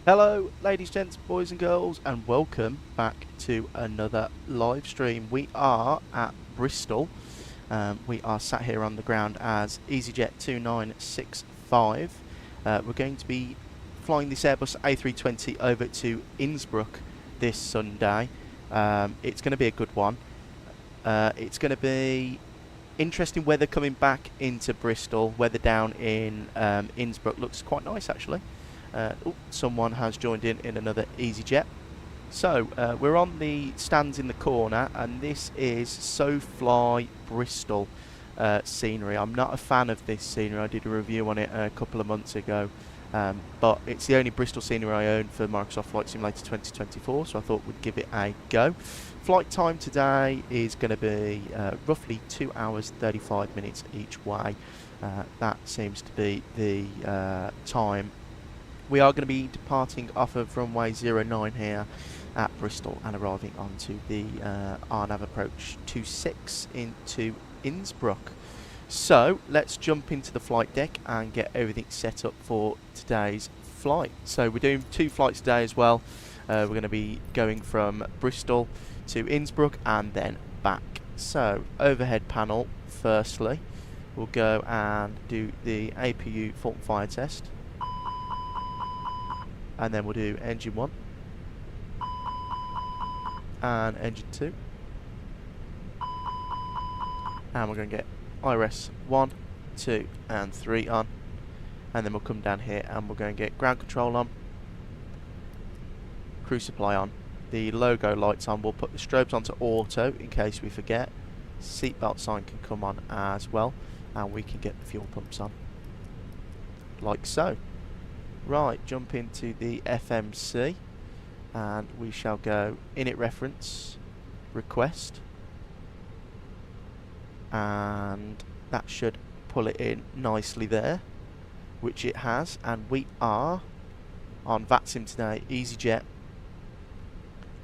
Hello ladies, gents, boys and girls, and welcome back to another live stream. We are at Bristol. We are sat here on the ground as EasyJet 2965. We're going to be flying this Airbus A320 over to Innsbruck this Sunday. It's going to be a good one. It's going to be interesting weather coming back into Bristol. Weather down in Innsbruck looks quite nice actually. Someone has joined in another EasyJet. So we're on the stands in the corner, and this is SoFly Bristol scenery. I'm not a fan of this scenery. I did a review on it a couple of months ago, but it's the only Bristol scenery I own for Microsoft Flight Simulator 2024, so I thought we'd give it a go. Flight time today is going to be roughly 2 hours 35 minutes each way. That seems to be the time. We are going to be departing off of runway 09 here at Bristol and arriving onto the RNAV approach 26 into Innsbruck. So let's jump into the flight deck and get everything set up for today's flight. So we're doing 2 flights today as well. We're going to be going from Bristol to Innsbruck and then back. So overhead panel firstly, we'll go and do the APU fault fire test. And then we'll do engine 1 and engine 2, and we're going to get IRS 1, 2 and 3 on, and then we'll come down here and we're going to get ground control on, crew supply on, the logo lights on. We'll put the strobes onto auto in case we forget. Seatbelt sign can come on as well, and we can get the fuel pumps on like so. Right, jump into the FMC and we shall go init reference request, and that should pull it in nicely there, which it has, and we are on VATSIM today, EasyJet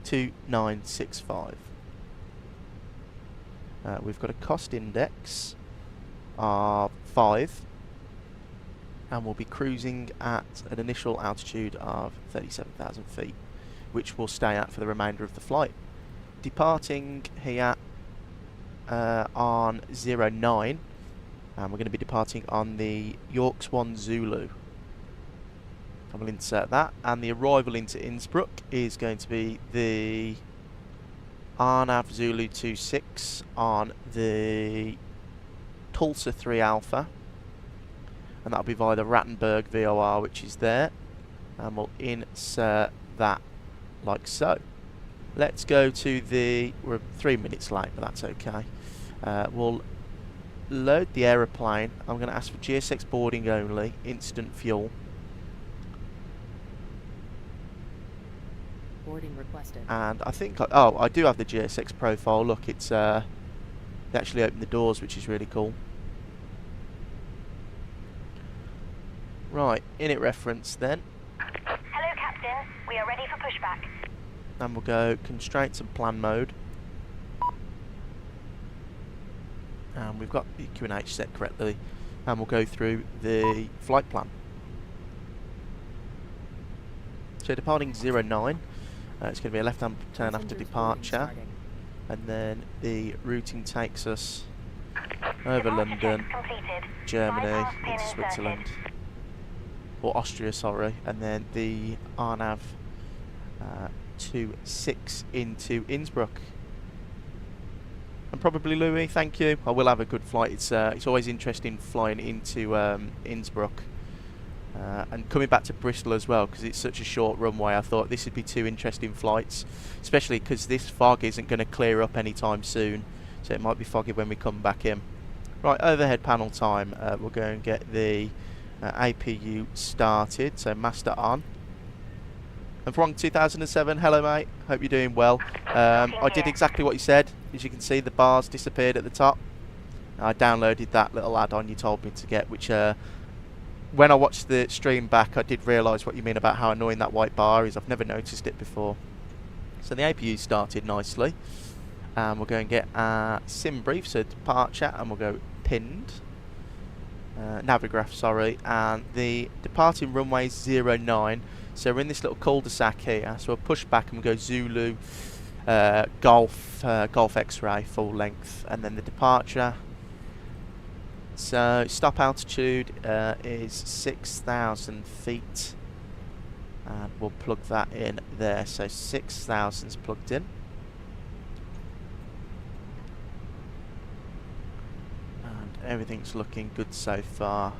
2965. We've got a cost index of 5. And we'll be cruising at an initial altitude of 37,000 feet, which we'll stay at for the remainder of the flight. Departing here on 09, and we're going to be departing on the Yorks 1 Zulu. I will insert that, and the arrival into Innsbruck is going to be the RNAV Zulu 26 on the Tulsa 3 Alpha. And that'll be via the Rattenberg VOR, which is there, and we'll insert that like so. Let's go to the, we're 3 minutes late, but that's okay. We'll load the aeroplane. I'm going to ask for GSX boarding only, instant fuel. Boarding requested. And I think, I do have the GSX profile. Look, it's they actually opened the doors, which is really cool. Right, init reference then. Hello, Captain. We are ready for pushback. And we'll go constraints and plan mode. And we've got the QNH set correctly. And we'll go through the flight plan. So departing 09, it's going to be a left-hand turn after departure. And then the routing takes us over London, Germany, into Switzerland. Or Austria, sorry, and then the RNAV 26 into Innsbruck. And probably Louis, thank you. I will have a good flight. It's always interesting flying into Innsbruck and coming back to Bristol as well, because it's such a short runway. I thought this would be 2 interesting flights, especially because this fog isn't going to clear up anytime soon, so it might be foggy when we come back in. Right, overhead panel time. We'll go and get the APU started, so master on. And from 2007, hello mate, hope you're doing well. I did exactly what you said. As you can see, the bars disappeared at the top. I downloaded that little add-on you told me to get, which when I watched the stream back, I did realise what you mean about how annoying that white bar is. I've never noticed it before. So the APU started nicely, and we'll go and get our sim brief, so departure, and we'll go pinned. Navigraph, sorry, and the departing runway is 09, So we're in this little cul-de-sac here. So we'll push back and we'll go Zulu, Golf X-ray full length, and then the departure. So stop altitude is 6,000 feet, and we'll plug that in there. So 6,000's plugged in. And everything's looking good so far.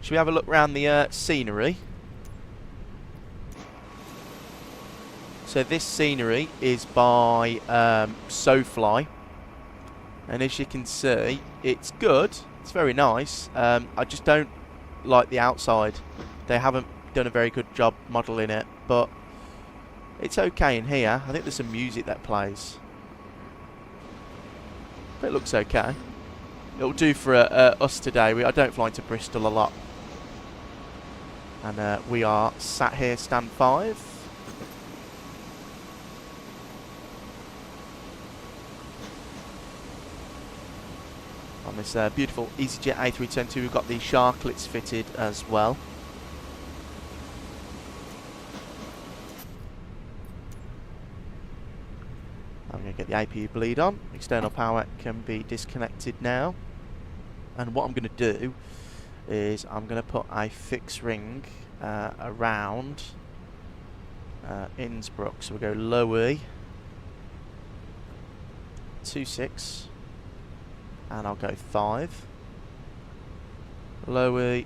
Should we have a look around the scenery? So this scenery is by SoFly, and as you can see, it's good. It's very nice. I just don't like the outside. They haven't done a very good job modelling it, but it's okay in here. I think there's some music that plays. But it looks okay. It'll do for us today. I don't fly into Bristol a lot. And we are sat here, stand 5. On this beautiful EasyJet A320, we've got the sharklets fitted as well. I'm going to get the APU bleed on. External power can be disconnected now. And what I'm going to do is I'm going to put a fixed ring around Innsbruck. So we'll go low E, 26. And I'll go 5. Low E,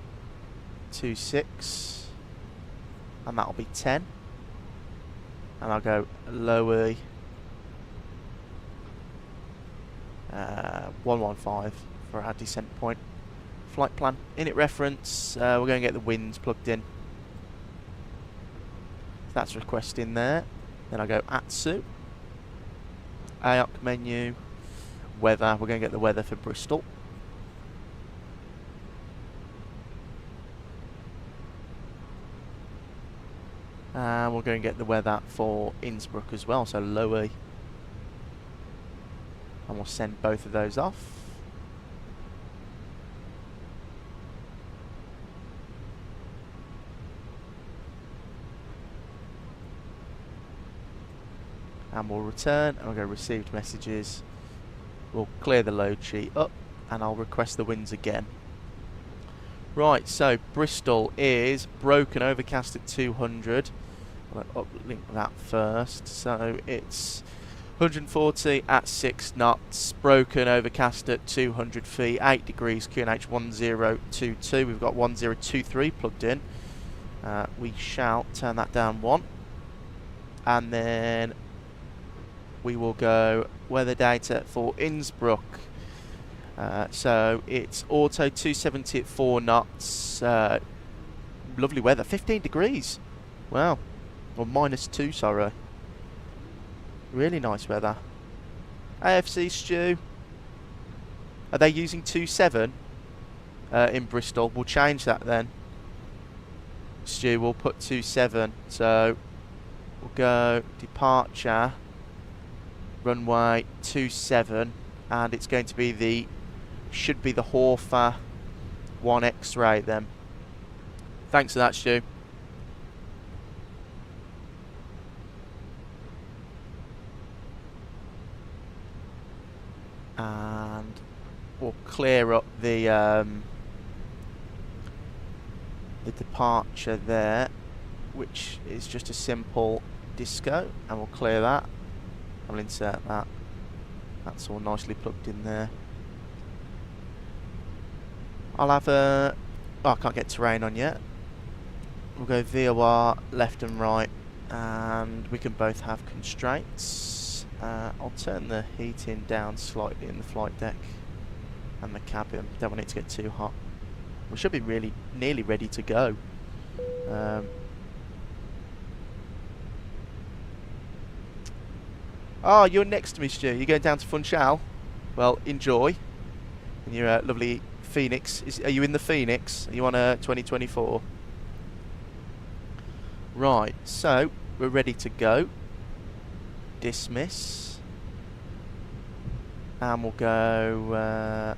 26. And that'll be 10. And I'll go low E, 115 for our descent point. Flight plan. Init reference. We're going to get the winds plugged in. That's requesting there. Then I'll go ATSU. AOC menu. Weather, we're going to get the weather for Bristol. And we're going to get the weather for Innsbruck as well, so low E. And we'll send both of those off. And we'll return, and we'll go received messages. We'll clear the load sheet up, and I'll request the winds again. Right, so Bristol is broken, overcast at 200. I'll uplink that first. So it's 140 at 6 knots, broken, overcast at 200 feet, 8 degrees, QNH 1022. We've got 1023 plugged in. We shall turn that down 1. And then we will go weather data for Innsbruck. So it's auto 270 at 4 knots. Lovely weather, 15 degrees. Wow. Or -2, sorry. Really nice weather. AFC Stu. Are they using 27 in Bristol? We'll change that then. Stu, we'll put 27. So we'll go departure. Runway 27, and it's going to be should be the Horfer 1 X-ray then. Thanks for that, Stu. And we'll clear up the departure there, which is just a simple disco, and we'll clear that. I'll insert that. That's all nicely plugged in there. I'll have a... Oh, I can't get terrain on yet. We'll go VOR left and right, and we can both have constraints. I'll turn the heating down slightly in the flight deck and the cabin. Don't want it to get too hot. We should be really nearly ready to go. Oh, you're next to me, Stu. You're going down to Funchal. Well, enjoy. And your lovely Phoenix. Are you in the Phoenix? Are you on a 2024? Right, so we're ready to go. Dismiss. And we'll go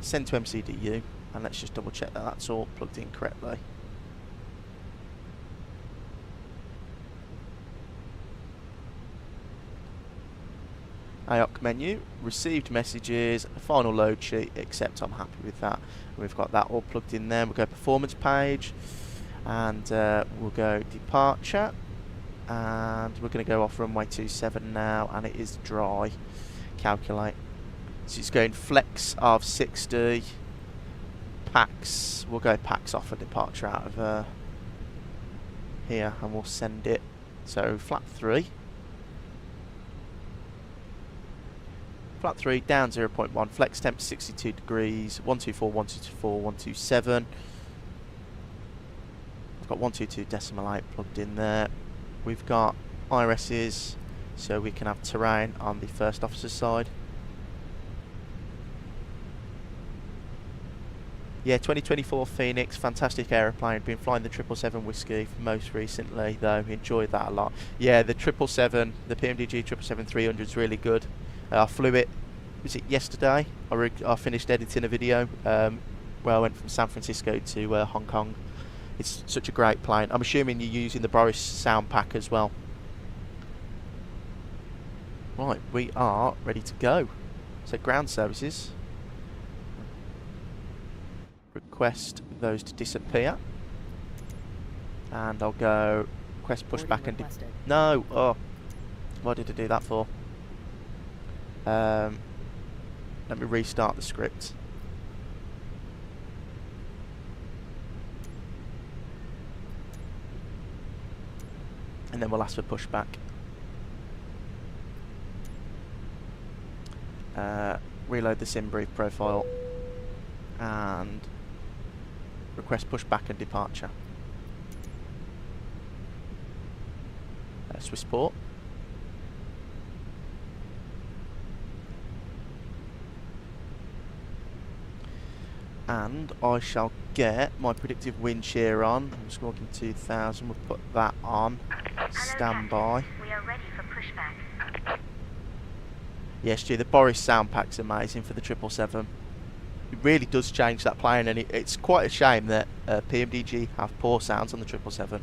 send to MCDU. And let's just double check that that's all plugged in correctly. AOC menu, received messages, final load sheet, except I'm happy with that. We've got that all plugged in there. We'll go performance page, and we'll go departure, and we're going to go off runway 27 now, and it is dry. Calculate. So it's going flex of 60, pax, we'll go pax off a departure out of here, and we'll send it. So flap 3. Flat 3, down 0.1, flex temp 62 degrees, 124, 124, 127. I've got 122 decimal 8 plugged in there. We've got IRSs, so we can have terrain on the first officer's side. Yeah, 2024 Phoenix, fantastic aeroplane. Been flying the 777 Whiskey most recently, though. Enjoyed that a lot. Yeah, the 777, the PMDG 777-300 is really good. I flew it, was it yesterday? I finished editing a video where I went from San Francisco to Hong Kong. It's such a great plane. I'm assuming you're using the Boris sound pack as well. Right, we are ready to go. So ground services. Request those to disappear. And I'll go request pushback and... No! Oh! What did I do that for? Let me restart the script. And then we'll ask for pushback. Reload the sim brief profile. And request pushback and departure. Swissport. And I shall get my predictive wind shear on. I'm just walking 2000. We'll put that on. Standby. We are ready for pushback. Yes, Stu, the Boris sound pack's amazing for the 777. It really does change that plane, and it's quite a shame that PMDG have poor sounds on the 777.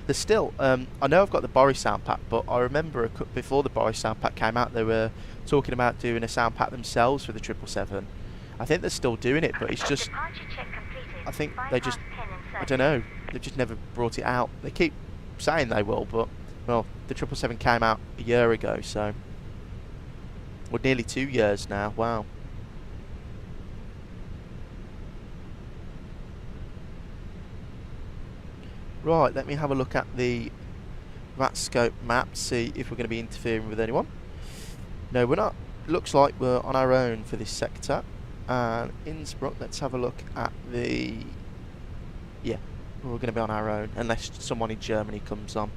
There's still, I know I've got the Boris sound pack, but I remember before the Boris sound pack came out, they were talking about doing a sound pack themselves for the 777. I think they're still doing it, but it's just, I think they just, I don't know, they've just never brought it out. They keep saying they will, but, well, the 777 came out a year ago, so, well, nearly 2 years now, wow. Right, let me have a look at the VATScope map, see if we're going to be interfering with anyone. No, we're not. Looks like we're on our own for this sector. And Innsbruck, let's have a look at the... Yeah, we're going to be on our own, unless someone in Germany comes on,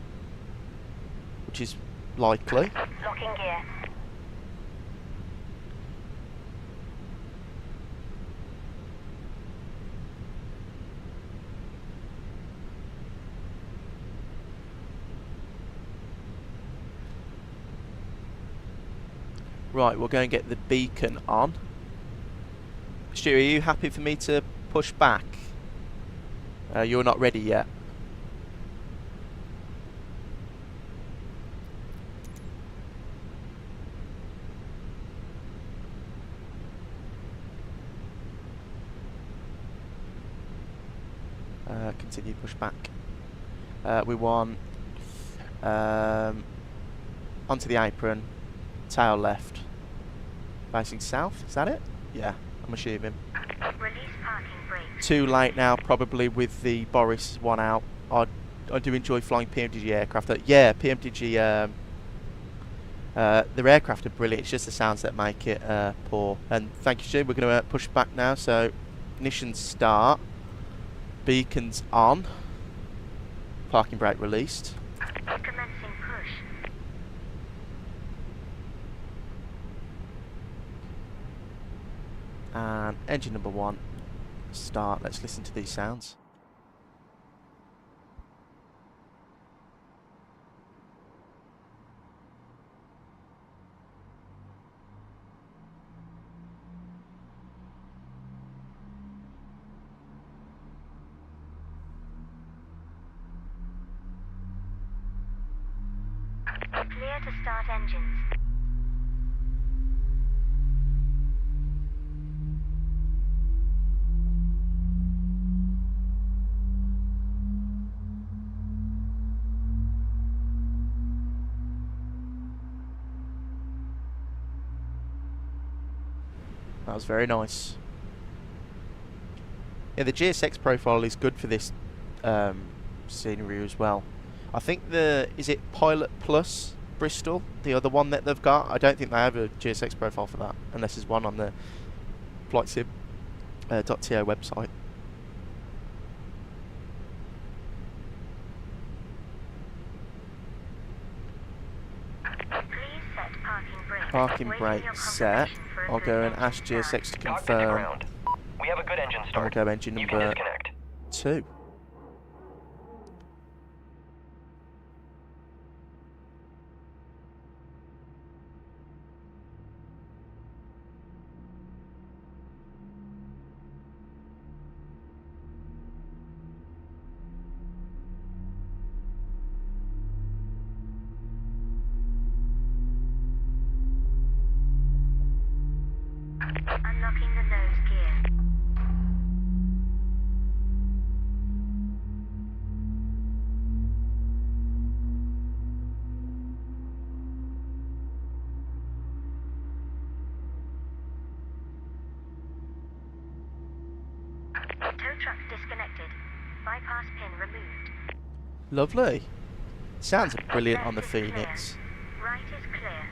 which is likely. Locking gear. Right, we'll go and get the beacon on. Stu, are you happy for me to push back? You're not ready yet. Continue push back. We want onto the apron, tail left, facing south. Is that it? Yeah, I'm assuming. Release parking brake. Too late now, probably with the Boris one out. I do enjoy flying PMDG aircraft. Yeah, PMDG. Their aircraft are brilliant. It's just the sounds that make it poor. And thank you, Stu. We're going to push back now. So ignition start. Beacons on. Parking brake released. Commencing push. And engine number 1 start. Let's listen to these sounds. Clear to start engines. That was very nice. Yeah, the GSX profile is good for this scenery as well. I think is it Pilot Plus Bristol, the other one that they've got? I don't think they have a GSX profile for that, unless there's one on the FlightSim .to website. Please set parking brake. Parking Waiting brake your set. confirmation for a I'll go and good ask engine start. GSX to Cockpit to confirm. ground. We have a good engine And start. we'll go engine You can number disconnect. 2. Unlocking the nose gear. Tow truck disconnected. Bypass pin removed. Lovely. Sounds brilliant on the Left is clear. Phoenix. Right is clear.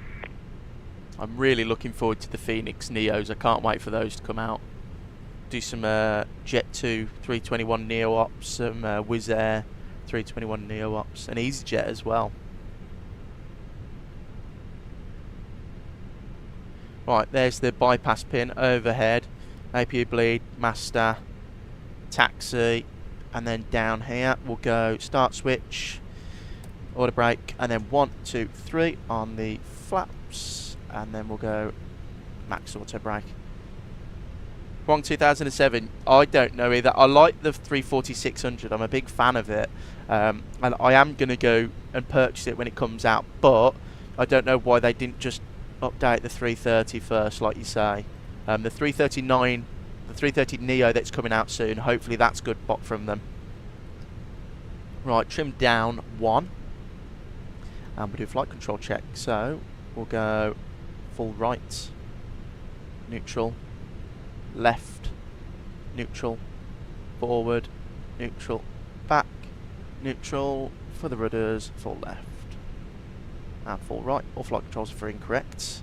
I'm really looking forward to the Fenix Neos. I can't wait for those to come out. Do some Jet 2 321neo ops, some Wizz Air 321neo ops, and EasyJet as well. Right, there's the bypass pin overhead, APU bleed, master, taxi, and then down here we'll go start switch, auto brake, and then 1, 2, 3 on the flaps, and then we'll go max auto brake. Wrong 2007. I don't know either. I like the 340-600. I'm a big fan of it, and I am going to go and purchase it when it comes out. But I don't know why they didn't just update the 330 first, like you say. The 339, the 330 Neo that's coming out soon. Hopefully that's good bot from them. Right, trim down 1, and we'll do flight control check. So we'll go full right, neutral, left, neutral, forward, neutral, back, neutral for the rudders, full left, and full right. All flight controls are incorrect.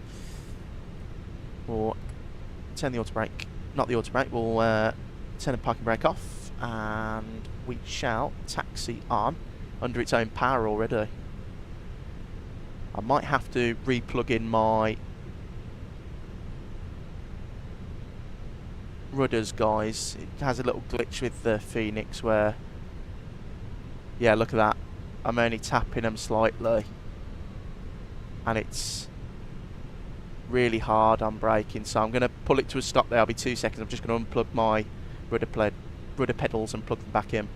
We'll turn the auto brake, not the auto brake, we'll turn the parking brake off, and we shall taxi on under its own power already. I might have to re-plug in my rudders, guys. It has a little glitch with the Phoenix where, yeah, look at that, I'm only tapping them slightly and it's really hard on braking, so I'm going to pull it to a stop there. I'll be 2 seconds. I'm just going to unplug my rudder pedals and plug them back in.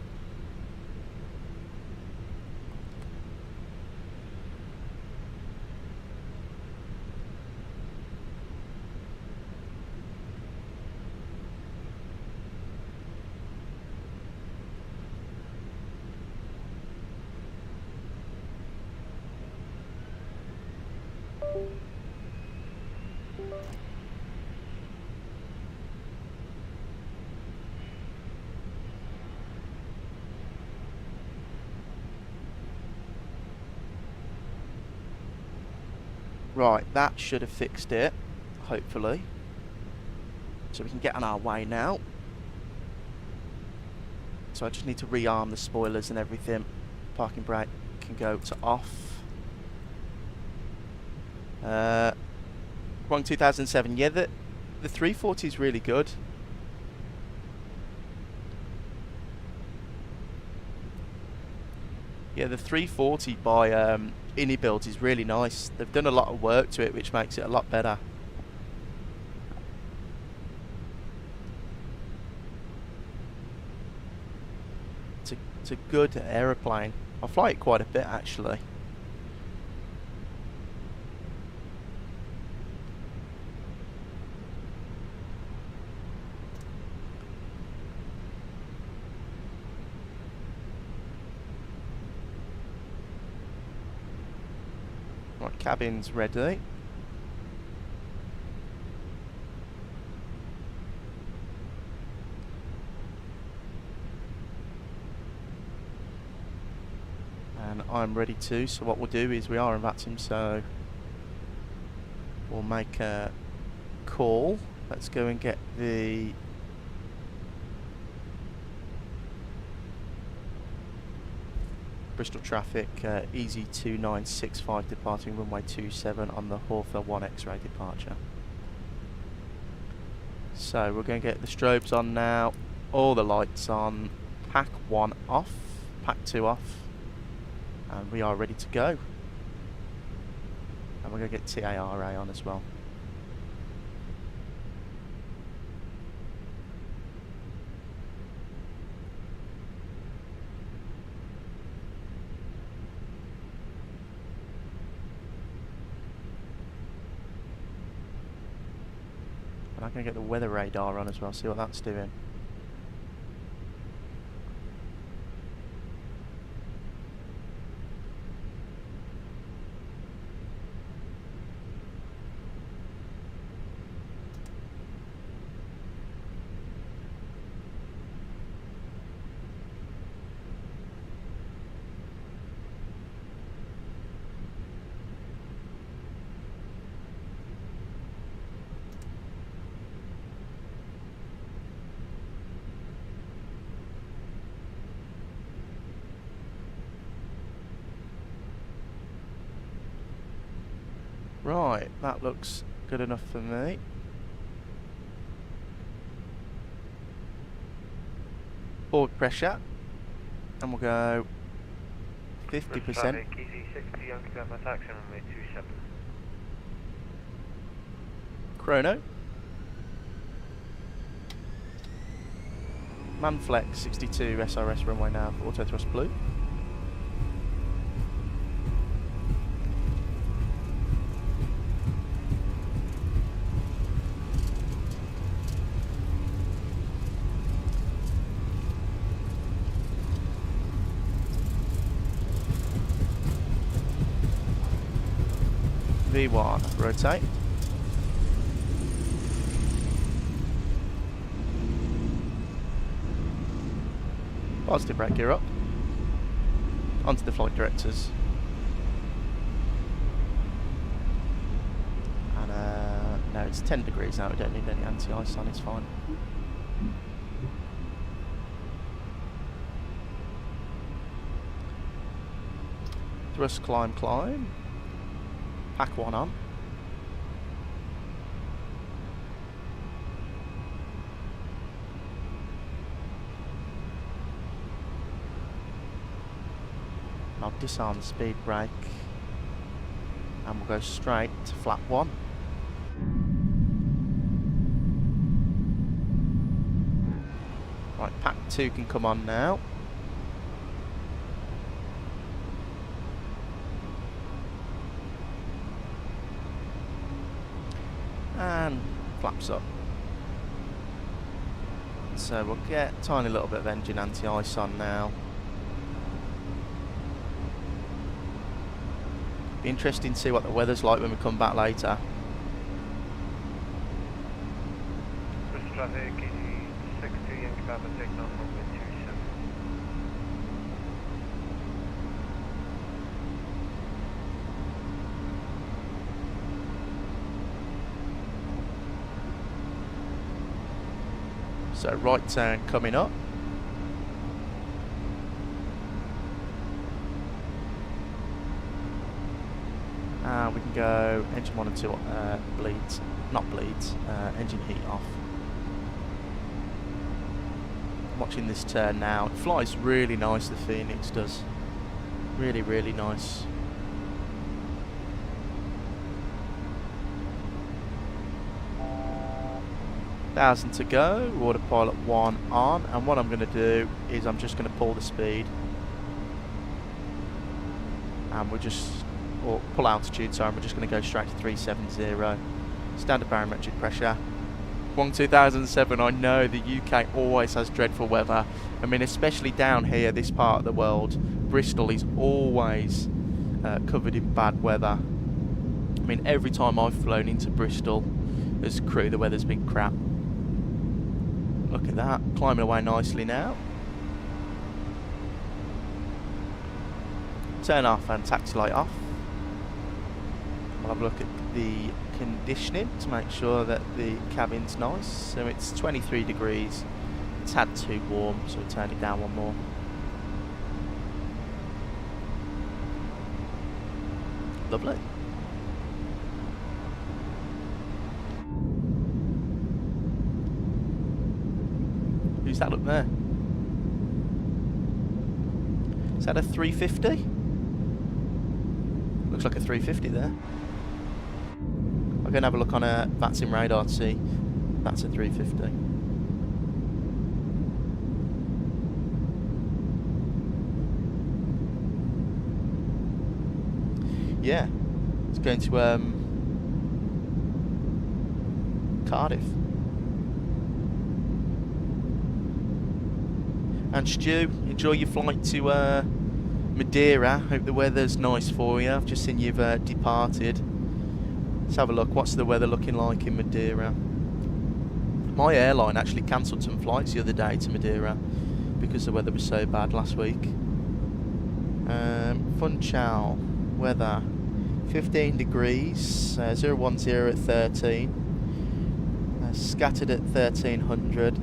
Right, that should have fixed it, hopefully. So we can get on our way now. So I just need to rearm the spoilers and everything. Parking brake can go to off. Wrong 2007. Yeah, the 340 is really good. Yeah, the 340 by Innie is really nice. They've done a lot of work to it, which makes it a lot better. It's a good aeroplane. I fly it quite a bit, actually. Right, cabin's ready. I'm ready to. So what we'll do is we are in VATSIM, so we'll make a call. Let's go and get the Bristol traffic, Easy2965 departing runway 27 on the Hawthorne 1 X-ray departure. So we're going to get the strobes on now, all the lights on, pack 1 off, pack 2 off, and we are ready to go. And we're going to get TARA on as well. And I'm going to get the weather radar on as well, see what that's doing. Right, that looks good enough for me. Board pressure, and we'll go 50%. Chrono. Manflex 62 SRS runway nav, auto thrust blue. V1, rotate. Positive brake gear up. Onto the flight directors. And no, it's 10 degrees now, we don't need any anti-ice on, it's fine. Thrust climb, climb. Pack 1 on. And I'll disarm the speed brake. And we'll go straight to flap 1. Right, pack 2 can come on now. And flaps up. So we'll get a tiny little bit of engine anti-ice on now. Be interesting to see what the weather's like when we come back later. Bristol traffic, Easy62 Yankee Papa taking off runway 27. So right turn coming up. We can go engine 1 and 2 bleeds, not bleeds, engine heat off. I'm watching this turn now. It flies really nice, the Fenix does. Really, really nice. Thousand to go, autopilot 1 on, and what I'm going to do is I'm just going to pull the speed, and we're just, or pull altitude, sorry, we're just going to go straight to 370, standard barometric pressure. Wong 2007, I know the UK always has dreadful weather. I mean, especially down here, this part of the world, Bristol is always covered in bad weather. I mean, every time I've flown into Bristol as crew, the weather's been crap. Look at that, climbing away nicely now. turn off and taxi light off. We'll have a look at the conditioning to make sure that the cabin's nice. So it's 23 degrees. It's had too warm, so we'll turn it down one more. Lovely. Who's that up there? Is that a 350? Looks like a 350 there. I'll go and have a look on a VATSIM radar to see if that's a 350. Yeah, it's going to Cardiff. And Stu, enjoy your flight to Madeira. Hope the weather's nice for you. I've just seen you've departed. Let's have a look. What's the weather looking like in Madeira? My airline actually cancelled some flights the other day to Madeira because the weather was so bad last week. Funchal, weather, 15 degrees, 010 at 13, scattered at 1300,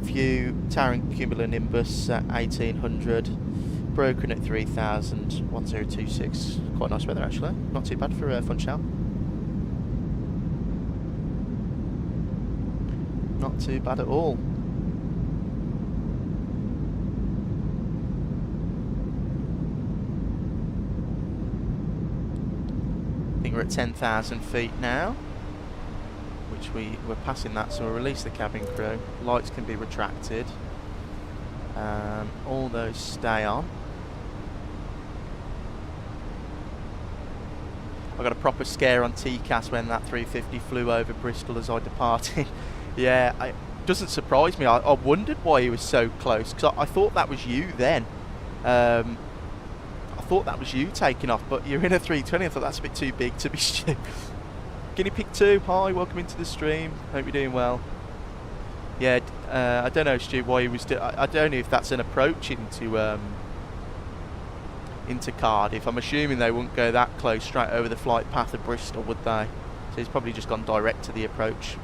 few towering cumulonimbus at 1800, broken at 3000, 1026. Quite nice weather actually, not too bad for Funchal. Not too bad at all. I think we're at 10,000 feet now, which we're passing that, so we'll release the cabin crew. Lights can be retracted. All those stay on. I got a proper scare on TCAS when that 350 flew over Bristol as I departed. Yeah, it doesn't surprise me. I wondered why he was so close, because I thought that was you then. I thought that was you taking off, but you're in a 320. I thought that's a bit too big to be Stu. Guinea Pig 2, hi, welcome into the stream. Hope you're doing well. Yeah, I don't know, Stu, why he was I don't know if that's an approach into Cardiff. I'm assuming they wouldn't go that close straight over the flight path of Bristol, would they? So he's probably just gone direct to the approach.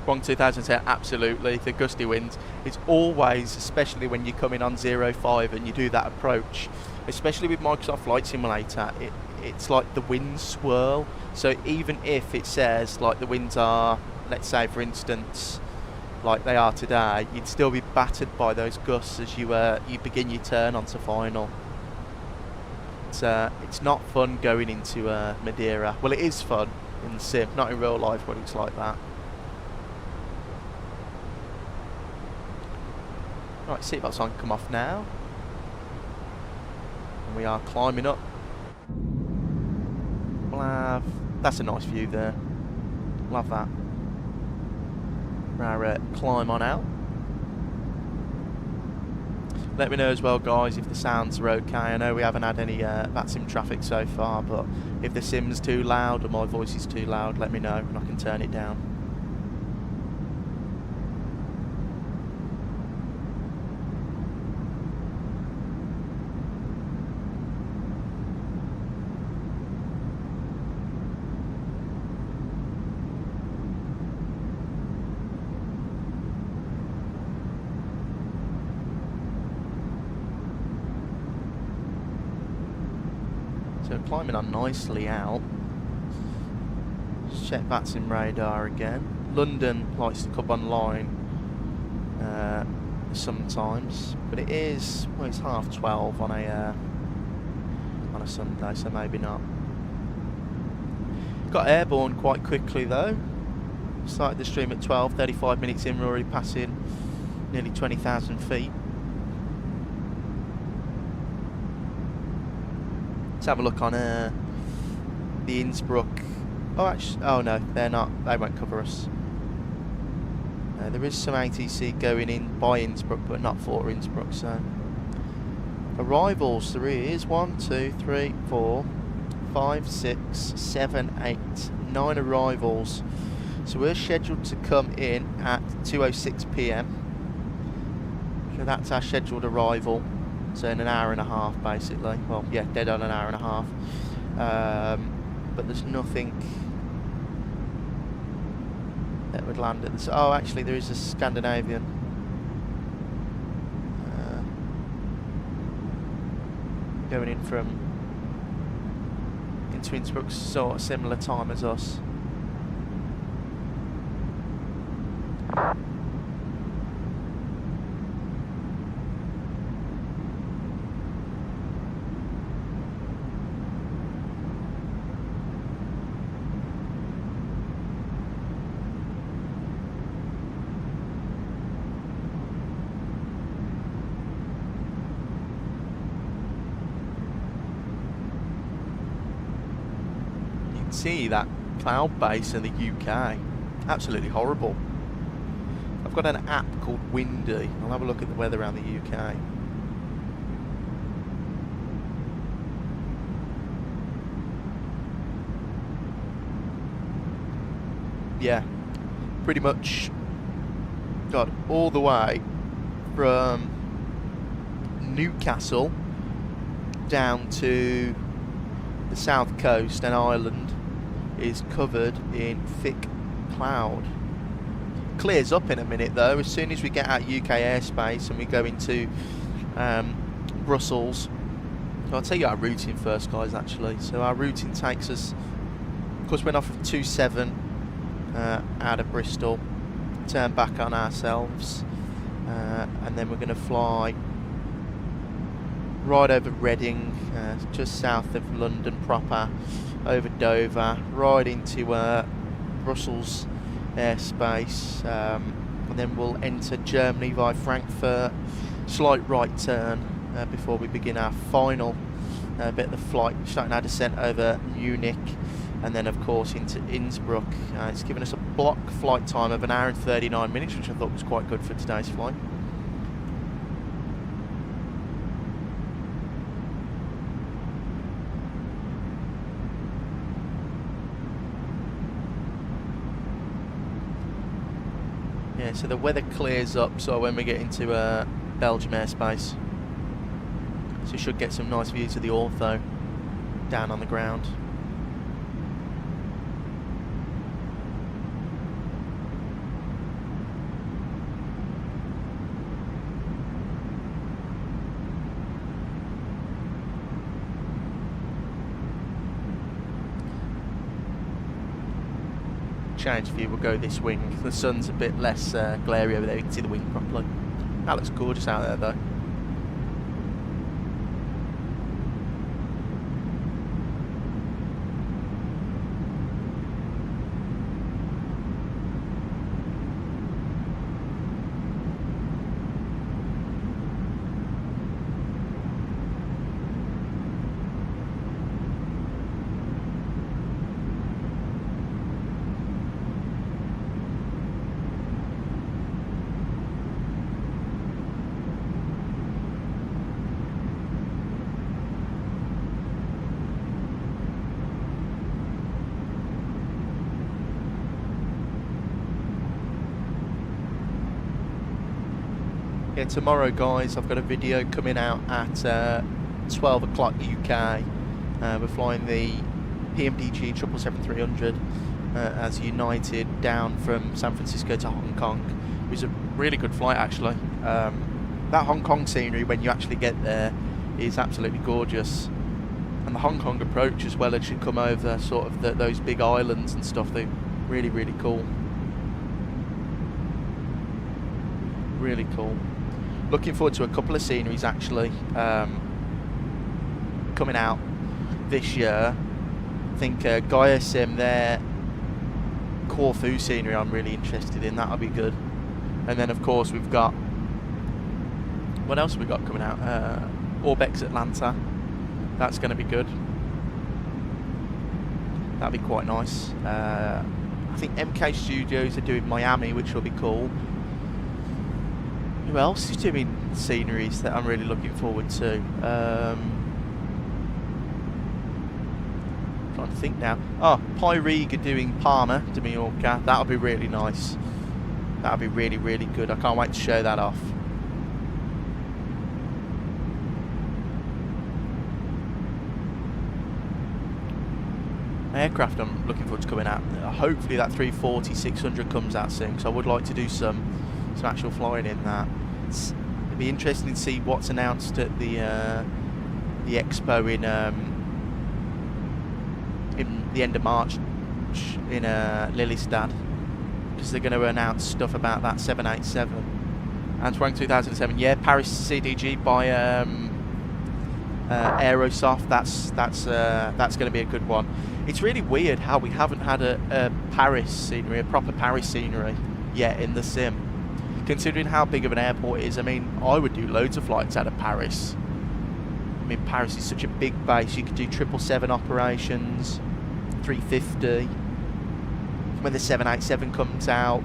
Wrong 2010, absolutely. The gusty winds. It's always, especially when you're coming on 05 and you do that approach, especially with Microsoft Flight Simulator, it's like the winds swirl. So even if it says like the winds are, let's say for instance, like they are today, you'd still be battered by those gusts as you begin your turn onto final. It's not fun going into Madeira. Well, it is fun in the sim, not in real life when it's like that. Right, seatbelts on, come off now. And we are climbing up. We'll have, that's a nice view there. Love that. Our climb on out. Let me know as well, guys, if the sounds are okay. I know we haven't had any VATSIM traffic so far, but if the sim's too loud or my voice is too loud, let me know and I can turn it down. So climbing on nicely out. Check VATSIM radar again. London likes to come online sometimes, but it is, well, it's 12:30 on a Sunday, so maybe not. Got airborne quite quickly though. Started the stream at 12, 35 minutes in, we're already passing nearly 20,000 feet. Let's have a look on the Innsbruck. Oh, actually, oh no, they're not. They won't cover us. There is some ATC going in by Innsbruck, but not for Innsbruck. So Arrivals, there is 1, 2, 3, 4, 5, 6, 7, 8, 9 arrivals. So we're scheduled to come in at 2:06 PM. So that's our scheduled arrival. So in an hour and a half, basically. Well, yeah, dead on an hour and a half. But there's nothing that would land at this. Oh, actually, there is a Scandinavian. Going in from into Innsbruck, sort of similar time as us. See that cloud base in the UK, absolutely horrible. I've got an app called Windy. I'll have a look at the weather around the UK. Yeah, pretty much got all the way from Newcastle down to the south coast and Ireland is covered in thick cloud. Clears up in a minute though, as soon as we get out UK airspace and we go into Brussels. So I'll tell you our routing first, guys, actually. So our routing takes us, of course, went off of 27 out of Bristol, turn back on ourselves, and then we're going to fly right over Reading, just south of London proper, over Dover, right into Brussels airspace, and then we'll enter Germany via Frankfurt, slight right turn before we begin our final bit of the flight, starting our descent over Munich, and then of course into Innsbruck. It's given us a block flight time of 1 hour and 39 minutes, which I thought was quite good for today's flight. Yeah, so the weather clears up, so when we get into Belgium airspace, so you should get some nice views of the ortho down on the ground. Change view, we'll go this wing. The sun's a bit less glary over there, you can see the wing properly. That looks gorgeous out there though. Yeah, tomorrow, guys, I've got a video coming out at 12 o'clock UK. We're flying the PMDG 777-300 as United down from San Francisco to Hong Kong. It was a really good flight, actually. That Hong Kong scenery, when you actually get there, is absolutely gorgeous. And the Hong Kong approach as well, as you come over sort of those big islands and stuff, they're really, really cool. Really cool. Looking forward to a couple of sceneries actually coming out this year. I think Aviation-SIM, their Corfu scenery I'm really interested in, that'll be good. And then of course we've got, what else have we got coming out? Orbex Atlanta, that's going to be good. That'll be quite nice. I think MK Studios are doing Miami, which will be cool. Who else is doing sceneries that I'm really looking forward to? Trying to think now. Oh, Pyrig are doing Palma de Mallorca. That'll be really nice. That'll be really, really good. I can't wait to show that off. Aircraft I'm looking forward to coming out. Hopefully that 340-600 comes out soon, because I would like to do some actual flying in that. It'd be interesting to see what's announced at the expo in the end of March in Lillestad, because they're going to announce stuff about that 787. And Twang 2007, yeah, Paris CDG by Aerosoft. That's going to be a good one. It's really weird how we haven't had a Paris scenery, a proper Paris scenery yet in the sim. Considering how big of an airport it is, I mean, I would do loads of flights out of Paris. I mean, Paris is such a big base. You could do 777 operations, 350. When the 787 comes out,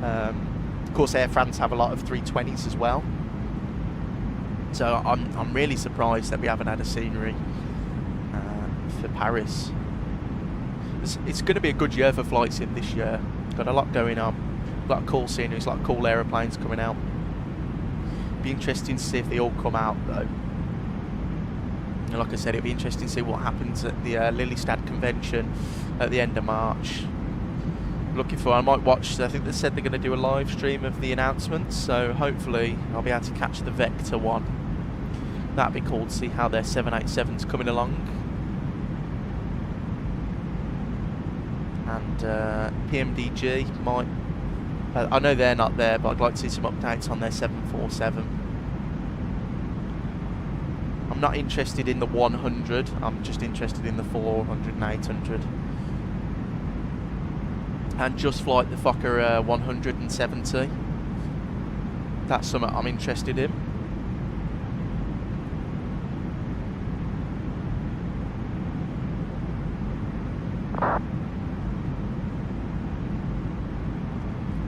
of course, Air France have a lot of 320s as well. So I'm really surprised that we haven't had a scenery for Paris. It's going to be a good year for flight sim this year. Got a lot going on. A lot of cool sceneries, a lot of cool aeroplanes coming out. Be interesting to see if they all come out though. And like I said, it'll be interesting to see what happens at the Lillestad convention at the end of March. Looking for, I might watch, I think they said they're going to do a live stream of the announcements, so hopefully I'll be able to catch the Vector one. That'd be cool to see how their 787's coming along. And PMDG might, I know they're not there, but I'd like to see some updates on their 747. I'm not interested in the 100, I'm just interested in the 400 and 800. And just flight the Fokker 170. That's something I'm interested in.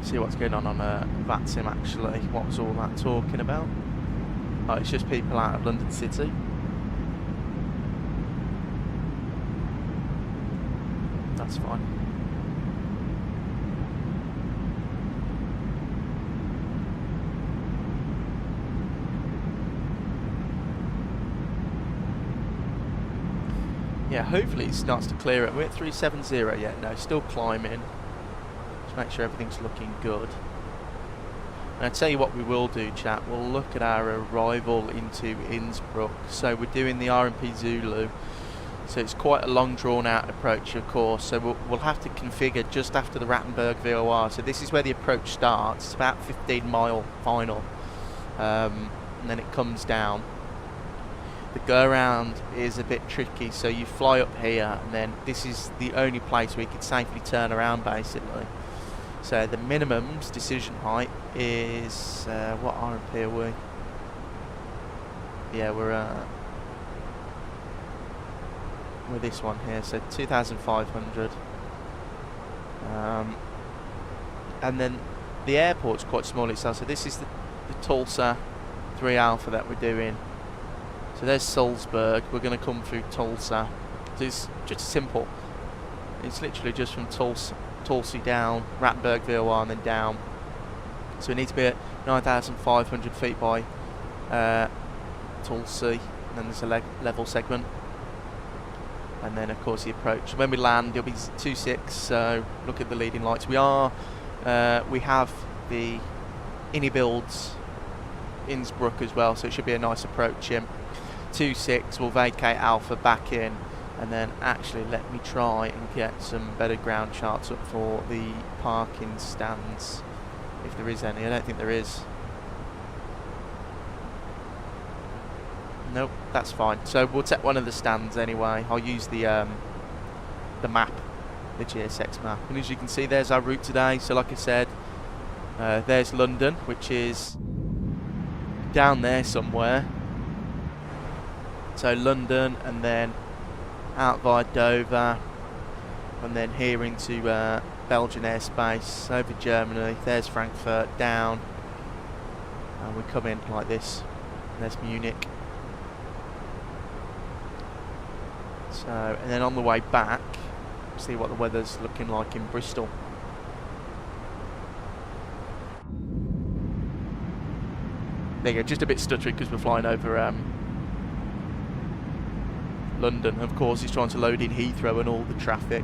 See what's going on VATSIM actually. What was all that talking about? Oh, it's just people out of London City. That's fine. Yeah, hopefully it starts to clear it. We're at 370 yet? No, still climbing. Just make sure everything's looking good. And I tell you what we will do, chat. We'll look at our arrival into Innsbruck. So we're doing the RMP Zulu. So it's quite a long drawn out approach, of course. So we'll have to configure just after the Rattenberg VOR. So this is where the approach starts. It's about 15-mile final. And then it comes down. The go around is a bit tricky, so you fly up here and then this is the only place where you can safely turn around basically. So the minimum's decision height is, what RMP are we? Yeah, we're this one here, so 2,500. And then the airport's quite small itself, so this is the Tulsa 3 Alpha that we're doing. So there's Salzburg, we're going to come through Tulsa. So it's just simple. It's literally just from Tulsa down, Rattenberg VOR and then down. So we need to be at 9,500 feet by Tulsa, and then there's a level segment. And then of course the approach. When we land it'll be 2.6, so look at the leading lights. We have the Innie builds Innsbruck as well, so it should be a nice approach in. 2.6, we'll vacate Alpha back in, and then actually let me try and get some better ground charts up for the parking stands, if there is any. I don't think there is. Nope, that's fine. So we'll take one of the stands anyway. I'll use the map, the GSX map, and as you can see, there's our route today. So like I said, there's London, which is down there somewhere. So London, and then out via Dover, and then here into Belgian airspace, over Germany. There's Frankfurt, down, And we come in like this. There's Munich. So, and then on the way back, see what the weather's looking like in Bristol. There you go, just a bit stuttery because we're flying over London. Of course, he's trying to load in Heathrow and all the traffic.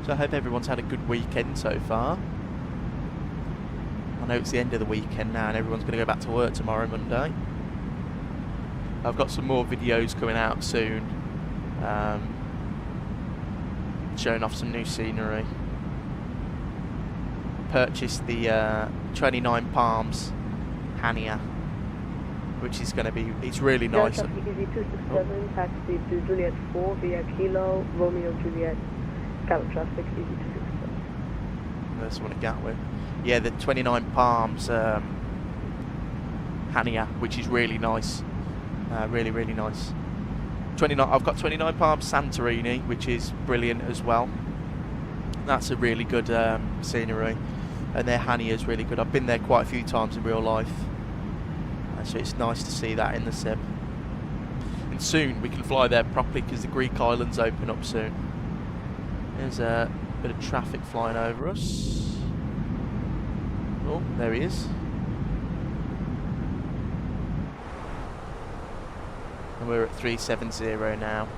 So I hope everyone's had a good weekend so far. I know it's the end of the weekend now and everyone's going to go back to work tomorrow, Monday. I've got some more videos coming out soon, showing off some new scenery. Purchased the 29 Palms Hania, which is going to be, it's really nice. Delta EasyJet taxi to Juliet 4 via Kilo, Romeo Juliet. Cabin traffic, EasyJet. That's one at Gatwick. Yeah, the 29 Palms Hania, which is really nice. Really, really nice. 29. I've got 29 Palms Santorini, which is brilliant as well. That's a really good scenery, and their Hania is really good. I've been there quite a few times in real life, so it's nice to see that in the sim. And soon we can fly there properly because the Greek islands open up soon. There's a bit of traffic flying over us. Oh, there he is. And we're at 370 now.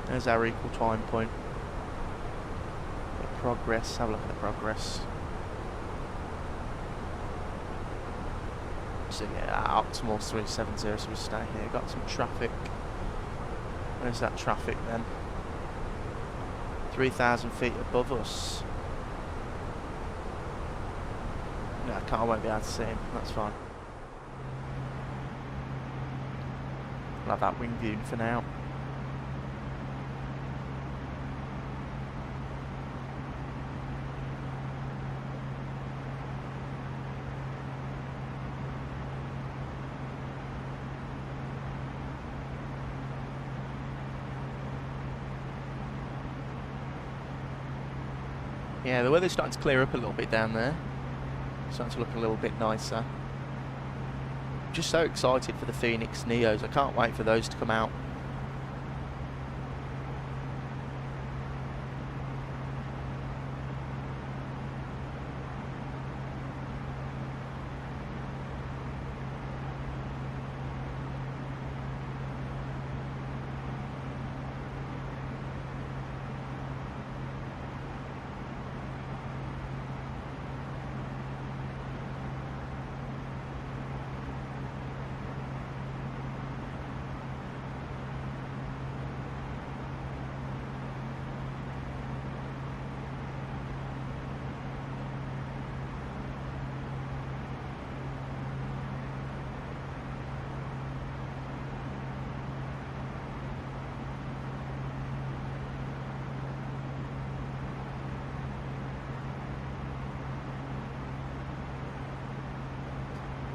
There's our equal time point. The progress, have a look at the progress. So yeah, optimal 370, so we stay here. Got some traffic. Where's that traffic then? 3,000 feet above us. No, I won't be able to see him, that's fine. I'll have that wing view for now. Yeah, the weather's starting to clear up a little bit down there. Starting to look a little bit nicer. Just so excited for the Fenix Neos. I can't wait for those to come out.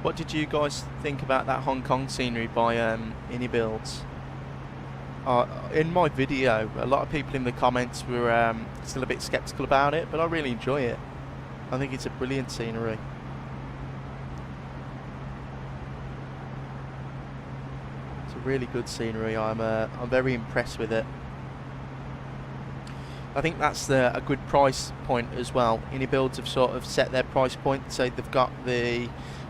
What did you guys think about that Hong Kong scenery by Builds? In my video, a lot of people in the comments were still a bit skeptical about it, but I really enjoy it. I think it's a brilliant scenery. It's a really good scenery. I'm very impressed with it. I think that's a good price point as well. Builds have sort of set their price point, so they've got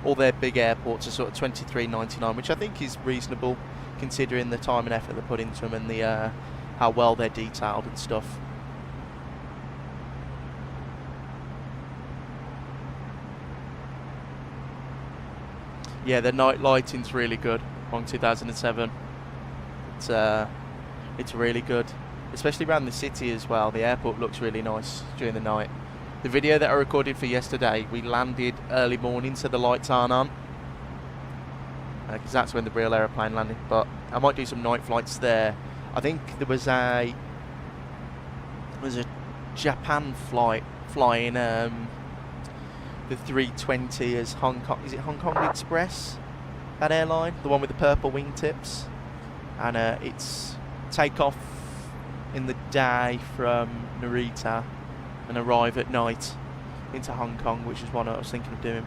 all their big airports are sort of $23.99, which I think is reasonable considering the time and effort they put into them and the how well they're detailed and stuff. Yeah, the night lighting's really good on 2007. It's really good, especially around the city as well. The airport looks really nice during the night. The video that I recorded for yesterday, we landed early morning, so the lights aren't on. because that's when the real aeroplane landed. But I might do some night flights there. I think there was a Japan flight flying the 320 as Hong Kong. Is it Hong Kong Express? That airline, the one with the purple wingtips, and it's take off in the day from Narita and arrive at night into Hong Kong, which is one I was thinking of doing.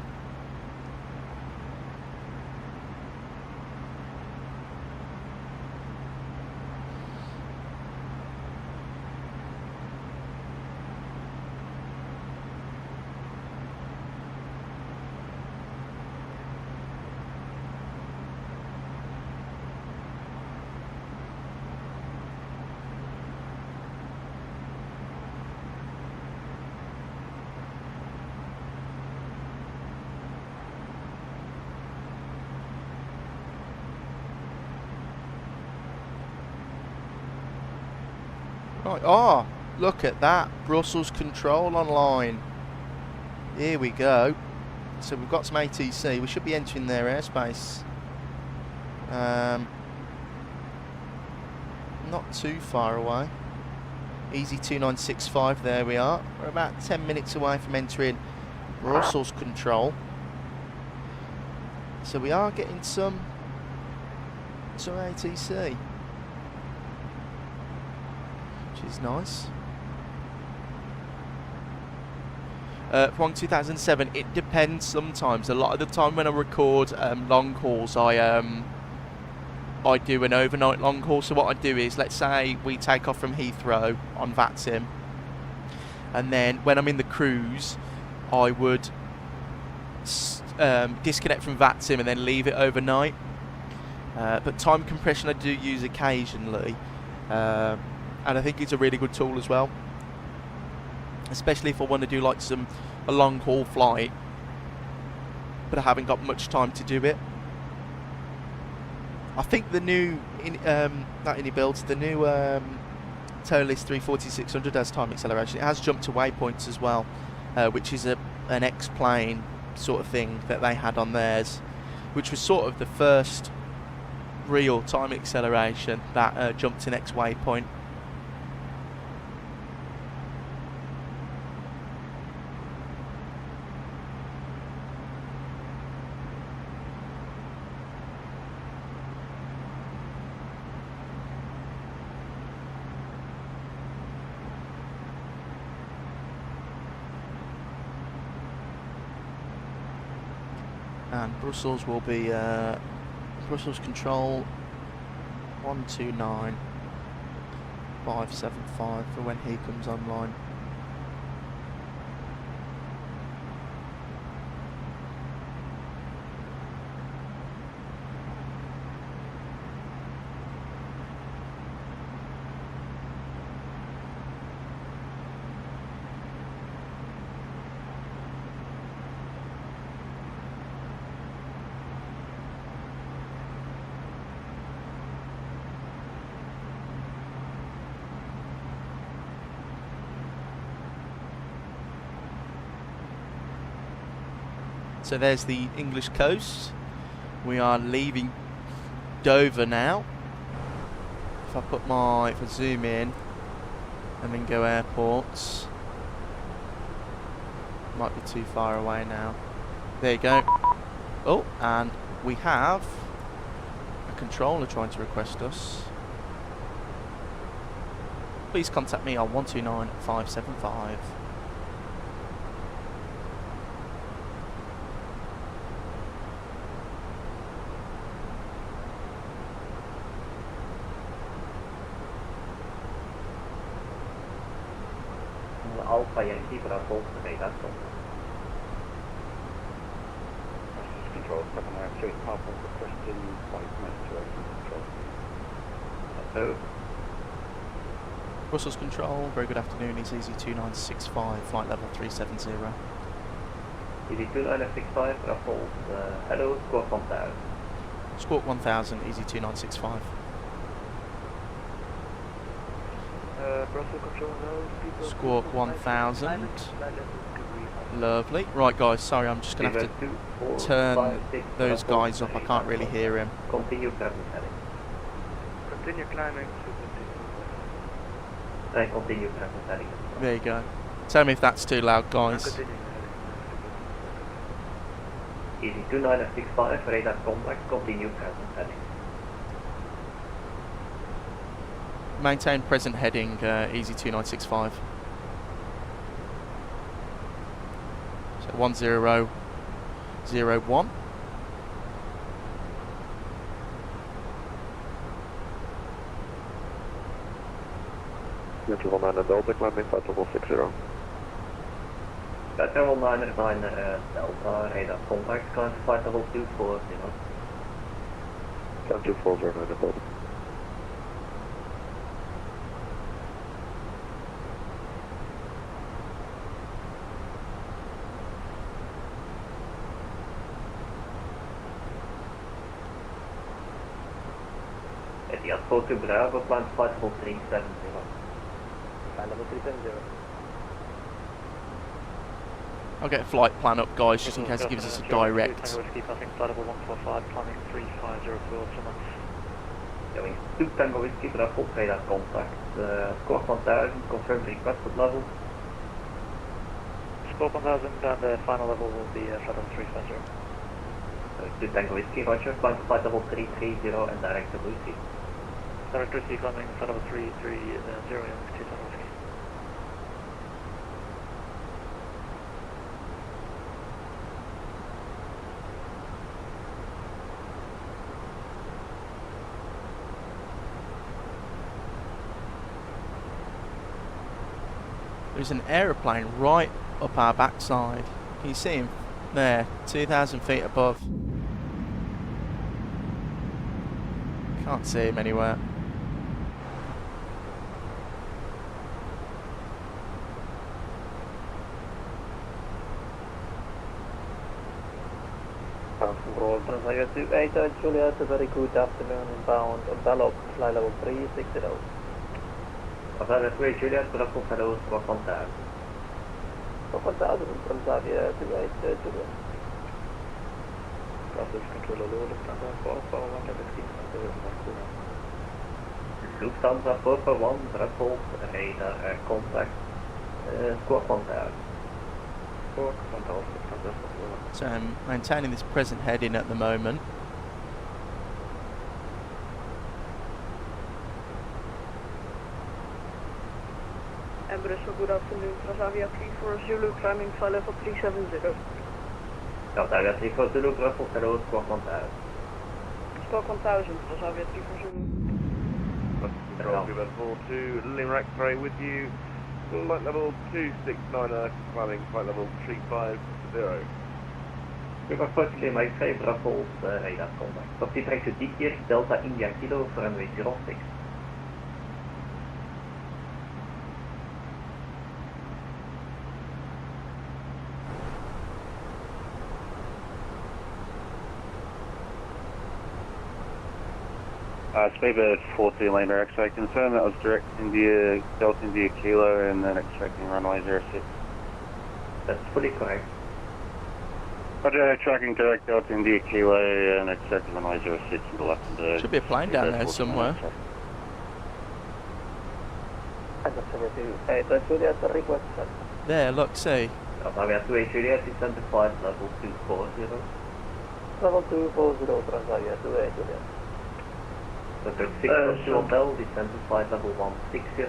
Right, oh, look at that. Brussels control online. Here we go. So we've got some ATC. We should be entering their airspace. Not too far away. Easy 2965, there we are. We're about 10 minutes away from entering Brussels control. So we are getting some ATC. Which is nice. From 2007, it depends sometimes. A lot of the time when I record long hauls, I do an overnight long haul. So what I do is, let's say we take off from Heathrow on VATSIM, and then when I'm in the cruise, I would disconnect from VATSIM and then leave it overnight. But time compression I do use occasionally. And I think it's a really good tool as well, especially if I want to do like a long haul flight but I haven't got much time to do it. I think the new not any builds, the new Tolis 340-600 has time acceleration. It has jump to waypoints as well, which is an X-plane sort of thing that they had on theirs, which was sort of the first real time acceleration that jumped to next waypoint. And Brussels will be Brussels control 129575 for when he comes online. So there's the English coast. We are leaving Dover now. If I zoom in and then go airports, might be too far away now. There you go. Oh, and we have a controller trying to request us. Please contact me on 129575. Alpha Yankee, but I'll hold today, that's all. Brussels control, 7 straight Papa requesting flight maturation control. So, Brussels control, very good afternoon. It's Easy 2965, flight level 370. Easy 2965, but I'll hold. Hello, Squawk 1000. Squawk 1000, Easy 2965. Brussels control, no, people. Squawk 1000. Lovely. Right, guys, sorry, I'm just going to have to turn those guys up. I can't really hear him. Continue present heading. Continue climbing to And continue present heading. There you go. Tell me if that's too loud, guys. Continue Easy 2965, radar contact, continue present heading. Maintain present heading, easy 2965. So 1001. Central 9 Delta, climbing 5060. Central 9 Delta, radar contact, climb to flight level 240. Climb 240, 9 Delta. Etihad 42 Bravo, climb to flight level 370. flight level 370. I'll get a flight plan up, guys, just in case it gives us a direct. Whiskey passing flight level 145, climbing 350 to knots. Going 2 Tango Whiskey, Bravo, radar contact, score 1000, confirm requested level. Score 1000 and the final level will be flight level 350. 2 Tango Whiskey, Roger, climb to flight level 330 and direct to Lucy. Direct Lucy climbing flight level 330 and 2 Tango Whiskey. There's an aeroplane right up our backside. Can you see him? There, 2,000 feet above. Can't see him anywhere. Transfer 28 Juliet, a very good afternoon, inbound, Bellop, flight level 360. Transfer 28 Juliet, Bristol, hello, squawk 1000. Squawk 1000, Transfer 28 Juliet. Process controller low, Lufthansa 441, Lufthansa 441, Bristol, radar contact, squawk 1000. Squawk 1000, Lufthansa 441. So I'm maintaining this present heading at the moment. And Bristol, good afternoon. Transavia 34 Zulu, climbing flight level 370. Transavia 34 Zulu, Bristol, hello, squawk 1000. Squawk 1000, Transavia 34 Zulu. Roger, 42, Lima X-ray with you. Flight level 269, climbing flight level 350. River 40 Lima X-ray, Bristol, radar contact. Taxi track to Dikier, Delta India Kilo for runway 06. Speedbird 40 Lima X-ray, confirm that was direct India, Delta India Kilo, and then expecting runway 06. That's fully correct. Roger, tracking direct Delta India Kilo and expecting runway 06 to the left of the... Should be a plane down there somewhere. There, look, see. Transavia 28 Juliet, descend to flight level 240. Level 240, Transavia 28 Juliet. Dr. 6 Hotel, descend to flight level 160.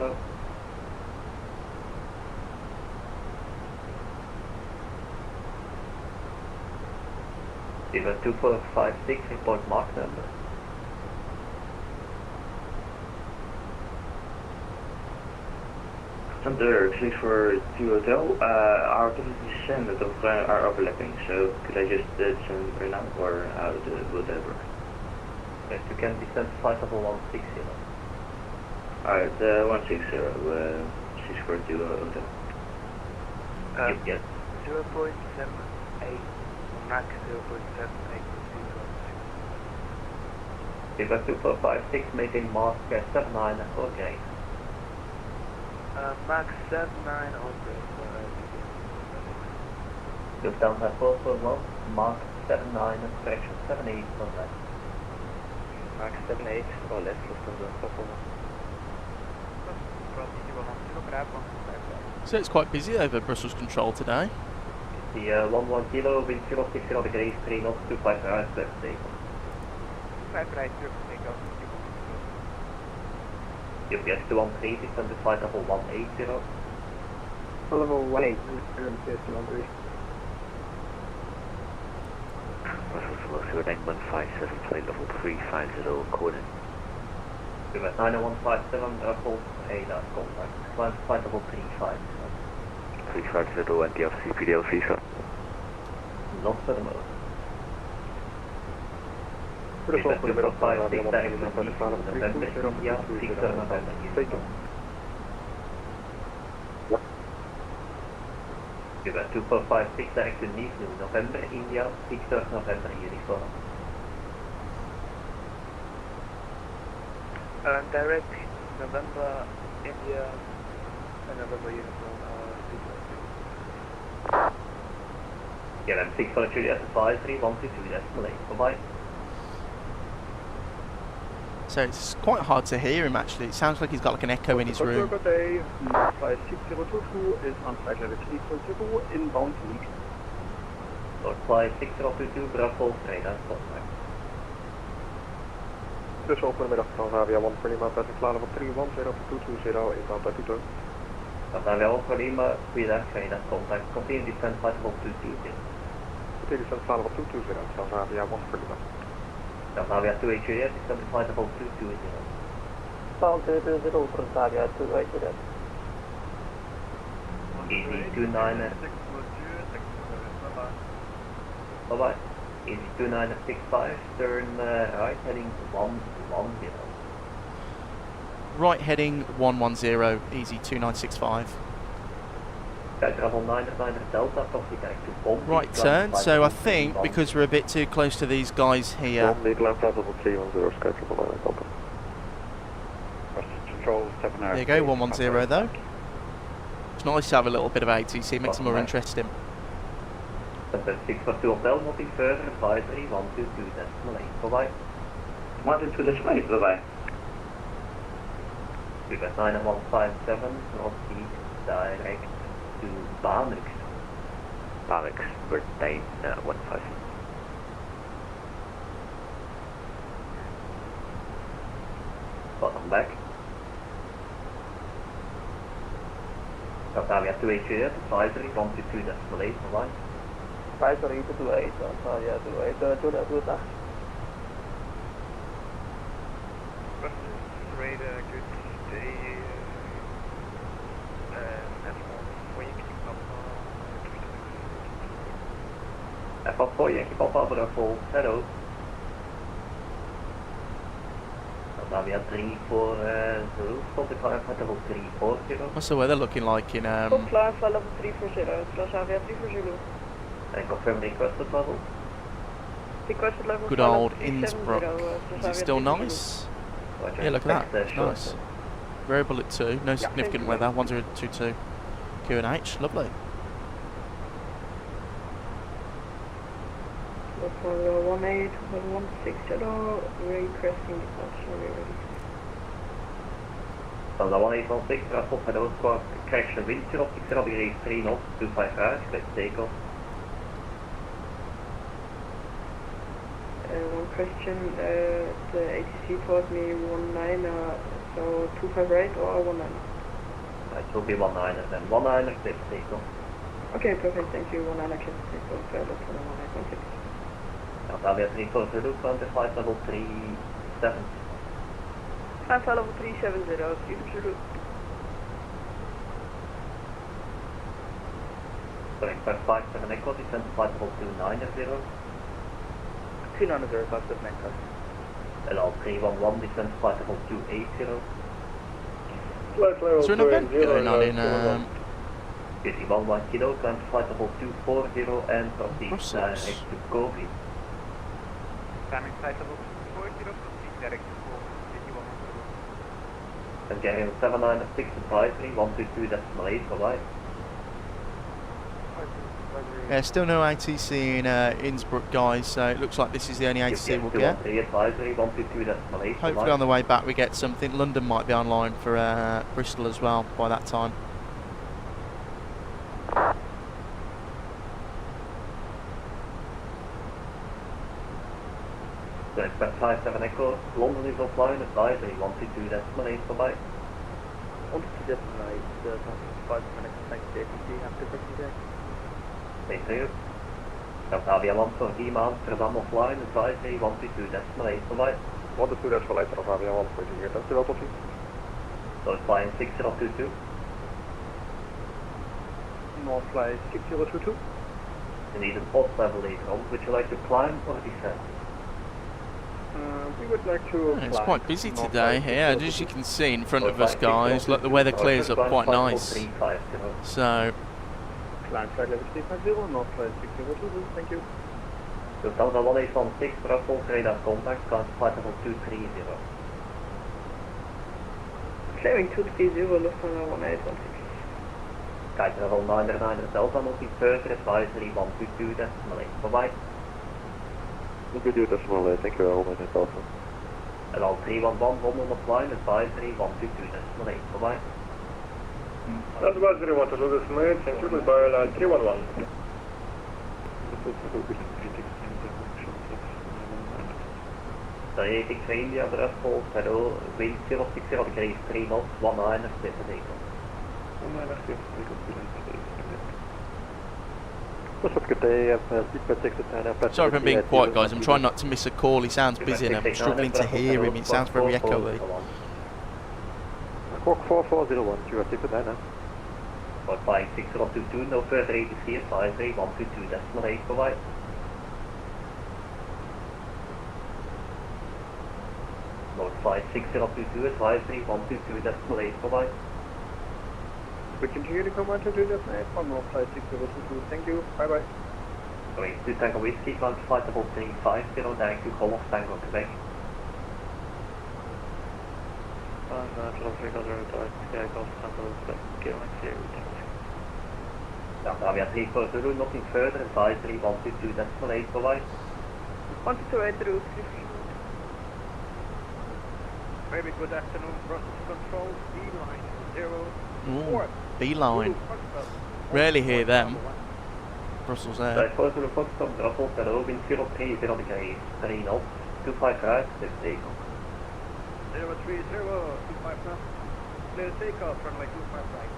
River 2456, report mark number. Center 642 Hotel, our office descended of are overlapping, so could I just descend right now, or how would that work? Yes, you can descend to flight level 160. Alright, 160, 642 Hotel. Yes. 0.78, max 0.78. River 2456, maintain mask 79 or greater. Max 79 or greater. Lufthansa 441, Mark 79 and correction 78 for that. Mark 78 or less, Lufthansa 441. So it's quite busy over Brussels control today. The 11 kilo, wind 060 degrees, 3 knots, 25 hours, left take. 5 right, take off. UPS 213, descend to flight level 180. Level 18, UPS 213. Brussels 9157, flight level 350, coding. UPS 90157, full ADAS contact, climb to flight level 35. 350 and DFC PDLC, sir. Not for the moment. Bristol, goedemiddag, November, India, 6 November, UPS 2456 direct to Nice, November, India, 6 November, uniform. Direct November, India, and November uniform. Yeah, I'm 6 for Juliet advisory, 122 decimal 8. Bye-bye. So it's quite hard to hear him actually. It sounds like he's got like an echo in his room. Good day, flight 6022 is on flight level 320 inbound to Nice. Lord flight 6022, Bravo, Streda, contact. Dus goedemiddag, Transavia 1 for Lima, passing flight level 310 inbound to Dillon. Transavia 1 for Lima, goeiedag, Streda, contact. Continue descent flight level 220. Continue descent flight level 220, Transavia 1 for Lima. Transavia 28 Juliet, descent to flight level 220. Found 220, Transavia 28 Juliet. Easy 29, bye-bye. Easy 2965, turn right, heading 110. Right heading 110, easy 2965. Travel 909 Delta, property direct to Bomb. Right turn, so I think because we're a bit too close to these guys here. Lead line flight level 310, schedule line Delta. Control 7 hours. There you go, 110 though. It's nice to have a little bit of ATC, makes it more interesting. Number 642 Hotel, nothing further, advisory 122 decimal 8. Bye-bye. 122 decimal 8, bye-bye. UPS 9157, northeast, direct to Banux. Alex, we're 915. Bottom back. Transavia 28 Juliet, advisory 122 decimal 8. Bye-bye. Advisory 28, Transavia 28 Juliet, goeiedag. Radar, good day. When you keep up F4, Yankee Papa, Bravo, hello. Transavia 3 for Zulu, stop the climb flight level 340. What's the weather looking like in Stop climb flight level 340, Transavia 3 for Zulu. And confirm requested level. Requested level good flight level old 370, Innsbruck? Is Transavia it still 3 for Zulu. nice? Roger, Yeah, look at expect, that. short Nice. term. Variable at 2, no significant weather, 1022. QNH, lovely. For 18, 160, requesting departure, we're ready. Van de 1816, Bravo, hello, squawk, correction, wind 060 degrees, 3 knots, 25 hours, let's take off. One question, the ATC told me 19, so 258 or 19? It will be 19 then. 19, let's take off. Okay, perfect, thank you. 19, I can take off, that's for the 1916. Transavia 3 for Zulu, climb flight level 370. Climb flight level 370, 3 for Zulu. Correct, per 57 Echo, descend to flight level 290. 290, 57 Echo. LL 311, descend to flight level 280. Is there an event going on in Busy 11 kilo, climb to flight level 240 and proceed Brussels? direct to Kobe. Climbing flight level 240, proceed direct to Kobe. And carrying 796 advisory, 122 decimal 8, bye-bye. Yeah, still no ATC in Innsbruck, guys, so it looks like this is the only ATC we'll get. Hopefully on the way back we get something. London might be online for Bristol as well by that time. So expect 57 Echo, London is offline, advisory 122.8 for bye. 122.8, 5 minutes, thanks JPC, after Pushback. Thank you. Delta Aviation for Lima, Amsterdam offline, advisory 122.8 for bye. 122.8 vanaf Aviation voor hier, dankjewel tot ziens. So it's flying 6022. North fly 6022. You need an odd level later on. Would you like to climb or descend? We would like to It's quite busy today here, as you can see in front of us, guys. Look, the weather clears up quite nice. So Climb flight level 350, North flight 6022, thank you. So Delta 1816, Brussels, radar contact, climb flight level 230. Clearing 230, Lufthansa 1816. Kite level 909 Delta, nothing further, advisory 122.8. Bye-bye. 122.8, thank you very much, Delta. And all 311, London offline, advisory 122.8. Bye-bye. Advisory 122.8, thank you, goodbye, line 311. So 86 India, Brussels, hello, wind 060 degrees, 3 knots, 19 is this vehicle. sorry if I'm being quiet, guys. I'm trying not to miss a call. He sounds busy and I'm struggling to hear him. It sounds very echoey. Squawk 4401, you are tipped at For flying 6022, no further ATC, advisory 122.8. Bye-bye. North flight 6022, advisory 122.8. Bye-bye. We continue to come 122.8 from North flight 6022, thank you, bye bye. Sorry, 2 Tango Whiskey, climb to flight level 350, thank you, call off Tango Quebec. Delta Avia 340, nothing further, advisory 122.8, bye-bye. 128 route. Very good afternoon, Brussels Control, D-line 04. Beeline. Rarely hear them. Brussels Air. Right, first of the Foxtrot, Brussels, hello, wind 030 degrees, 3 knots, 25 right, this vehicle. 030, 25 knots, clear takeoff, runway 25 right.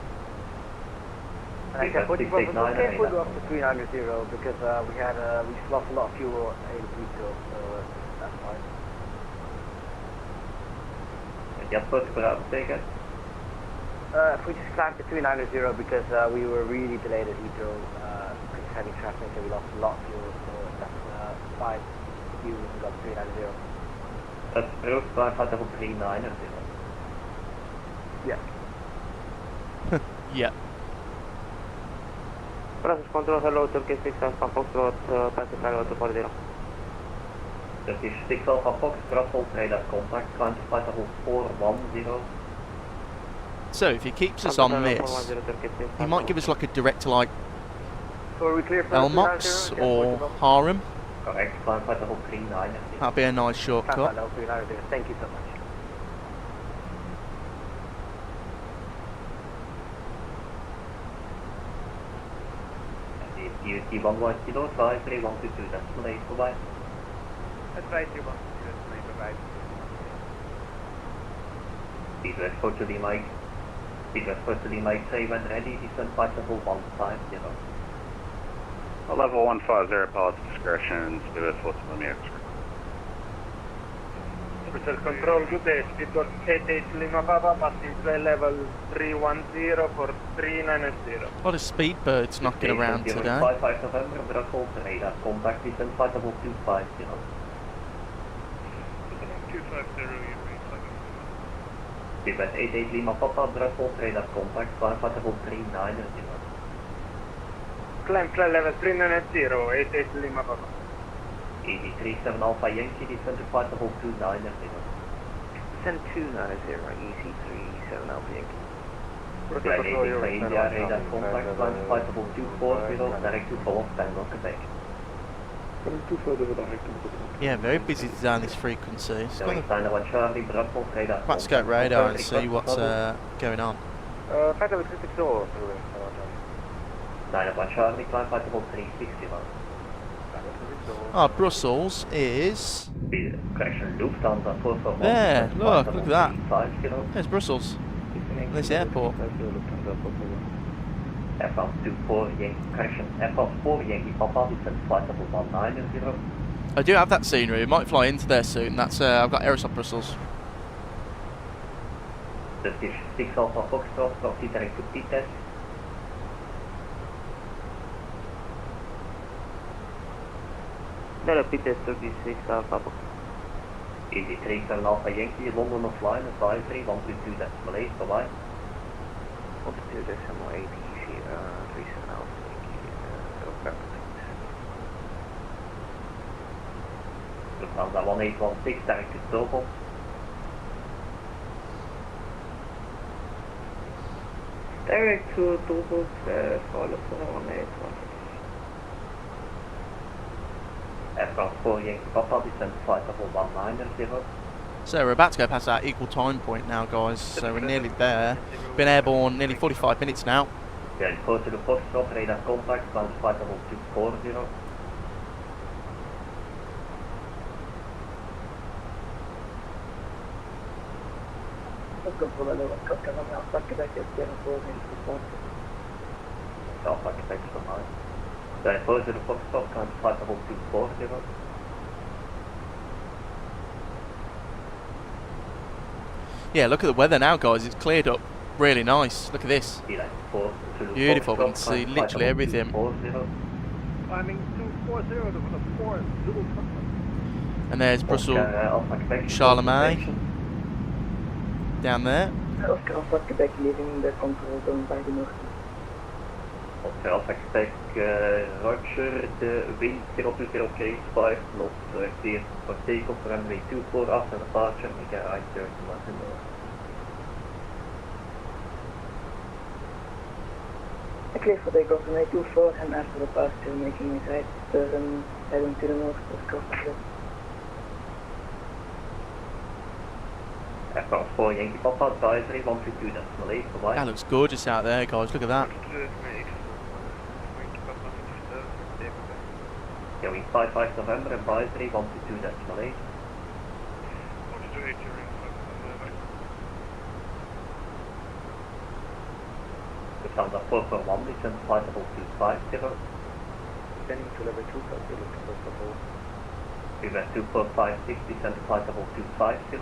I said 44, but we can't go up to 390 because we lost a lot of fuel in Bristol, so that's fine. Yes, first of all, take it. If we just climbed to 390 because we were really delayed at Heathrow because heavy traffic and we lost a lot of fuel, so that's fine. You got 390. That's approved, flight level 390. Yeah. Yeah. Brussels Control, hello, Turkish 6 Alpha Foxtrot, passenger auto for 0. Turkish 6 Alpha Fox, Brussels, radar contact, climb to flight level 410. So if he keeps us on this, he might give us like a direct to like So are we clear for Elmox or Harem. Correct, climb flight level 390. That'd be a nice shortcut. Thank you so much. UT 11 kilo, advisory 122.8, bye-bye. Advisory 122.8, bye-bye. Speed West Coach to the Mike. Speed West Coach to the Mike, say when ready, descend flight level 150. Level 150, pilot's discretion, speed West 40 mm. Bristol Control, good day. Speed West 88 Lima Papa, passing level 310 for 390. A lot of speedbirds knocking around today. 55 November, Brussels, radar contact, descend flight level 250. 250, you reach Speed West 88 Lima Papa, Brussels, radar contact, climb flight level 390. Climb flight level 390, 88 Lima Papa. Easy 37 Alpha Yankee, descend to flight level 290. Send 290, easy 37 Alpha Yankee. Via India, radar contact, climb flight level 240, direct to Boeing, stand Quebec. Yeah, very busy down this frequency. It's Going got sign of Charlie, Brussels, radar a scope radar and see what's going on. Flight level 360 through Sign of Charlie, climb flight level 360. Brussels is Correction, Lufthansa 441. there. Look at that. 5 kilo. There's Brussels. This airport. Air France 24 Yankee, correction, Air France 4 Yankee Papa, descent flight level 190. I do have that scenery. We might fly into there soon. That's I've got Aerosol Brussels. The 6 Alpha Foxtrot, proceed direct to P-test. No, P-test 36 Alpha. Easy 37 Alpha Yankee, London offline, advisory 122 decimal 8, bye-bye. 122 decimal 8, easy 37 Alpha Yankee, Lufthansa 1816, direct to Stockholm. Direct to Tobruk, follow for 1816. Air France 4 Yankee Papa, descent flight level 190. So we're about to go past our equal time point now, guys. So we're nearly there. Been airborne nearly 45 minutes now. Yeah, go to the Foxtrot, radar contact, climb flight level 240. Alpha Quebec is behind. Then go to the Foxtrot, climb flight level 240. Yeah, look at the weather now, guys. It's cleared up. Really nice. Look at this. Beautiful. We can see literally everything. Climbing 240 to the 4 Zulu. And there's Brussels, Charlemagne down there. Oscar Alpha Quebec leaving the control zone by the north. Okay, Alpha Quebec, Roger, the wind 0205 knots, clear for takeoff, runway 24 after departure, make a right turn to Martin North. Clear for takeoff, runway 24 and after departure making a right turn heading to the north, Oscar Alpha Quebec. Air France 4 Yankee Papa, advisory 122 decimal 8, bye-bye. That looks gorgeous out there, guys. Look at that. Going 55 November, advisory 122 decimal 8. Lufthansa 441, descent flight level 250. Descending to level 2, River 2456, descent flight level 250.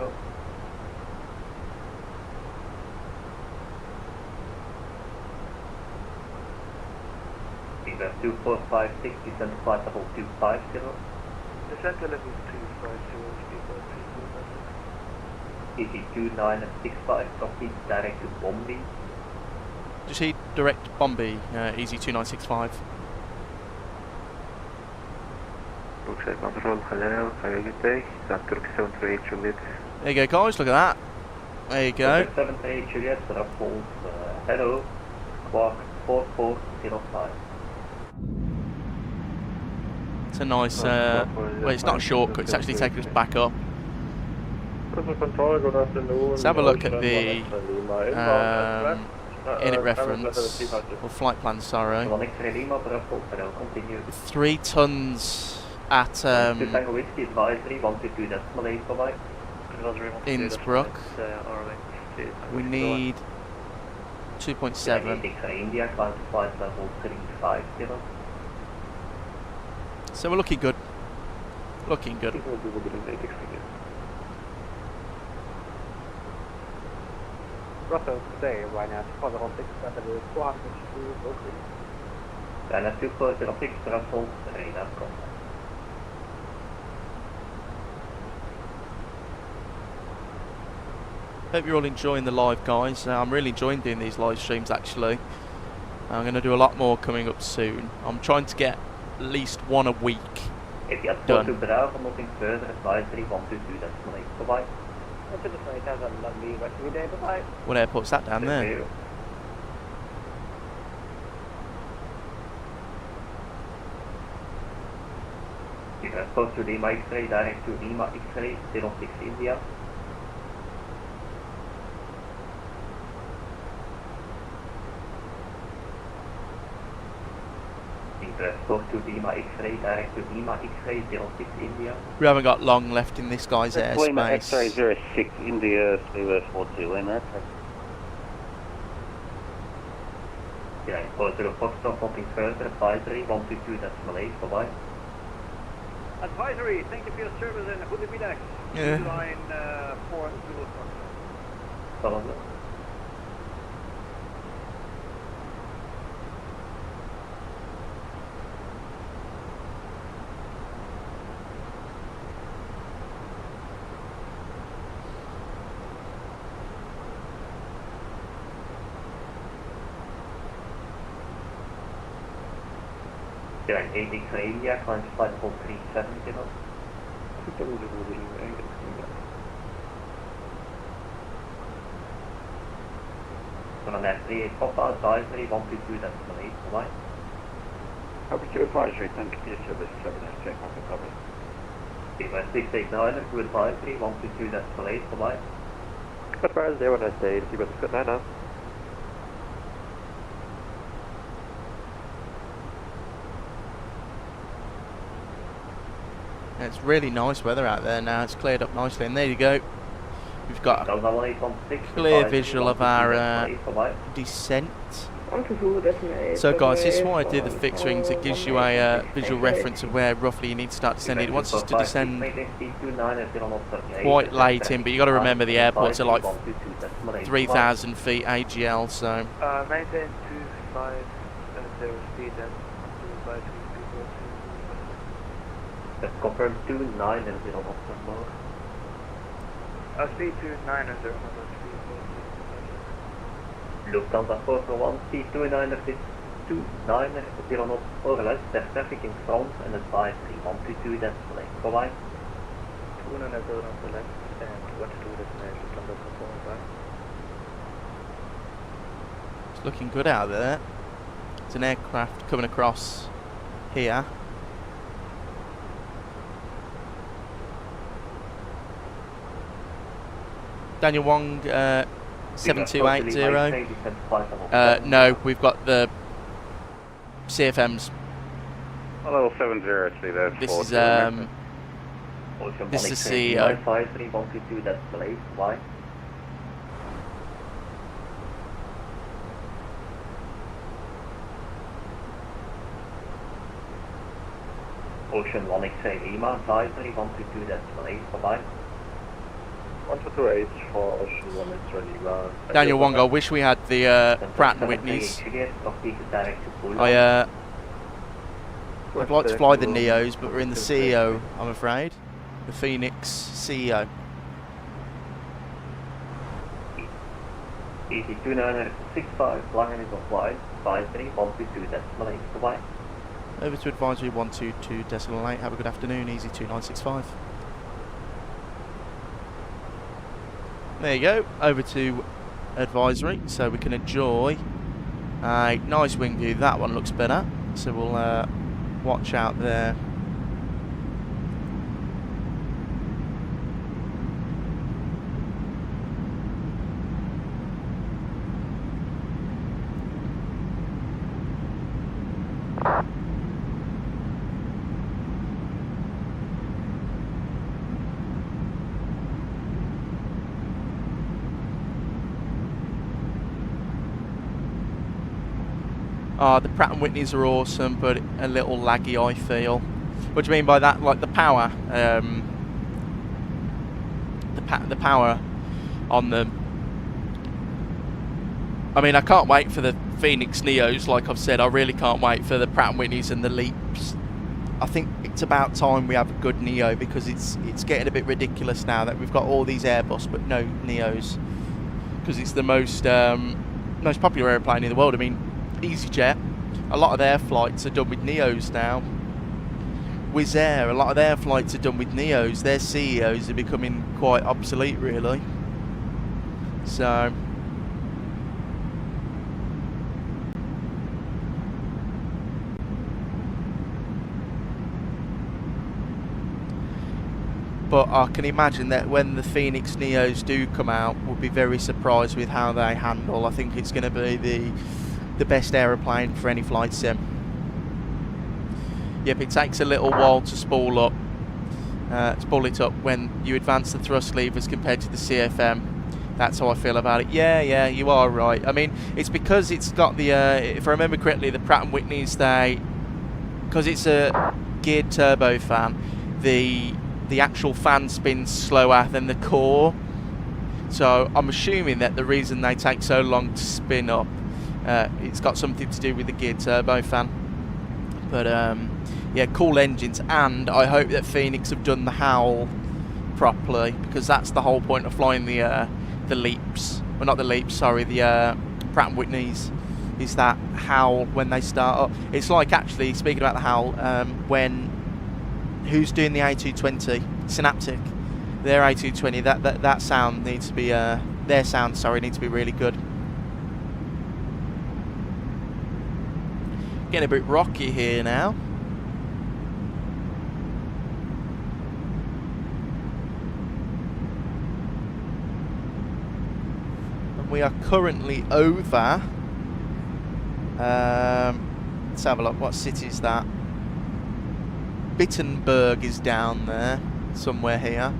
River 2456, descent flight level 250. Descent to level 250, Easy 2965, proceed direct to Bombay. Just hit direct Bombay, easy 2965. Brookside control, hello, have a good day. Zambia 738 Juliet. There you go, guys. Look at that. There you go. 738 Juliet, Brussels, hello, squawk 4405. It's a nice, well, it's not a shortcut. It's actually taking us back up. Control, good afternoon. Let's have a look at the init reference, or flight plan, sorry. 3 tons at Innsbruck. We need 2.7. India, climb to flight level 350. So we're looking good. Looking good. Brussels today, right now, 406, level 402, locally. And at 2406, Brussels, radar contact. Hope you're all enjoying the live, guys. I'm really enjoying doing these live streams, actually. I'm going to do a lot more coming up soon. I'm trying to get at least one a week done. To Bravo, nothing further, advisory 122, that's Malaysia. Bye-bye. Have a lovely rest of your day, bye-bye. What airport's that down there? Go to Lima X-ray, direct to Lima X-ray, 06 India. Go to Lima X-ray, direct to Lima X-ray, 06 India. We haven't got long left in this guy's Lima X-ray airspace. 06 India, Speedbird 42 Lima. Yeah, go to the Foxtrot, hopping further, advisory, 122.8, bye-bye. Advisory, thank you for your service and good to be back. Yeah. Line 4 and 2 Follow. Yeah, 8 X-ray India, climb to flight level 370. On an F38 Papa, advisory, 122.8, bye-bye. Copy to advisory, thank you, service 7S, check market coverage. West 689, to advisory, 122.8, bye-bye. Advise 0198, see what's good now. It's really nice weather out there now. It's cleared up nicely, and there you go. We've got a clear visual of our descent. So guys, this is why I do the fixed wings. It gives you a visual reference of where roughly you need to start descending. It wants us to descend quite late in, but you got to remember the airports are like 3,000 feet AGL, so... maintain 250 speed and 253 Let's confirm 29 and 0 more. speed 29 and 0 Lufthansa 441, speed 29 and 29 and 0 knots overless, there's traffic in front and advisory 122 destination. Bye-bye. 29 and 0 knots left and 122 destination, Lufthansa 441. It's looking good out there. It's an aircraft coming across here. Daniel Wong, 7280. No, we've got the CFMs. Level 70, see there. This is the CEO. Advisory 122, that's delayed. Bye. Ocean 1 X-ray Lima, advisory 122, that's delayed. Bye-bye. 128 for Ocean 1 X-ray Lima. Daniel Wong, I wish we had the Pratt & Whitneys. I'd like to fly the Neos, but we're in the CEO, I'm afraid. The Phoenix CEO. Easy 2965, flying is on flight, advisory 122, that's delayed. Bye-bye. Over to advisory 122.8. Have a good afternoon, Easy 2965. There you go, over to advisory, so we can enjoy a nice wing view. That one looks better, so we'll watch out there. The Pratt & Whitneys are awesome, but a little laggy, I feel. What do you mean by that? Like the power? The power on them. I mean, I can't wait for the Phoenix Neos, like I've said. I really can't wait for the Pratt & Whitneys and the Leaps. I think it's about time we have a good Neo, because it's getting a bit ridiculous now that we've got all these Airbus but no Neos. Because it's the most popular airplane in the world. I mean, EasyJet, a lot of their flights are done with Neos now. Wizz Air, a lot of their flights are done with Neos. Their CEOs are becoming quite obsolete, really. So but I can imagine that when the Fenix Neos do come out, we'll be very surprised with how they handle. I think it's going to be the best aeroplane for any flight sim. Yep, it takes a little while to spool it up when you advance the thrust levers compared to the CFM. That's how I feel about it. Yeah, you are right. I mean, it's because it's got the, if I remember correctly, the Pratt & Whitney's, because it's a geared turbofan, the actual fan spins slower than the core. So I'm assuming that the reason they take so long to spin up, it's got something to do with the geared turbofan. But yeah, cool engines, and I hope that Fenix have done the howl properly, because that's the whole point of flying the leaps. Well, not the leaps, sorry, the Pratt & Whitneys, is that howl when they start up. It's like, actually, speaking about the howl, who's doing the A320? Synaptic. Their A320, that sound needs to be, their sound, sorry, needs to be really good. Getting a bit rocky here now. And we are currently over. Let's have a look. What city is that? Wittenberg is down there, somewhere here.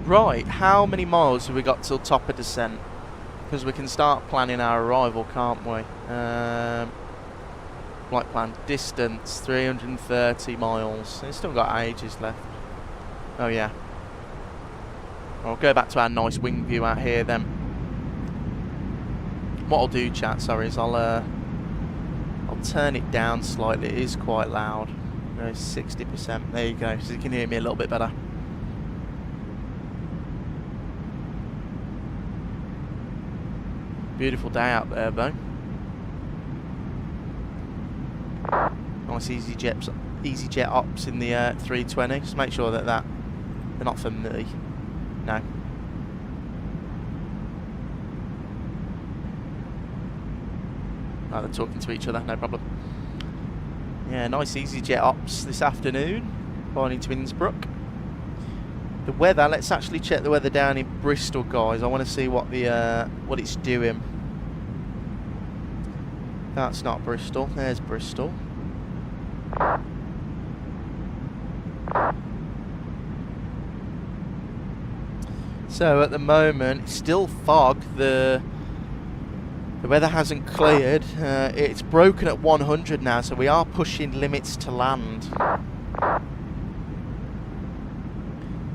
Right, how many miles have we got till top of descent? Because we can start planning our arrival, can't we? Flight plan, distance, 330 miles. It's still got ages left. Oh yeah. I'll go back to our nice wing view out here then. What I'll do, chat, sorry, is I'll turn it down slightly. It is quite loud. 60%. There you go, so you can hear me a little bit better. Beautiful day out there, though. Nice EasyJet ops in the 320. Just make sure that they're not for me. No. Oh, they're talking to each other. No problem. Yeah, nice EasyJet ops this afternoon. Flying into Innsbruck. The weather, let's actually check the weather down in Bristol, guys. I want to see what it's doing. That's not Bristol. There's Bristol. So at the moment, it's still fog. The weather hasn't cleared. It's broken at 100 now, so we are pushing limits to land.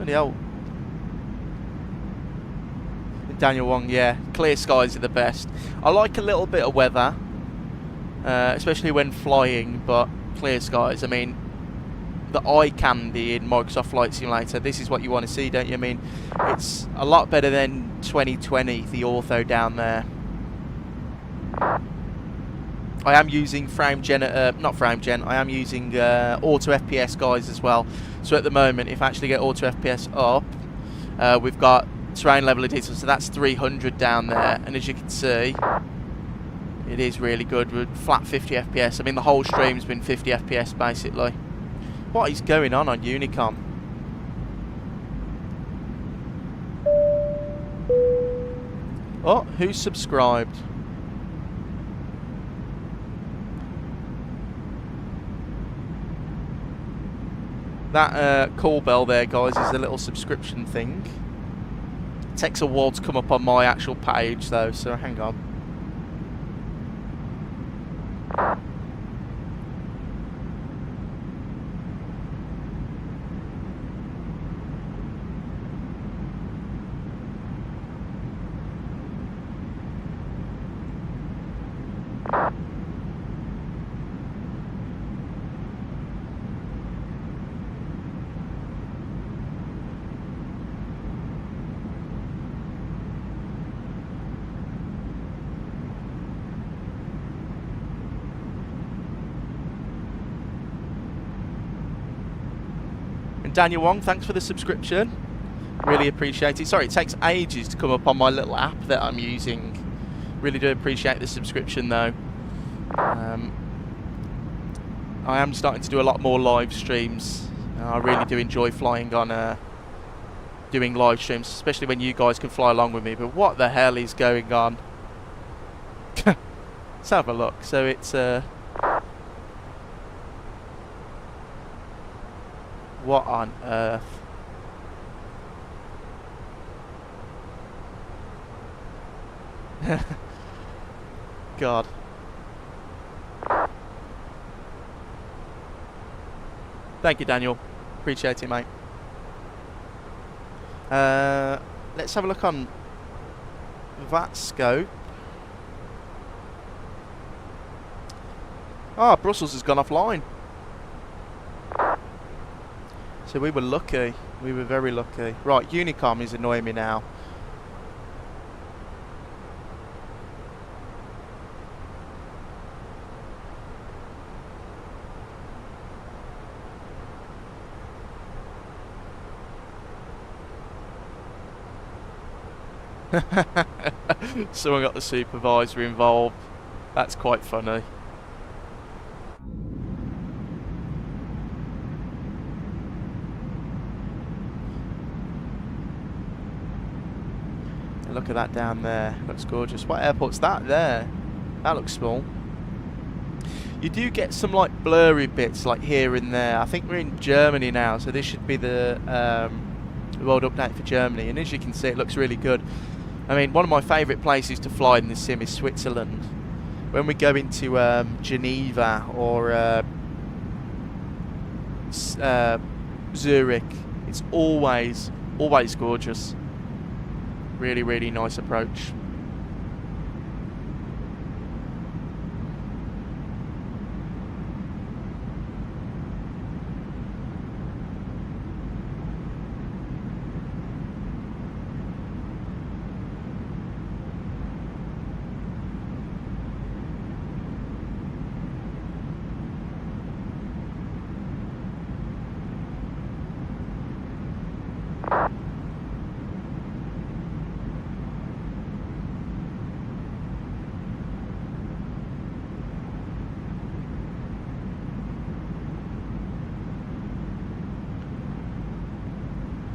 Hell. Daniel Wong, yeah, clear skies are the best. I like a little bit of weather, especially when flying, but clear skies, I mean, the eye candy in Microsoft Flight Simulator, this is what you want to see, don't you? I mean, it's a lot better than 2020, the ortho down there. I am using I am using auto FPS, guys, as well. So at the moment, if I actually get auto FPS up, we've got terrain level additive, so that's 300 down there. And as you can see, it is really good with flat 50 FPS. I mean, the whole stream's been 50 FPS basically. What is going on Unicom? Oh, who's subscribed? That call bell there, guys, is a little subscription thing. It takes a while to come up on my actual page, though, so hang on. Daniel Wong, thanks for the subscription. Really appreciate it. Sorry, it takes ages to come up on my little app that I'm using. Really do appreciate the subscription though. I am starting to do a lot more live streams. I really do enjoy flying on doing live streams, especially when you guys can fly along with me. But what the hell is going on? Let's have a look. So it's what on earth? God. Thank you, Daniel. Appreciate it, mate. Let's have a look on VATScope. Ah, Brussels has gone offline. So we were lucky. We were very lucky. Right, Unicom is annoying me now. Someone got the supervisor involved. That's quite funny. Look at that down there. Looks gorgeous. What airport's that there? That looks small. You do get some like blurry bits like here and there. I think we're in Germany now, so this should be the world update for Germany. And as you can see, it looks really good. I mean, one of my favourite places to fly in the sim is Switzerland. When we go into Geneva or Zurich, it's always gorgeous. Really, really nice approach.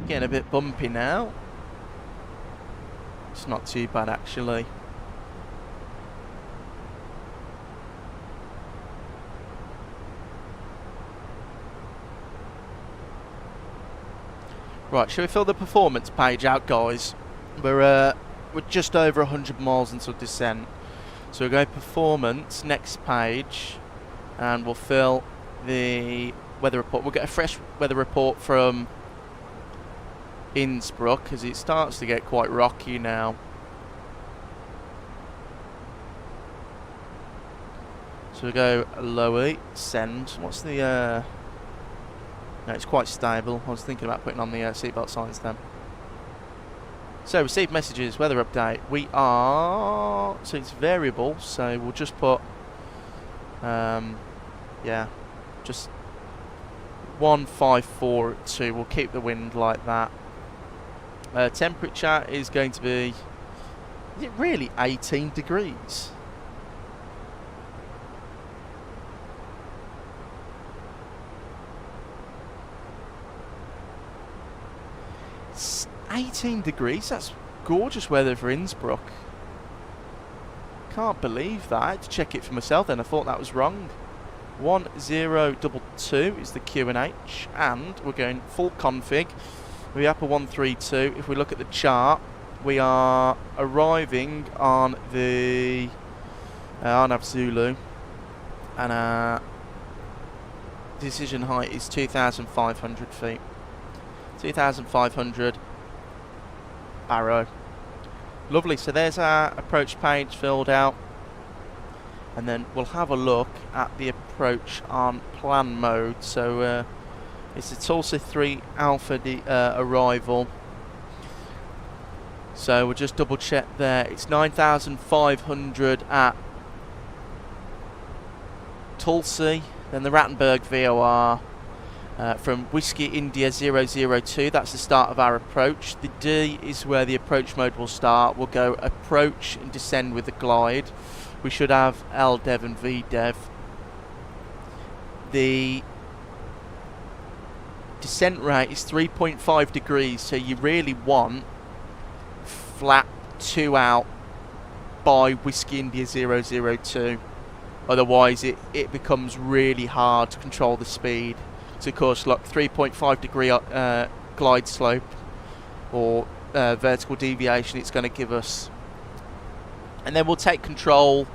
Getting a bit bumpy now. It's not too bad actually. Right, shall we fill the performance page out, guys? We're just over 100 miles until descent. So we'll go performance, next page, and we'll fill the weather report. We'll get a fresh weather report from Innsbruck, because it starts to get quite rocky now. So we go lower, send. What's the no, it's quite stable. I was thinking about putting on the seatbelt signs then. So receive messages, weather update. We are, so it's variable, so we'll just put yeah, just 154.2. We'll keep the wind like that. Temperature is going to be, is it really 18 degrees? It's 18 degrees, that's gorgeous weather for Innsbruck. Can't believe that. I had to check it for myself then, I thought that was wrong. 1022 is the QNH, and we're going full config. We're up a 132. If we look at the chart, we are arriving on the Arnav Zulu, and our decision height is 2,500 feet. 2,500 Barrow. Lovely. So there's our approach page filled out, and then we'll have a look at the approach on plan mode. So it's a Tulsa 3 Alpha arrival. So we'll just double check there. It's 9,500 at Tulsa, then the Rattenberg VOR, from Whiskey India 002. That's the start of our approach. The D is where the approach mode will start. We'll go approach and descend with the glide. We should have LDEV and VDEV. The descent rate is 3.5 degrees, so you really want flap 2 out by Whiskey India 002. Otherwise it becomes really hard to control the speed. So of course, look, 3.5 degree glide slope or vertical deviation it's going to give us. And then we'll take control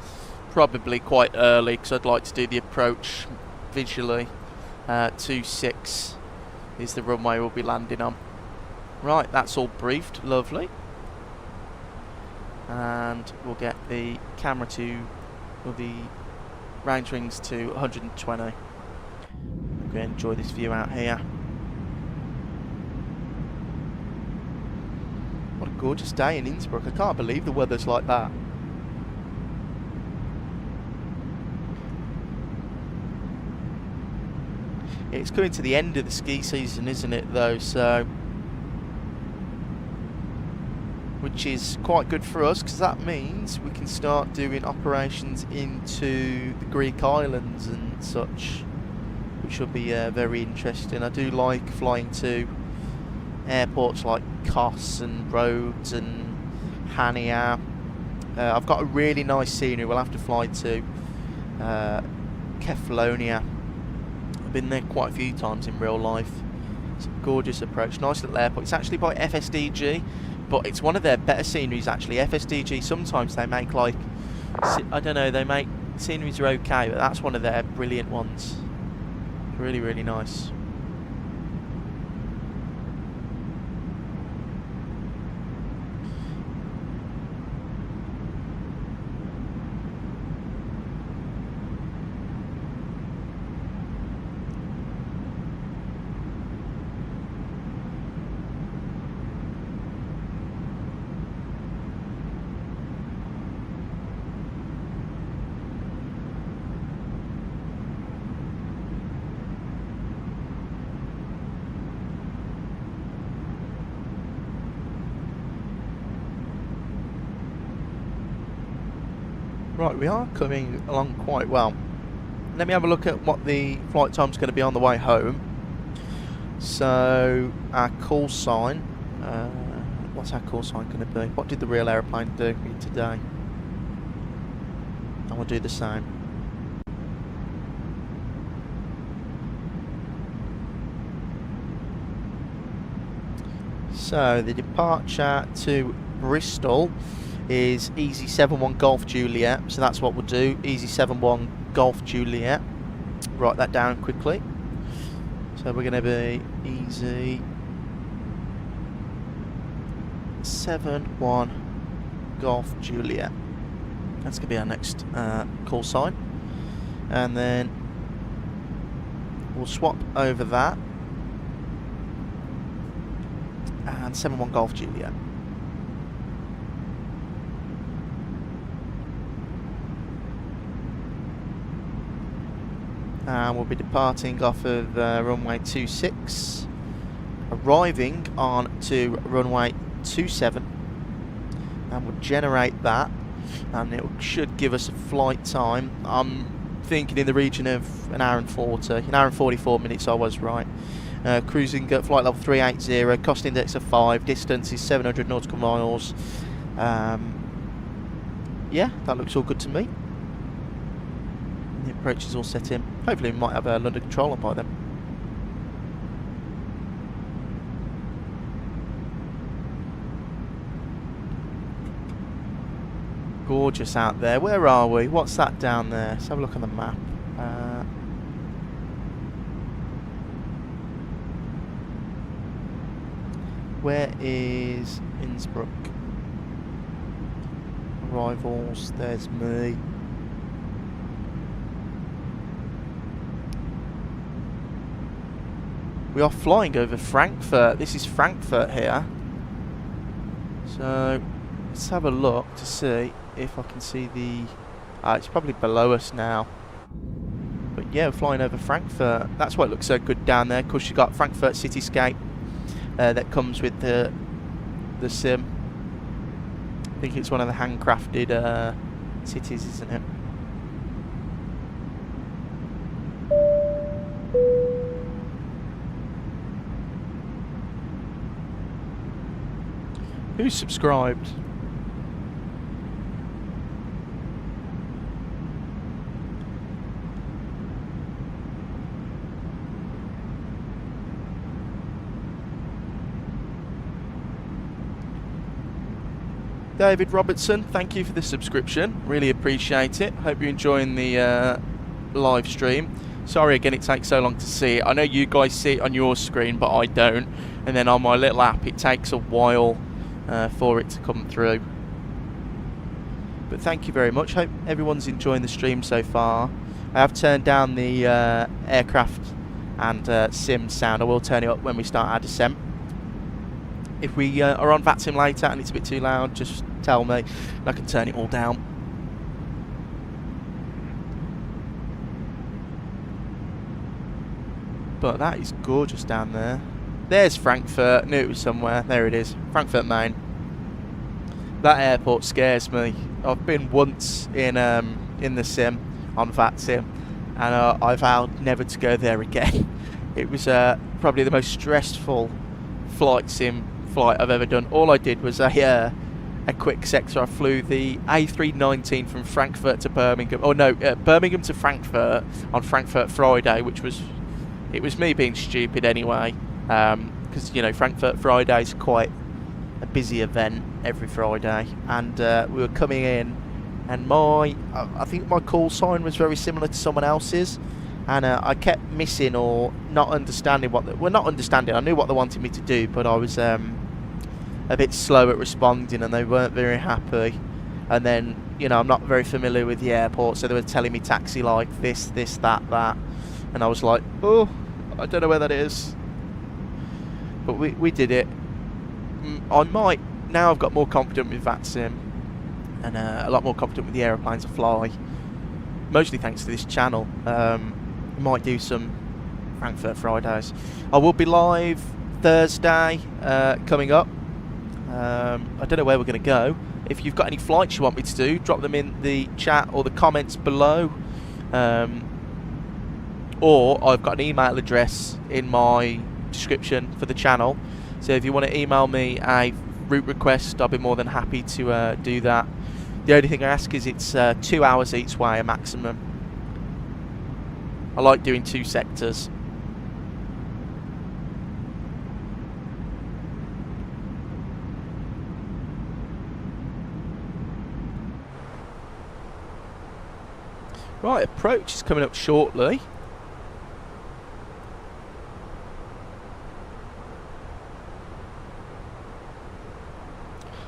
probably quite early, because I'd like to do the approach visually. 26 is the runway we'll be landing on. Right, that's all briefed, lovely. And we'll get the camera to, or the range rings to 120. I'm going to enjoy this view out here. What a gorgeous day in Innsbruck. I can't believe the weather's like that. It's coming to the end of the ski season, isn't it, though? So, which is quite good for us, because that means we can start doing operations into the Greek islands and such, which will be very interesting. I do like flying to airports like Kos and Rhodes and Hania. I've got a really nice scenery. We'll have to fly to Kefalonia. I've been there quite a few times in real life. It's a gorgeous approach, nice little airport. It's actually by FSDG, but it's one of their better sceneries actually. FSDG, sometimes they make like, I don't know, they make sceneries are okay, but that's one of their brilliant ones. Really, really nice. Right, we are coming along quite well. Let me have a look at what the flight time's going to be on the way home. So, our call sign, what's our call sign going to be? What did the real aeroplane do today? And we'll do the same. So, the departure to Bristol is Easy 71 Golf Juliet, so that's what we'll do. Easy 71 Golf Juliet. Write that down quickly. So we're going to be Easy 71 Golf Juliet. That's going to be our next call sign, and then we'll swap over that and 71 Golf Juliet. And we'll be departing off of runway 26, arriving on to runway 27, and we'll generate that, and it should give us a flight time. I'm thinking in the region of an hour and 44 minutes. I was right. Cruising at flight level 380, cost index of 5, distance is 700 nautical miles. Yeah, that looks all good to me. The approach is all set in. Hopefully we might have a London controller by then. Gorgeous out there. Where are we? What's that down there? Let's have a look on the map. Where is Innsbruck? Arrivals, there's me. We are flying over Frankfurt. This is Frankfurt here. So let's have a look to see if I can see the... it's probably below us now. But yeah, we're flying over Frankfurt. That's why it looks so good down there. Of course, you've got Frankfurt Cityscape that comes with the sim. I think it's one of the handcrafted cities, isn't it? Who's subscribed? David Robertson, thank you for the subscription. Really appreciate it. Hope you're enjoying the live stream. Sorry again it takes so long to see it. I know you guys see it on your screen, but I don't. And then on my little app it takes a while for it to come through. But thank you very much. Hope everyone's enjoying the stream so far. I have turned down the aircraft and sim sound. I will turn it up when we start our descent. If we are on VATSIM later and it's a bit too loud, just tell me and I can turn it all down. But that is gorgeous down there. There's Frankfurt. Knew it was somewhere. There it is. Frankfurt Main. That airport scares me. I've been once in the sim on VATSIM, and I vowed never to go there again. It was probably the most stressful flight sim flight I've ever done. All I did was a quick sector. I flew the A319 from Frankfurt to Birmingham. Oh no, Birmingham to Frankfurt on Frankfurt Friday, which was, it was me being stupid anyway, because you know Frankfurt Friday is quite a busy event every Friday, and we were coming in, and I think my call sign was very similar to someone else's, and I kept missing or not understanding not understanding. I knew what they wanted me to do, but I was a bit slow at responding, and they weren't very happy. And then, you know, I'm not very familiar with the airport, so they were telling me taxi like this, that, and I was like, oh, I don't know where that is. But we did it. I might, now I've got more confident with VATSIM, and a lot more confident with the aeroplanes I fly, mostly thanks to this channel. Might do some Frankfurt Fridays. I will be live Thursday coming up. I don't know where we're going to go. If you've got any flights you want me to do, drop them in the chat or the comments below. Or I've got an email address in my description for the channel. So if you want to email me a route request, I'll be more than happy to do that. The only thing I ask is it's 2 hours each way, a maximum. I like doing 2 sectors. Right, approach is coming up shortly.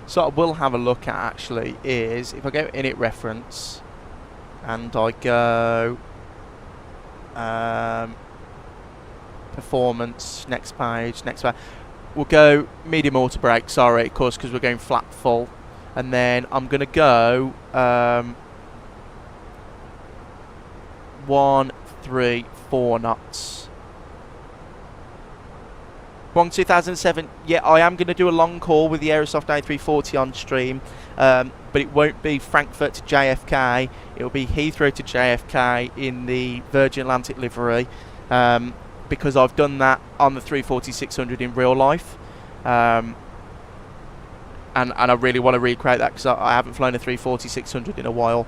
So I will have a look at actually is, if I go init reference and I go performance, next page, we'll go medium auto brake, sorry, of course, because we're going flat full, and then I'm going to go 134 knots. Wrong 2007. Yeah, I am going to do a long haul with the Aerosoft A340 on stream, but it won't be Frankfurt to JFK. It'll be Heathrow to JFK in the Virgin Atlantic livery, because I've done that on the 340-600 in real life, and I really want to recreate that because I haven't flown a 340-600 in a while.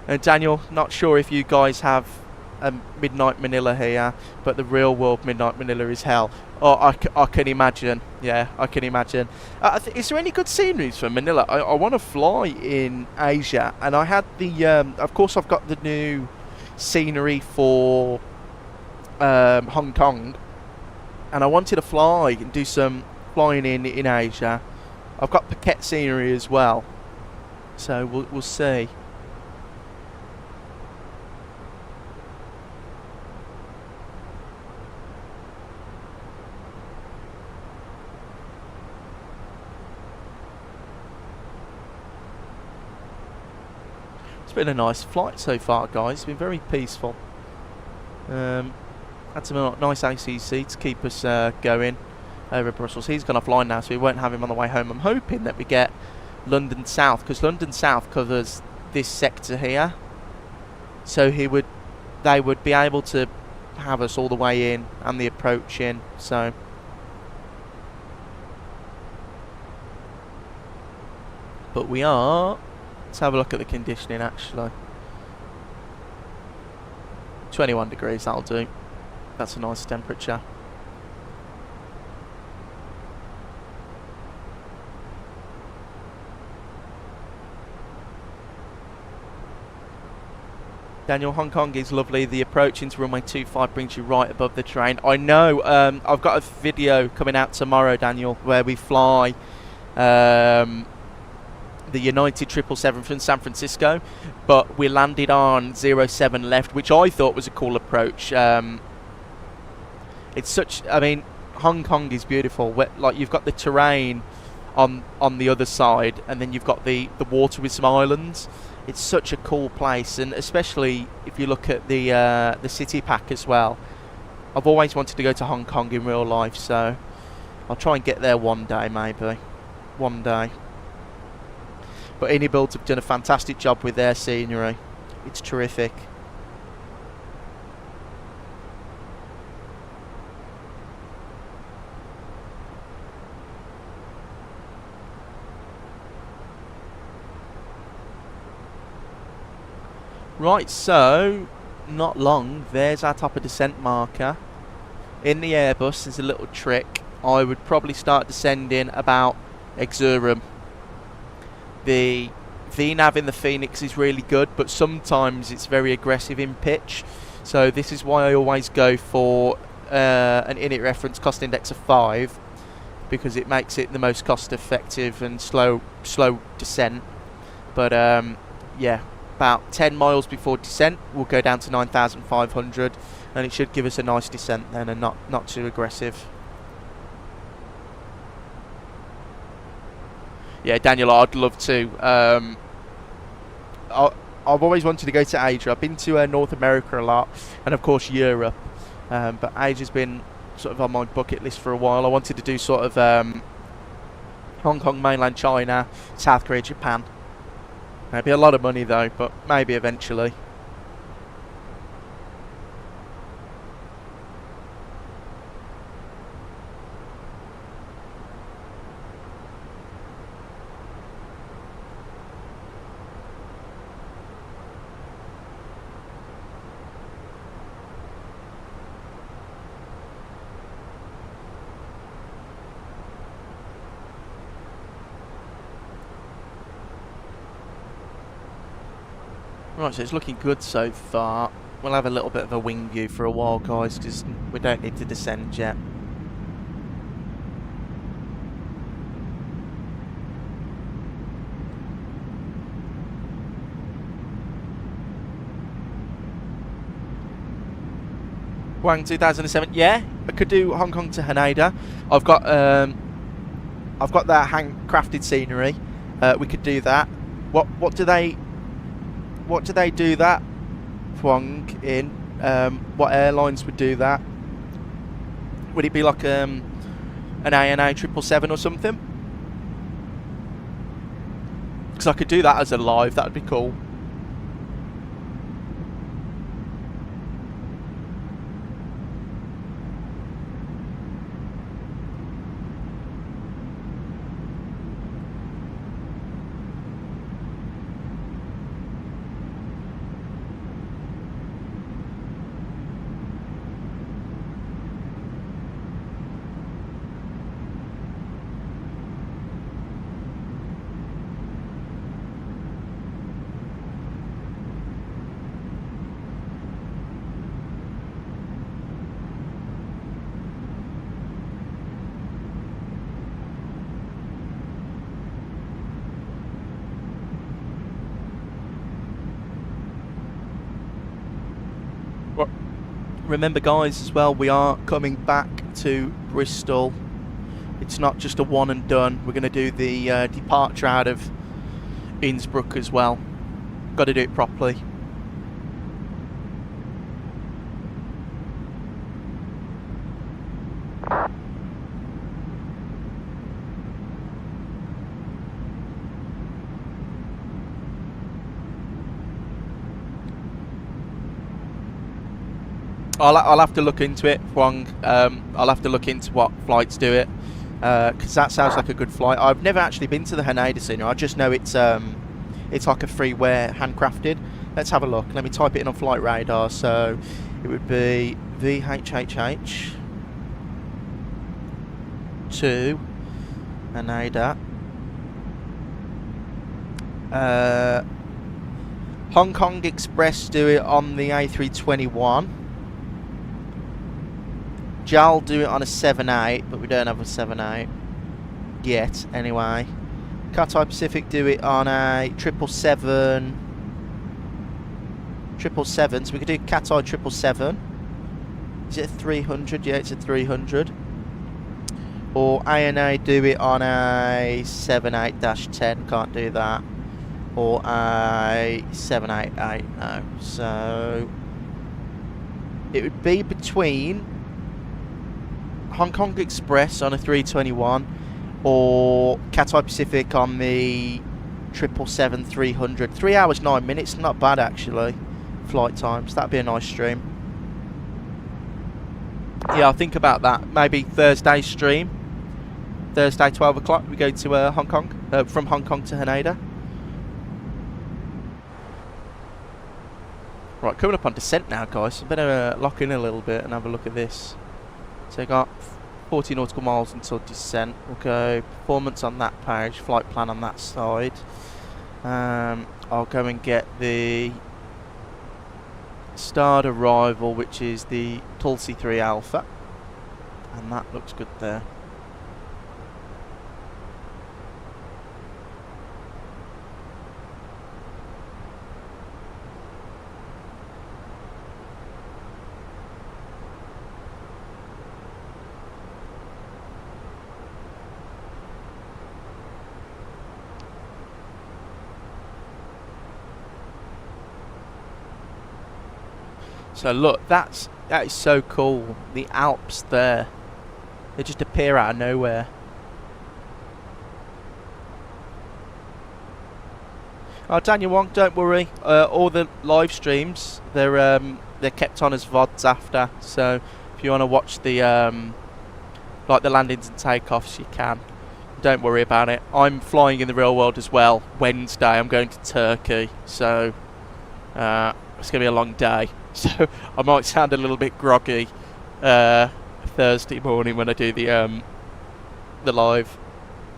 And Daniel, not sure if you guys have a Midnight Manila here, but the real world Midnight Manila is hell. Oh, I can imagine. Yeah, I can imagine. Is there any good sceneries for Manila? I want to fly in Asia, and I had the of course I've got the new scenery for Hong Kong, and I wanted to fly and do some flying in Asia. I've got Phuket scenery as well, so we'll see. It's been a nice flight so far, guys. It's been very peaceful. Had some nice ACC to keep us going over Brussels. He's gone offline now, so we won't have him on the way home. I'm hoping that we get London South, because London South covers this sector here, so they would be able to have us all the way in and the approach in. So but we are, let's have a look at the conditioning actually. 21 degrees, that'll do. That's a nice temperature. Daniel, Hong Kong is lovely. The approach into runway 25 brings you right above the train. I know. I've got a video coming out tomorrow, Daniel, where we fly the United 777 from San Francisco, but we landed on 07 left, which I thought was a cool approach. It's such, I mean, Hong Kong is beautiful. Like, you've got the terrain on the other side, and then you've got the water with some islands. It's such a cool place, and especially if you look at the city pack as well. I've always wanted to go to Hong Kong in real life, so I'll try and get there one day, maybe. One day. But Builds have done a fantastic job with their scenery. It's terrific. Right, so not long, there's our top of descent marker. In the Airbus, there's a little trick. I would probably start descending about Exurum. The VNAV in the Fenix is really good, but sometimes it's very aggressive in pitch. So this is why I always go for an init reference cost index of 5, because it makes it the most cost effective and slow descent. But yeah, about 10 miles before descent we'll go down to 9,500, and it should give us a nice descent then, and not too aggressive. Yeah, Daniel, I'd love to. I've always wanted to go to Asia. I've been to North America a lot, and of course Europe, but Asia's been sort of on my bucket list for a while. I wanted to do sort of Hong Kong, mainland China, South Korea, Japan. Maybe a lot of money though, but maybe eventually. Right, so it's looking good so far. We'll have a little bit of a wing view for a while, guys, because we don't need to descend yet. Guang 2007, yeah, I could do Hong Kong to Haneda. I've got that handcrafted scenery. We could do that. What do they do that, Huang, in? What airlines would do that? Would it be like an ANA 777 or something? Because I could do that as a live, that would be cool. Remember, guys, as well, we are coming back to Bristol. It's not just a one and done. We're going to do the departure out of Innsbruck as well. Got to do it properly. I'll have to look into it, Huang. I'll have to look into what flights do it, because that sounds like a good flight. I've never actually been to the Haneda scenery. I just know it's like a freeware, handcrafted. Let's have a look. Let me type it in on Flight Radar. So it would be VHHH to Haneda. Hong Kong Express do it on the A321. JAL do it on a 7.8, but we don't have a 7.8 yet, anyway. Cathay Pacific do it on a 777, so we could do Cathay 777. Is it a 300? Yeah, it's a 300. Or ANA do it on a 78-10, can't do that. Or a 788, no. So it would be between Hong Kong Express on a 321 or Cathay Pacific on the 777-300. 3 hours 9 minutes, not bad actually. Flight times, that'd be a nice stream. Yeah, I'll think about that. Maybe Thursday stream. Thursday 12 o'clock we go to Hong Kong, from Hong Kong to Haneda. Right, coming up on descent now, guys. I better lock in a little bit and have a look at this. So I got 40 nautical miles until descent. We'll go performance on that page, flight plan on that side. I'll go and get the starred arrival, which is the Tulsi 3 Alpha, and that looks good there. So look, that is so cool. The Alps there, they just appear out of nowhere. Oh, Daniel Wong, don't worry. All the live streams, they're kept on as VODs after. So if you want to watch the like the landings and takeoffs, you can. Don't worry about it. I'm flying in the real world as well. Wednesday, I'm going to Turkey, so it's going to be a long day. So I might sound a little bit groggy Thursday morning when I do the live.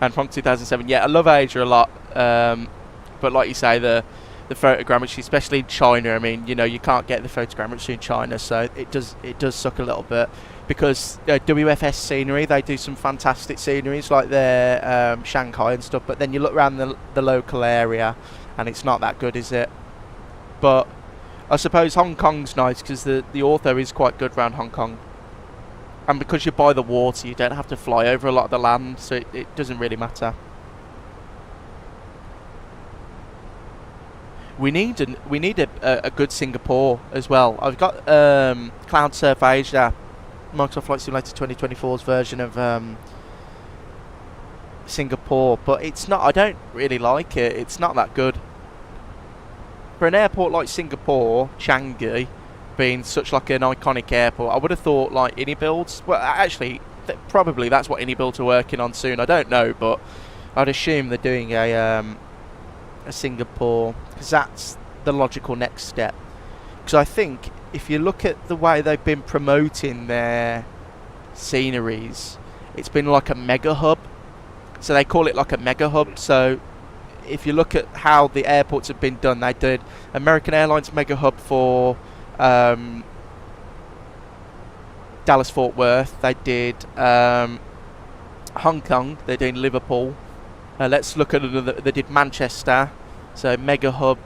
And from 2007, yeah, I love Asia a lot. But like you say, the photogrammetry, especially in China, I mean, you know, you can't get the photogrammetry in China, so it does suck a little bit. Because WFS scenery, they do some fantastic sceneries like their Shanghai and stuff, but then you look around the local area and it's not that good, is it? But I suppose Hong Kong's nice because the ortho is quite good around Hong Kong. And because you're by the water, you don't have to fly over a lot of the land, so it doesn't really matter. We need a good Singapore as well. I've got Cloud Surf Asia, Microsoft Flight Simulator 2024's version of Singapore, but it's not. I don't really like it. It's not that good. For an airport like Singapore, Changi, being such like an iconic airport, I would have thought like InnyBuilds. Well, actually, probably that's what InnyBuilds are working on soon. I don't know, but I'd assume they're doing a Singapore, because that's the logical next step. Because I think if you look at the way they've been promoting their sceneries, it's been like a mega hub. So they call it like a mega hub. So if you look at how the airports have been done, they did American Airlines mega hub for Dallas Fort Worth. They did Hong Kong. They're doing Liverpool. Let's look at another. They did Manchester. So mega hub.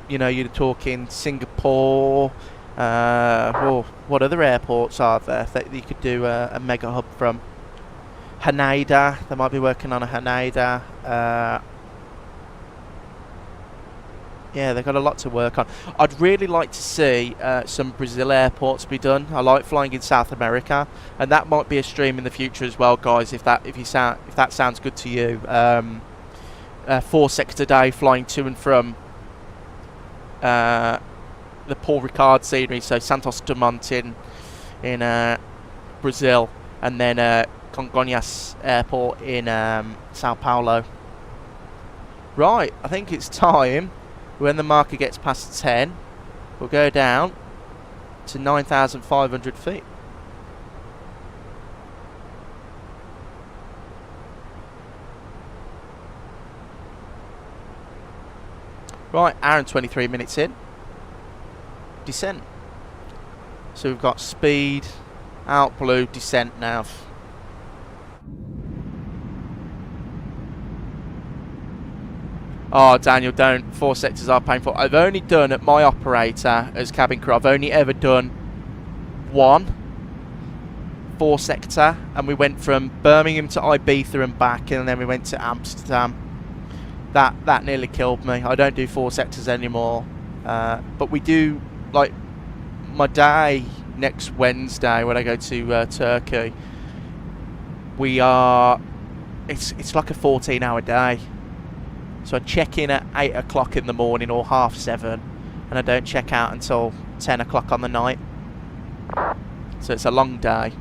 You know, you're talking Singapore. What other airports are there that you could do a mega hub from? Haneda. They might be working on a Haneda. Yeah, they've got a lot to work on. I'd really like to see some Brazil airports be done. I like flying in South America, and that might be a stream in the future as well, guys. If that sounds good to you, 4 seconds a day flying to and from the Paul Ricard scenery, so Santos Dumont in in Brazil, and then Congonhas Airport in Sao Paulo. Right, I think it's time, when the marker gets past 10, we'll go down to 9,500 feet. Right, hour and 23 minutes in. Descent. So we've got speed, out blue, descent now. Oh, Daniel, don't. 4 sectors are painful. I've only done, at my operator as cabin crew, I've only ever done 1 4 sector, and we went from Birmingham to Ibiza and back, and then we went to Amsterdam. That nearly killed me. I don't do 4 sectors anymore. But we do, like, my day next Wednesday when I go to Turkey, we are, it's like a 14-hour day. So I check in at 8 o'clock in the morning or 7:30, and I don't check out until 10 o'clock on the night. So it's a long day.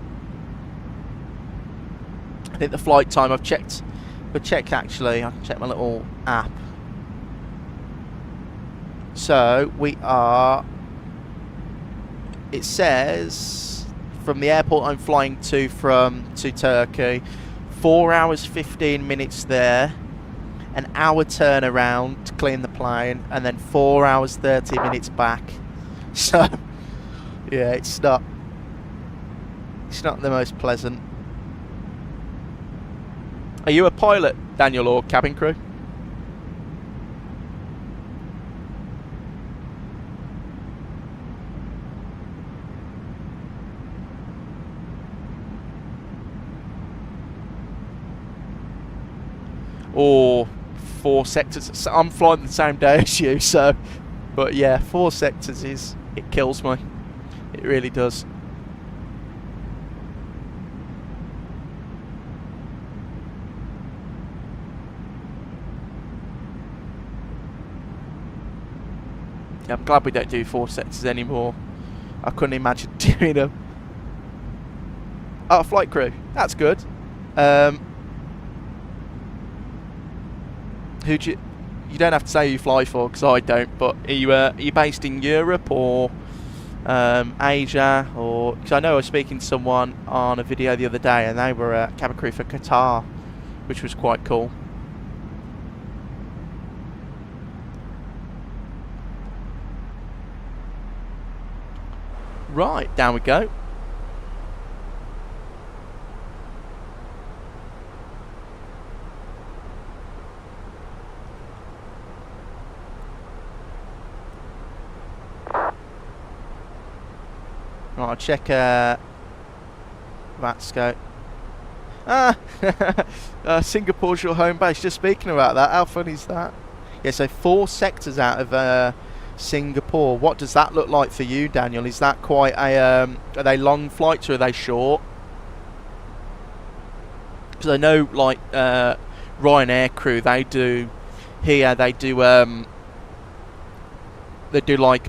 I think the flight time I've checked actually, I can check my little app. So we are, it says from the airport I'm flying to Turkey, 4 hours 15 minutes there, an hour turnaround to clean the plane, and then 4 hours 30 minutes back. So yeah, it's not the most pleasant. Are you a pilot, Daniel, or cabin crew? Or 4 sectors? So I'm flying the same day as you, so, but yeah, 4 sectors it kills me. It really does. Yeah, I'm glad we don't do 4 sectors anymore. I couldn't imagine doing them. Oh, flight crew. That's good. Who do you don't have to say who you fly for, because I don't, but are you based in Europe or Asia? Or, because I know I was speaking to someone on a video the other day and they were cabin crew for Qatar, which was quite cool. Right, down we go. Right, I'll check VATSCO. Singapore's your home base. Just speaking about that, how funny is that? Yeah, so 4 sectors out of Singapore. What does that look like for you, Daniel? Is that quite a are they long flights or are they short? Because I know, like, Ryanair crew, they do like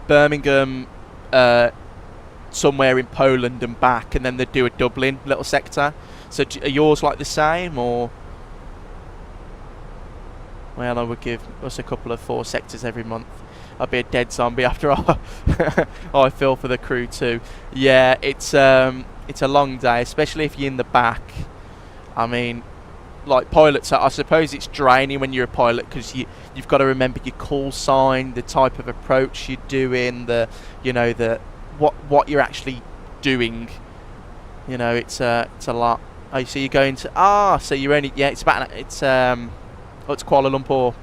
Birmingham, somewhere in Poland and back, and then they do a Dublin little sector. So are yours like the same, or? Well, I would give us a couple of 4 sectors every month. I'd be a dead zombie after I feel for the crew too. Yeah, it's a long day, especially if you're in the back. I mean, like pilots, I suppose it's draining when you're a pilot, because you've got to remember your call sign, the type of approach you're doing, what you're actually doing. You know, it's a lot. Oh, so you're going to so you're only it's about it's Kuala Lumpur.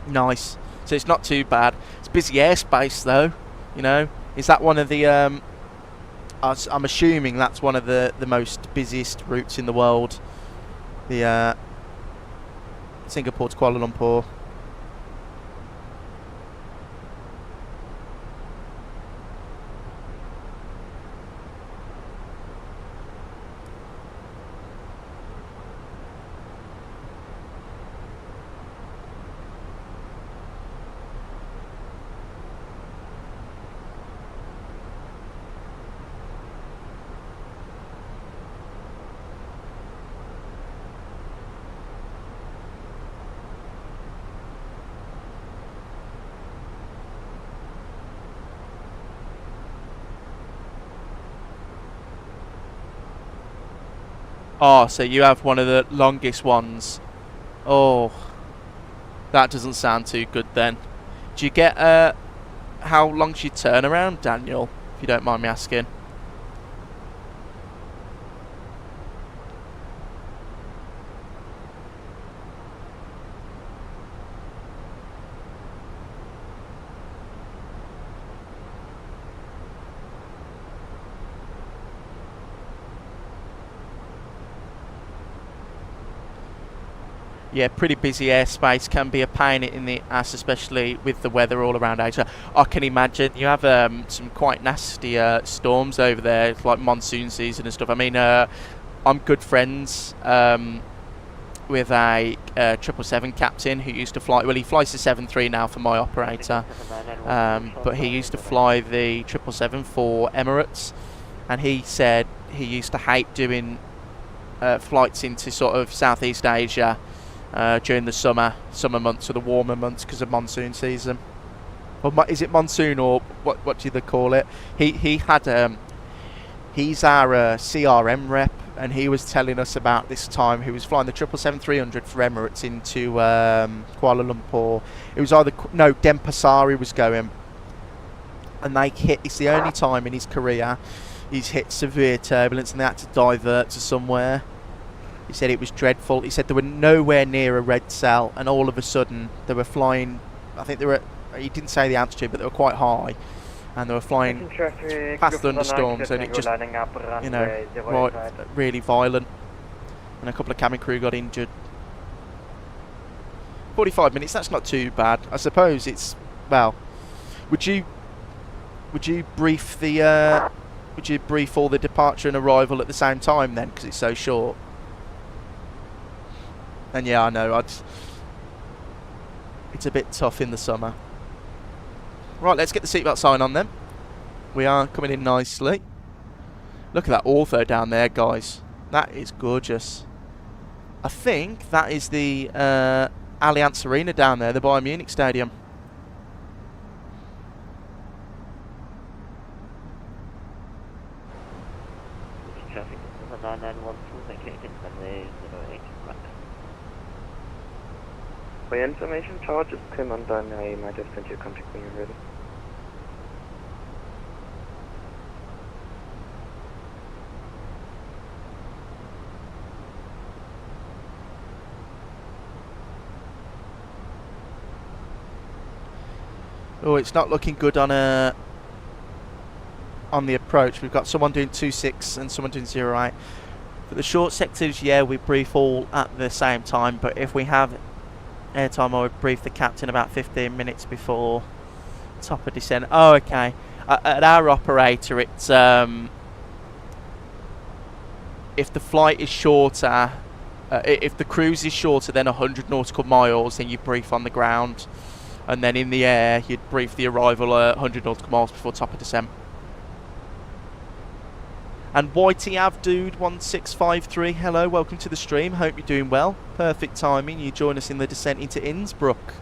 Nice. So it's not too bad. It's busy airspace though. You know, is that one of the? I'm assuming that's one of the most busiest routes in the world. The Singapore to Kuala Lumpur. Oh, so you have one of the longest ones. Oh, that doesn't sound too good then. Do you get how long's your turnaround, Daniel, if you don't mind me asking? Yeah, pretty busy airspace, can be a pain in the ass, especially with the weather all around Asia. I can imagine you have some quite nasty storms over there. It's like monsoon season and stuff. I mean, I'm good friends with a 777 captain who used to fly. Well, he flies the 73 now for my operator, but he used to fly the 777 for Emirates, and he said he used to hate doing flights into sort of Southeast Asia during the summer months or the warmer months because of monsoon season. Or is it monsoon or what do they call it? He had he's our CRM rep, and he was telling us about this time he was flying the 777-300 for Emirates into Kuala Lumpur. It was either Denpasar he was going, and they hit. It's the only time in his career he's hit severe turbulence, and they had to divert to somewhere. He said it was dreadful. He said they were nowhere near a red cell, and all of a sudden they were flying. I think they were. He didn't say the altitude, but they were quite high, and they were flying past thunderstorms, and it just, really violent. And a couple of cabin crew got injured. 45 minutes. That's not too bad, I suppose. It's well. Would you brief the? Would you brief all the departure and arrival at the same time then, because it's so short? And yeah, I know, it's a bit tough in the summer. Right, let's get the seatbelt sign on then. We are coming in nicely. Look at that ortho down there, guys. That is gorgeous. I think that is the Allianz Arena down there, the Bayern Munich Stadium. Traffic 9912, making runway 08. For your information, charges came undone. I might have sent you a contact when you're ready. Oh, it's not looking good on the approach. We've got someone doing 26 and someone doing 08. For the short sectors, yeah, we brief all at the same time, but if we have airtime, I would brief the captain about 15 minutes before top of descent. Oh, okay. At our operator, it's if the flight is shorter, if the cruise is shorter than 100 nautical miles, then you brief on the ground, and then in the air, you'd brief the arrival 100 nautical miles before top of descent. And Whitey Av Dude 1653, hello, welcome to the stream. Hope you're doing well. Perfect timing. You join us in the descent into Innsbruck.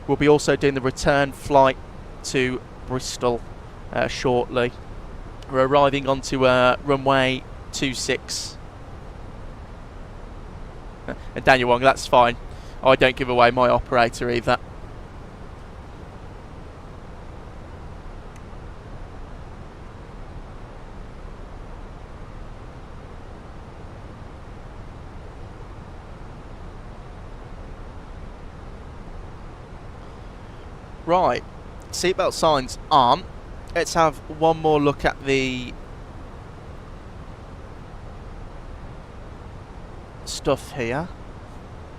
We'll be also doing the return flight to Bristol shortly. We're arriving onto runway 26. And Daniel Wong, that's fine. I don't give away my operator either. Right, seatbelt signs aren't. Let's have one more look at the stuff here.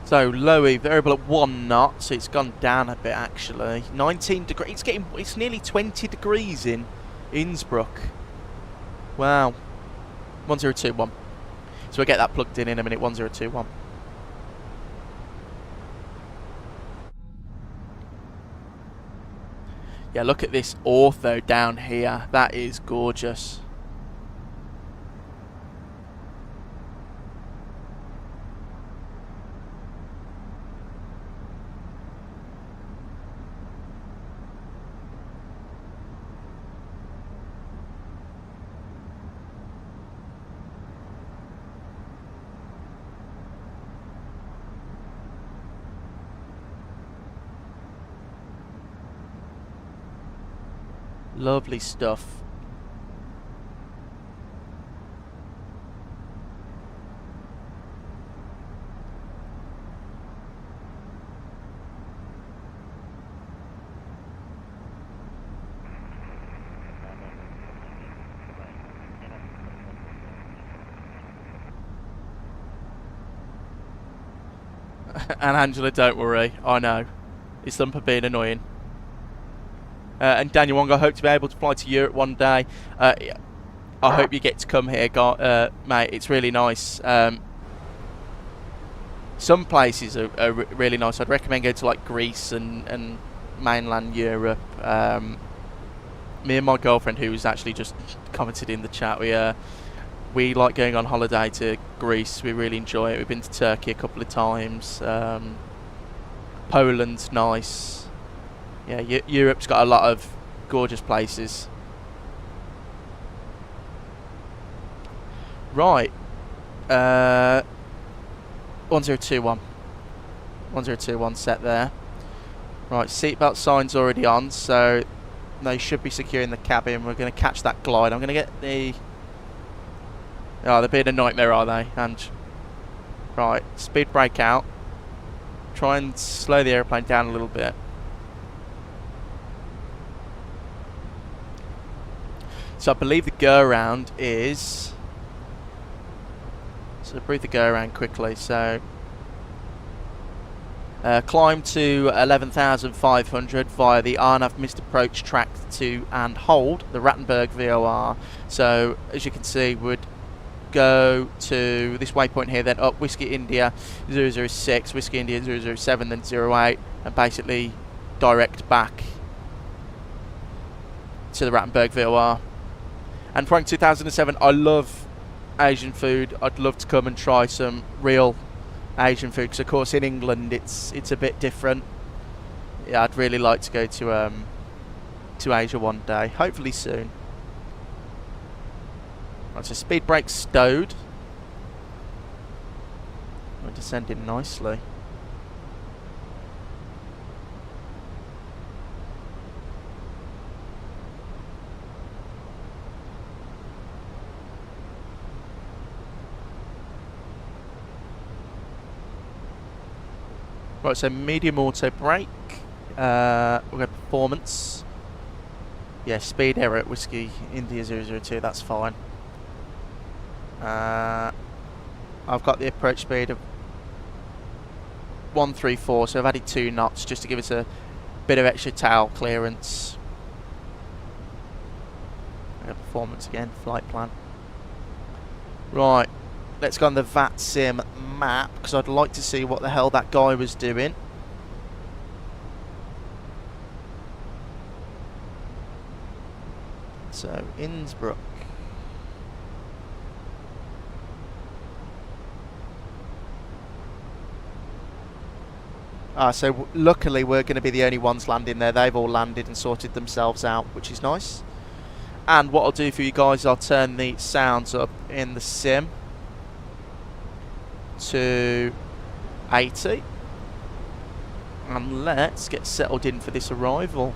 So low E variable at 1 knot, so it's gone down a bit actually. 19 degrees. It's nearly 20 degrees in Innsbruck. Wow. 1021. So we'll get that plugged in a minute. 1021. Yeah, look at this ortho down here. That is gorgeous. Lovely stuff. And Angela, don't worry, I know. It's them for being annoying. And Daniel Wong, I hope to be able to fly to Europe one day. I hope you get to come here, mate. It's really nice. Some places are really nice. I'd recommend going to like Greece and mainland Europe. Me and my girlfriend, who was actually just commented in the chat, we like going on holiday to Greece. We really enjoy it. We've been to Turkey a couple of times. Poland's nice. Yeah, Europe's got a lot of gorgeous places. Right. 1021. 1021 set there. Right, seatbelt sign's already on, so they should be securing the cabin. We're going to catch that glide. I'm going to get the... Oh, they're being a nightmare, are they? And right, speed brake out. Try and slow the airplane down a little bit. So I believe the go around is... So breathe the go around quickly. So climb to 11,500 via the RNAV missed approach track to and hold the Rattenberg VOR. So as you can see, would go to this waypoint here, then up Whiskey India 006, Whiskey India 007, then 08, and basically direct back to the Rattenberg VOR. And Frank 2007, I love Asian food. I'd love to come and try some real Asian food, because of course in England it's a bit different. Yeah, I'd really like to go to Asia one day, hopefully soon. Right, so speed brake stowed. We're descending nicely. Right, so medium auto brake. We'll go performance. Yeah, speed error at Whiskey India 002, that's fine. I've got the approach speed of 134, so I've added 2 knots just to give us a bit of extra tail clearance. Performance again, flight plan. Right, let's go on the VATSIM map, because I'd like to see what the hell that guy was doing. So, Innsbruck. So luckily we're going to be the only ones landing there. They've all landed and sorted themselves out, which is nice. And what I'll do for you guys, I'll turn the sounds up in the sim to 80. And let's get settled in for this arrival.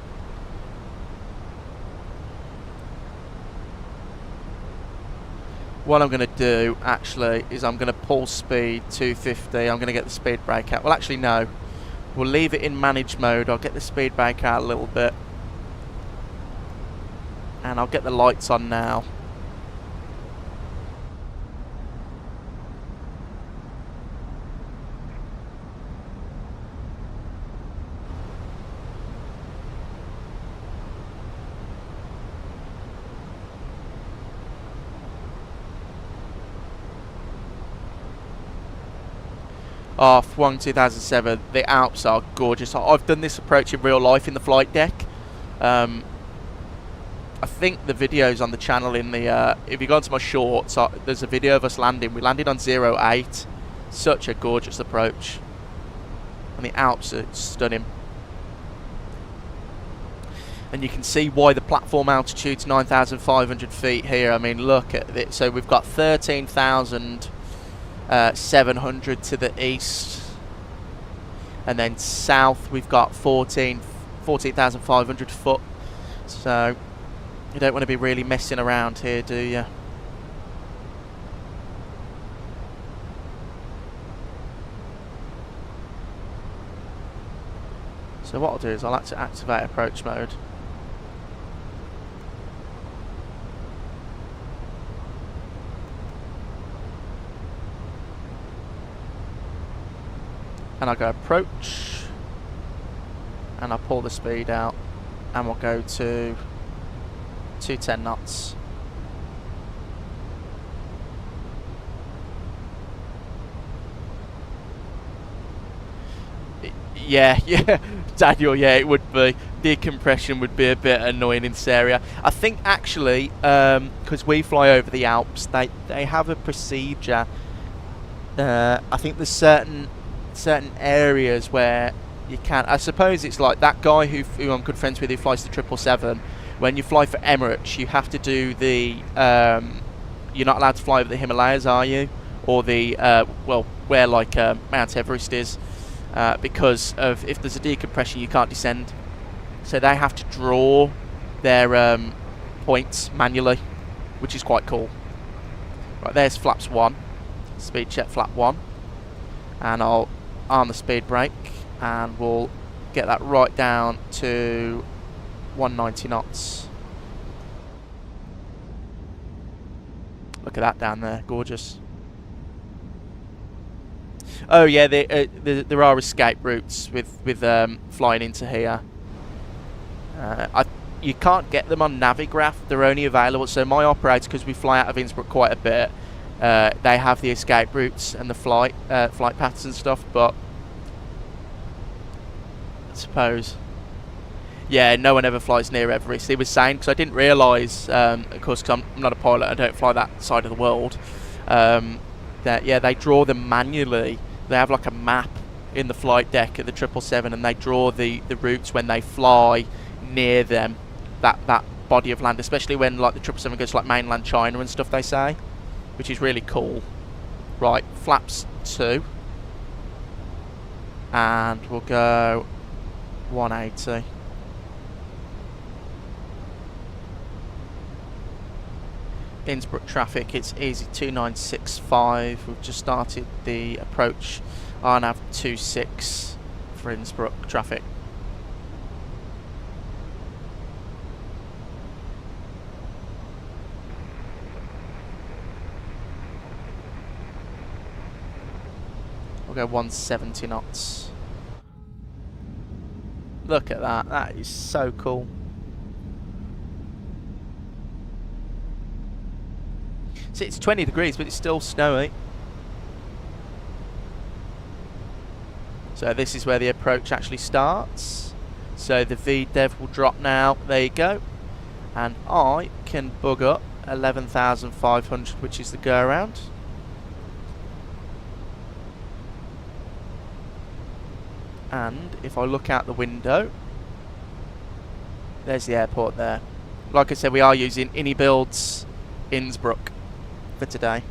What I'm going to do actually is I'm going to pull speed 250. I'm going to get the speed brake out. Well, actually no. We'll leave it in manage mode. I'll get the speed brake out a little bit. And I'll get the lights on now. Off 2007, the Alps are gorgeous. I've done this approach in real life in the flight deck. I think the video's on the channel in the if you go onto my shorts, there's a video of us landing. We landed on 08. Such a gorgeous approach, and the Alps are stunning. And you can see why the platform altitude's 9,500 feet here. I mean, look at it. So we've got 13,700 to the east, and then south we've got 14,500 foot. So You don't want to be really messing around here, do you? So what I'll do is I'll have to activate approach mode. And I'll go approach, and I'll pull the speed out, and we'll go to 210 knots. Yeah, Daniel, yeah, it would be. Decompression would be a bit annoying in this area. I think actually, because we fly over the Alps, they have a procedure. I think there's certain areas where you can. I suppose it's like that guy who I'm good friends with, who flies the 777. When you fly for Emirates, you have to do the. You're not allowed to fly over the Himalayas, are you? Or the well, where like Mount Everest is. Because of if there's a decompression, you can't descend, so they have to draw their points manually, which is quite cool. Right, there's flaps 1, speed check flap 1, and I'll arm the speed brake, and we'll get that right down to 190 knots. Look at that down there, gorgeous. Oh yeah, there are escape routes with flying into here. You can't get them on Navigraph. They're only available. So my operator, because we fly out of Innsbruck quite a bit, they have the escape routes and the flight paths and stuff. But I suppose, yeah, no one ever flies near Everest. He was saying, because I didn't realise, of course, because I'm not a pilot, I don't fly that side of the world. That yeah, they draw them manually. They have like a map in the flight deck at the 777, and they draw the routes when they fly near them, that body of land, especially when like the 777 goes to like mainland China and stuff, they say, which is really cool. Right, flaps 2, and we'll go 180. Innsbruck traffic, it's easy 2965. We've just started the approach RNAV 26 for Innsbruck traffic. We'll go 170 knots. Look at that, that is so cool. See, it's 20 degrees, but it's still snowy. So this is where the approach actually starts. So the VDEV will drop now. There you go. And I can bug up 11,500, which is the go around. And if I look out the window, there's the airport there. Like I said, we are using Build's Innsbruck for today.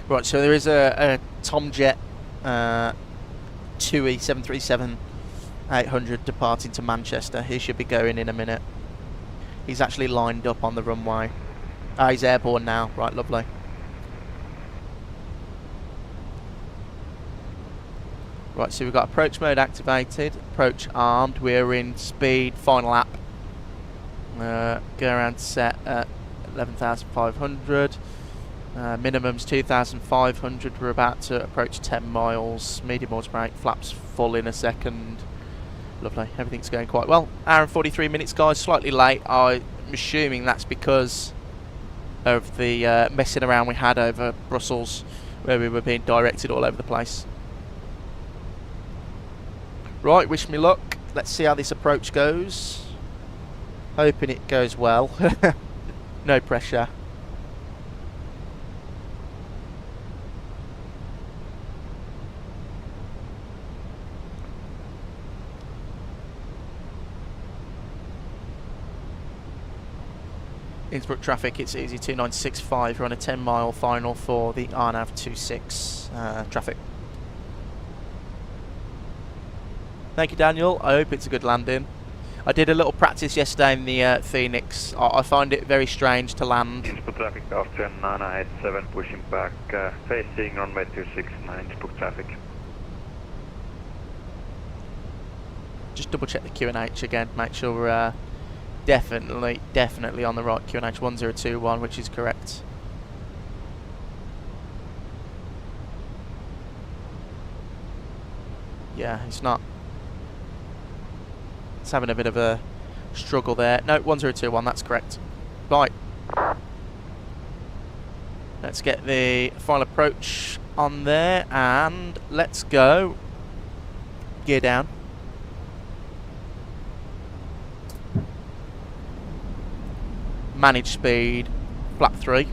Right, so there is a Tomjet 2E 737-800 departing to Manchester. He should be going in a minute. He's actually lined up on the runway. Ah, he's airborne now. Right, lovely. Right, so we've got approach mode activated, approach armed. We're in speed, final lap. Go around set at 11,500. Minimum's 2,500. We're about to approach 10 miles. Medium horse brake, flaps full in a second. Lovely, everything's going quite well. Hour and 43 minutes, guys. Slightly late. I'm assuming that's because of the messing around we had over Brussels, where we were being directed all over the place. Right, wish me luck. Let's see how this approach goes. Hoping it goes well. No pressure. Innsbruck traffic, it's Easy 2965. We're on a 10-mile final for the RNAV 26 traffic. Thank you, Daniel. I hope it's a good landing. I did a little practice yesterday in the Phoenix. I find it very strange to land. Innsbruck traffic after 987, pushing back, facing runway 26, Innsbruck traffic. Just double check the QNH again, make sure we're definitely on the right QNH 1021, which is correct. Yeah, it's not. It's having a bit of a struggle there. No, 1021, that's correct. Right. Let's get the final approach on there and let's go. Gear down. Manage speed, flap 3.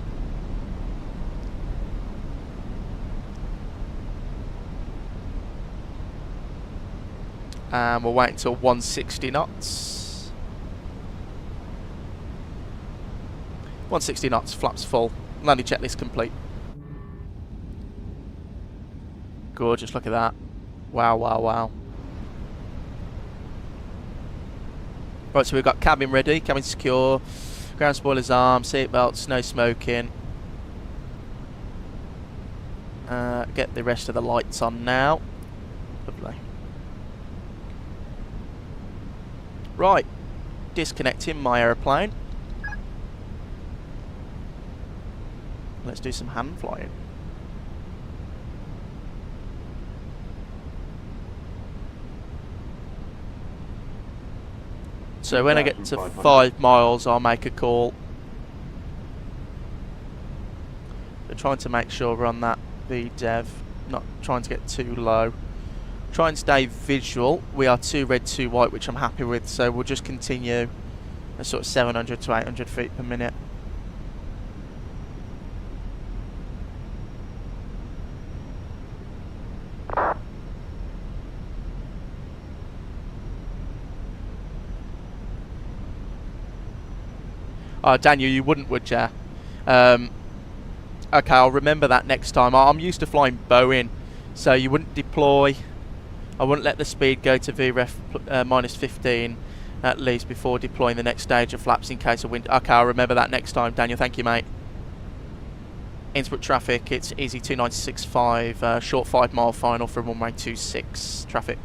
And we'll wait until 160 knots. 160 knots, flaps full. Landing checklist complete. Gorgeous, look at that. Wow, wow, wow. Right, so we've got cabin ready, cabin secure, ground spoilers armed, seat belts, no smoking. Get the rest of the lights on now. Lovely. Right, disconnecting my aeroplane. Let's do some hand flying. So when I get to 5 miles, I'll make a call. We're trying to make sure we're on that VDEV, not trying to get too low. Try and stay visual. We are 2 red, 2 white, which I'm happy with, so we'll just continue at sort of 700 to 800 feet per minute. Oh, Daniel, you wouldn't, would ya? Okay, I'll remember that next time. I'm used to flying Boeing, so you wouldn't deploy. I wouldn't let the speed go to VREF minus 15 at least before deploying the next stage of flaps in case of wind. Okay, I'll remember that next time, Daniel. Thank you, mate. Innsbruck traffic, it's Easy 2965, short 5-mile final from runway 26 traffic.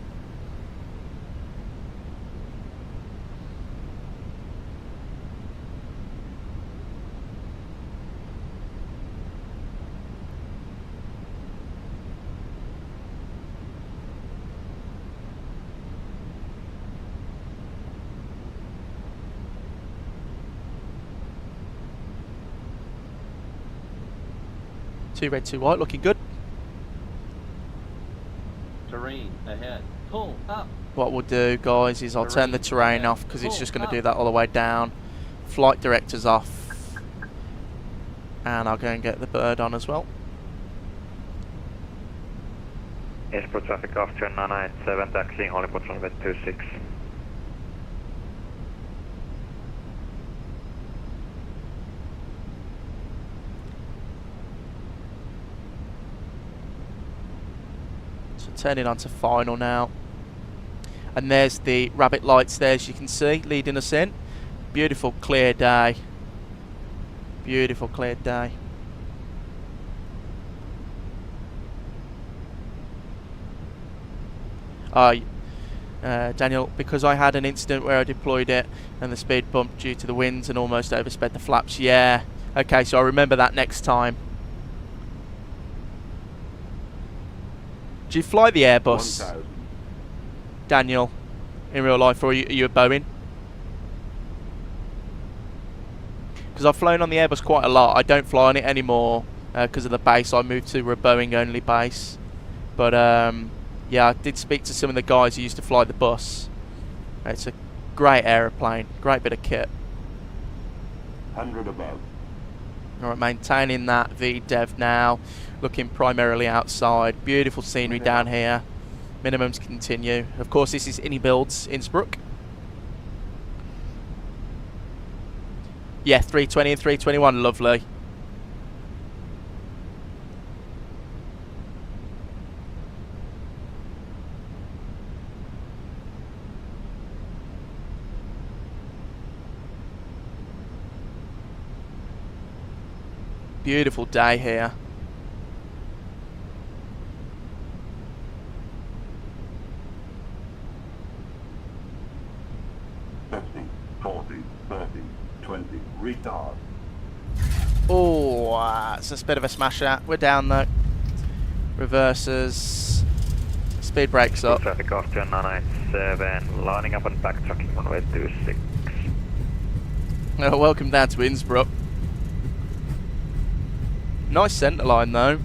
Two red, 2 white, looking good. Terrain ahead. Pull up. What we'll do, guys, is I'll turn the terrain off because it's just going to do that all the way down. Flight director's off. And I'll go and get the bird on as well. Innsbruck traffic after 997, taxiing Hollywood runway 26. Turning on to final now, and there's the rabbit lights there, as you can see, leading us in. Beautiful clear day, beautiful clear day. Daniel, because I had an incident where I deployed it and the speed bumped due to the winds and almost oversped the flaps. Yeah, okay, so I'll remember that next time. Do you fly the Airbus, 1000. Daniel, in real life, or are you a Boeing? Because I've flown on the Airbus quite a lot. I don't fly on it anymore because of the base. I moved to a Boeing-only base. But yeah, I did speak to some of the guys who used to fly the bus. It's a great aeroplane, great bit of kit. 100 above. Alright, maintaining that VDEV now. Looking primarily outside. Beautiful scenery down here. Minimums continue. Of course, this is Builds Innsbruck. Yeah, 320 and 321, lovely. Beautiful day here. Retard. Oh, it's a bit of a smasher. We're down though. Reverses. Speed brakes up. Traffic off to 997, lining up and backtracking runway 26. Oh, welcome down to Innsbruck. Nice centre line though.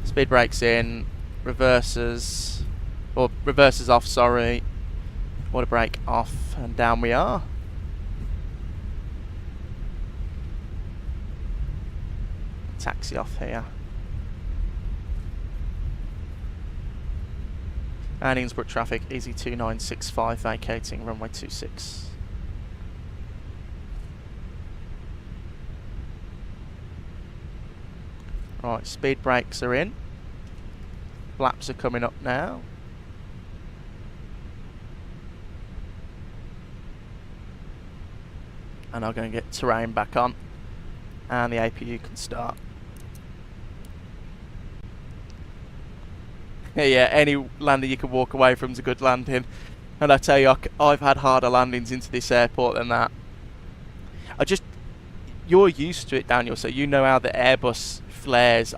Speed brakes in. Reverses. Or reverses off, sorry. Water brake off, and down we are. Taxi off here. And Innsbruck traffic, EasyJet vacating runway 26. Right, speed brakes are in. Flaps are coming up now. And I'm going to get terrain back on. And the APU can start. Yeah, any landing you can walk away from is a good landing. And I tell you, I've had harder landings into this airport than that. You're used to it, Daniel, so you know how the Airbus flares.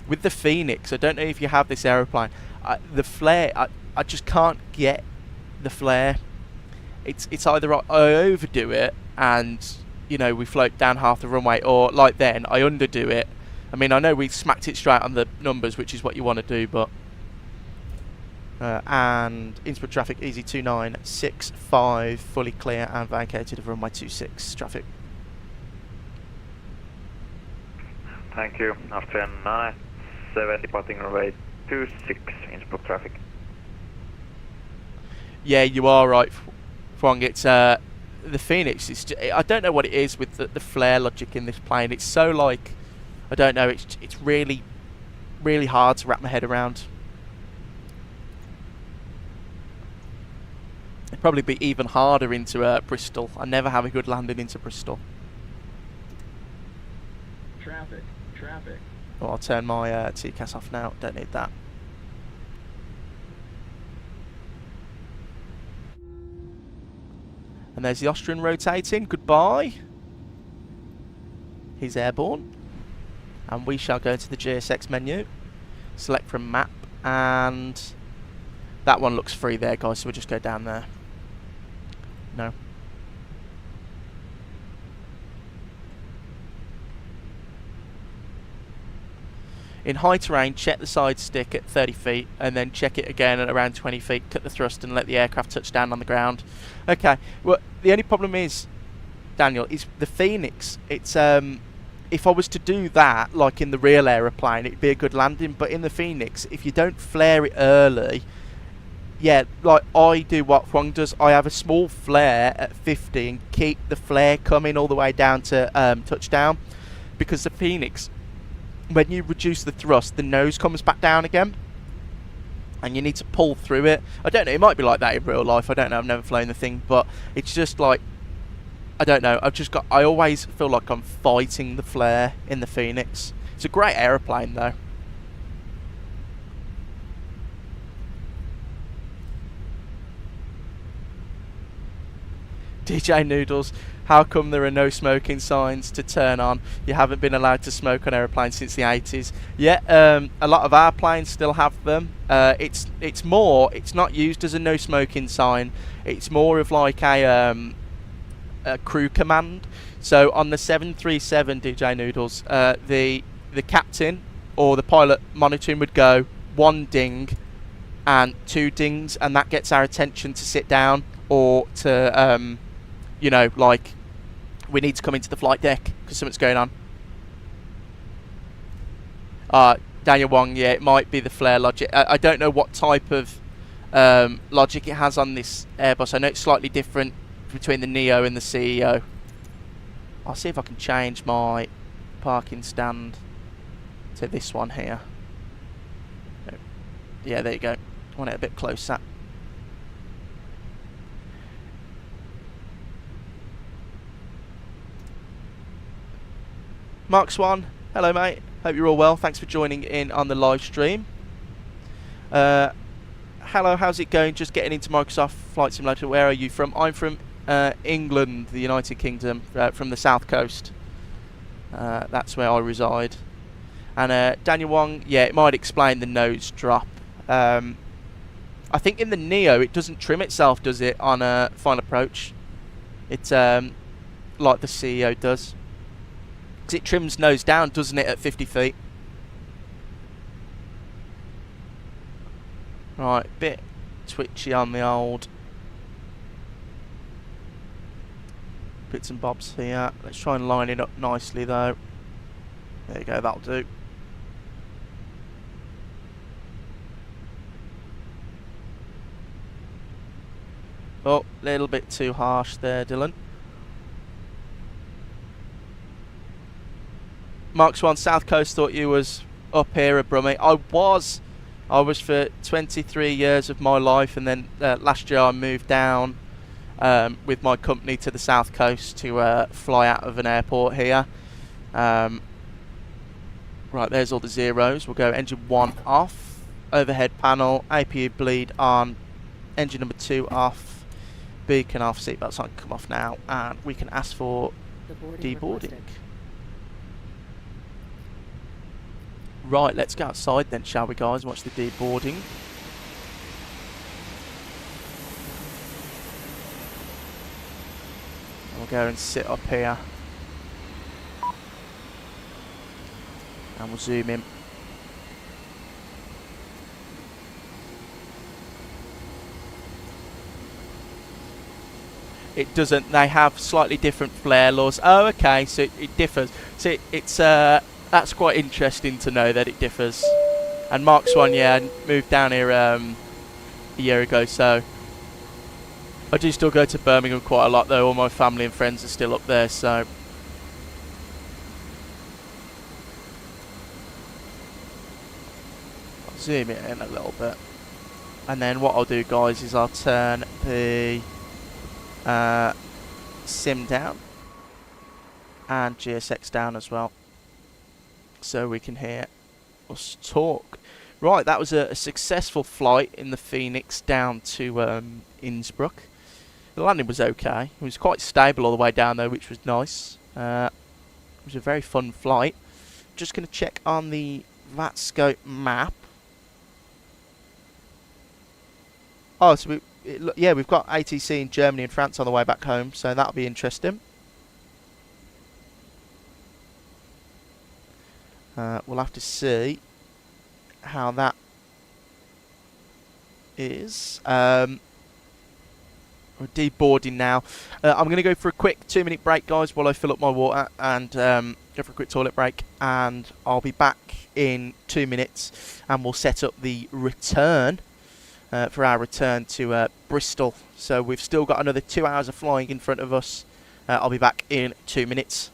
With the Fenix, I don't know if you have this aeroplane. The flare, I just can't get the flare. It's either I overdo it and, you know, we float down half the runway, or like then, I underdo it. I mean, I know we smacked it straight on the numbers, which is what you want to do, but... and Innsbruck traffic, EasyJet fully clear and vacated of runway 26 traffic. Thank you. After 997, departing runway 26, Innsbruck traffic. Yeah, you are right, Fwang. It's the Fenix. I don't know what it is with the flare logic in this plane. It's so like, I don't know. It's really, really hard to wrap my head around. It'd probably be even harder into Bristol. I never have a good landing into Bristol. Traffic. Oh, I'll turn my TCAS off now. Don't need that. And there's the Austrian rotating. Goodbye. He's airborne. And we shall go to the GSX menu. Select from map. And that one looks free there, guys. So we'll just go down there. No. In high terrain, check the side stick at 30 feet and then check it again at around 20 feet, cut the thrust and let the aircraft touch down on the ground. Okay, well, the only problem is, Daniel, is the Fenix. It's, if I was to do that, like in the real aeroplane, it'd be a good landing, but in the Fenix, if you don't flare it early, yeah, like I do what Fwang does, I have a small flare at 50 and keep the flare coming all the way down to touchdown, because the Fenix, when you reduce the thrust, the nose comes back down again and you need to pull through it. I don't know, it might be like that in real life, I don't know, I've never flown the thing, but it's just like, I don't know, I always feel like I'm fighting the flare in the Fenix. It's a great aeroplane though. DJ Noodles, how come there are no smoking signs to turn on? You haven't been allowed to smoke on aeroplanes since the 80s. Yeah, a lot of our planes still have them. It's not used as a no smoking sign. It's more of like a crew command. So on the 737, DJ Noodles, the captain or the pilot monitoring would go 1 ding and 2 dings, and that gets our attention to sit down or to you know, like, we need to come into the flight deck because something's going on. Daniel Wong, yeah, it might be the flare logic. I don't know what type of logic it has on this Airbus. I know it's slightly different between the Neo and the CEO. I'll see if I can change my parking stand to this one here. Yeah, there you go. I want it a bit closer. Mark Swan, hello mate. Hope you're all well. Thanks for joining in on the live stream. Hello, how's it going? Just getting into Microsoft Flight Simulator. Where are you from? I'm from England, the United Kingdom, from the south coast. That's where I reside. And Daniel Wong, yeah, it might explain the nose drop. I think in the Neo it doesn't trim itself, does it, on a final approach? It's like the CEO does. Because it trims nose down, doesn't it, at 50 feet? Right, bit twitchy on the old bits and bobs here. Let's try and line it up nicely though. There you go, that'll do. Oh, a little bit too harsh there, Dillon. Mark Swan, South Coast, thought you was up here at Brummie. I was for 23 years of my life, and then last year I moved down with my company to the South Coast to fly out of an airport here. Right, there's all the zeros. We'll go engine 1 off, overhead panel, APU bleed on, engine number 2 off, beacon off, seatbelts on, come off now, and we can ask for deboarding. Right, let's go outside then, shall we guys, watch the deboarding. We'll go and sit up here. And we'll zoom in. It doesn't, they have slightly different flare laws. Oh, okay, so it differs. So it's that's quite interesting to know that it differs. And Mark Swan, yeah, moved down here a year ago, so I do still go to Birmingham quite a lot though. All my family and friends are still up there, so I'll zoom it in a little bit. And then what I'll do, guys, is I'll turn the SIM down and GSX down as well, so we can hear us talk. Right, that was a successful flight in the Fenix down to Innsbruck. The landing was okay. It was quite stable all the way down though, which was nice. It was a very fun flight. Just going to check on the VATScope map. Oh, so yeah, we've got ATC in Germany and France on the way back home, so that'll be interesting. We'll have to see how that is. We're deboarding now. I'm going to go for a quick 2-minute break, guys, while I fill up my water and go for a quick toilet break, and I'll be back in 2 minutes and we'll set up the return for our return to Bristol. So we've still got another 2 hours of flying in front of us. I'll be back in 2 minutes.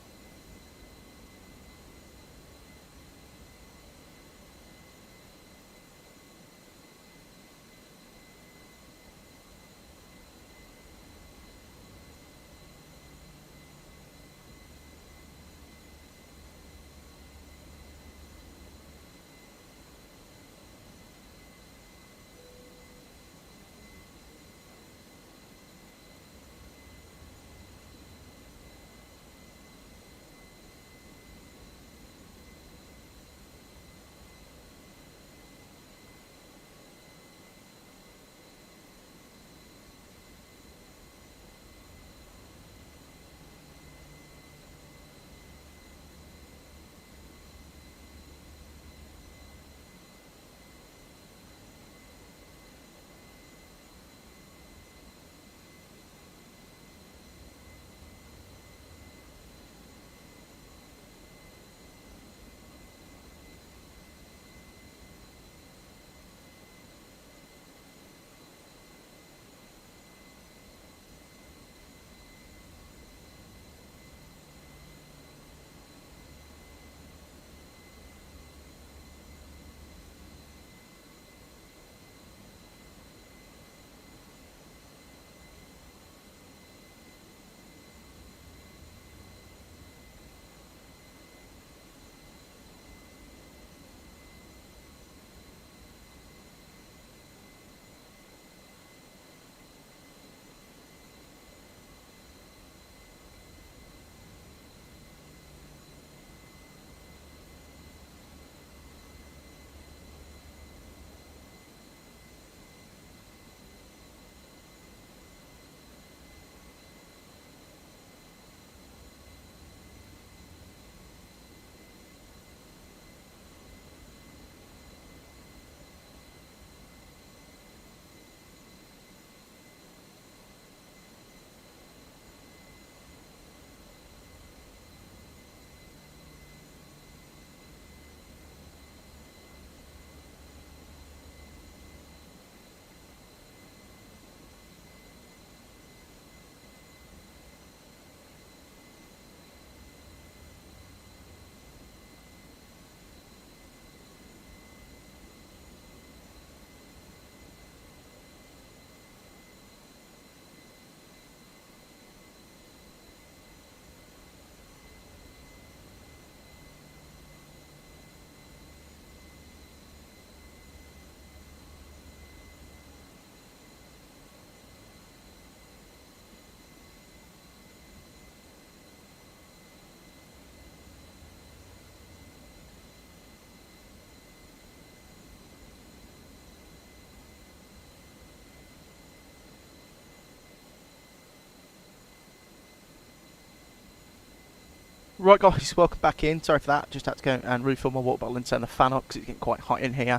Right guys, welcome back in. Sorry for that, just had to go and refill my water bottle and turn the fan up because it's getting quite hot in here.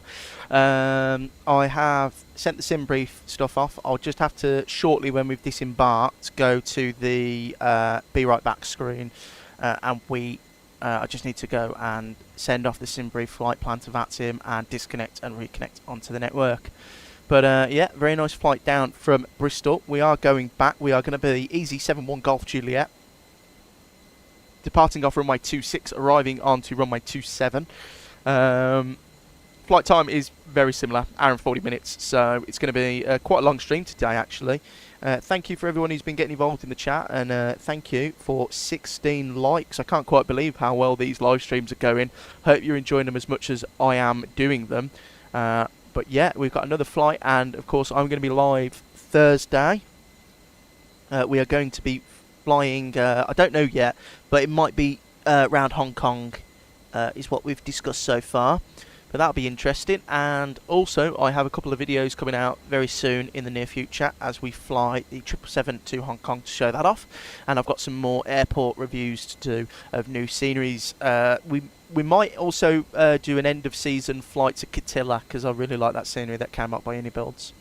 I have sent the sim brief stuff off. I'll just have to shortly, when we've disembarked, go to the be right back screen and I just need to go and send off the sim brief flight plan to VATSIM and disconnect and reconnect onto the network. But yeah, very nice flight down from Bristol. We are going back. We are going to be Easy 71 Golf Juliet, departing off runway 26, arriving onto runway 27. Flight time is very similar, hour and 40 minutes, so it's going to be quite a long stream today actually. Thank you for everyone who's been getting involved in the chat, and thank you for 16 likes. I can't quite believe how well these live streams are going. Hope you're enjoying them as much as I am doing them. But yeah, we've got another flight, and of course I'm going to be live Thursday. We are going to be flying, I don't know yet, but it might be around Hong Kong is what we've discussed so far. But that'll be interesting. And also I have a couple of videos coming out very soon in the near future as we fly the 777 to Hong Kong to show that off. And I've got some more airport reviews to do of new sceneries. We might also do an end of season flight to Catilla, because I really like that scenery that came up by Unibuilds.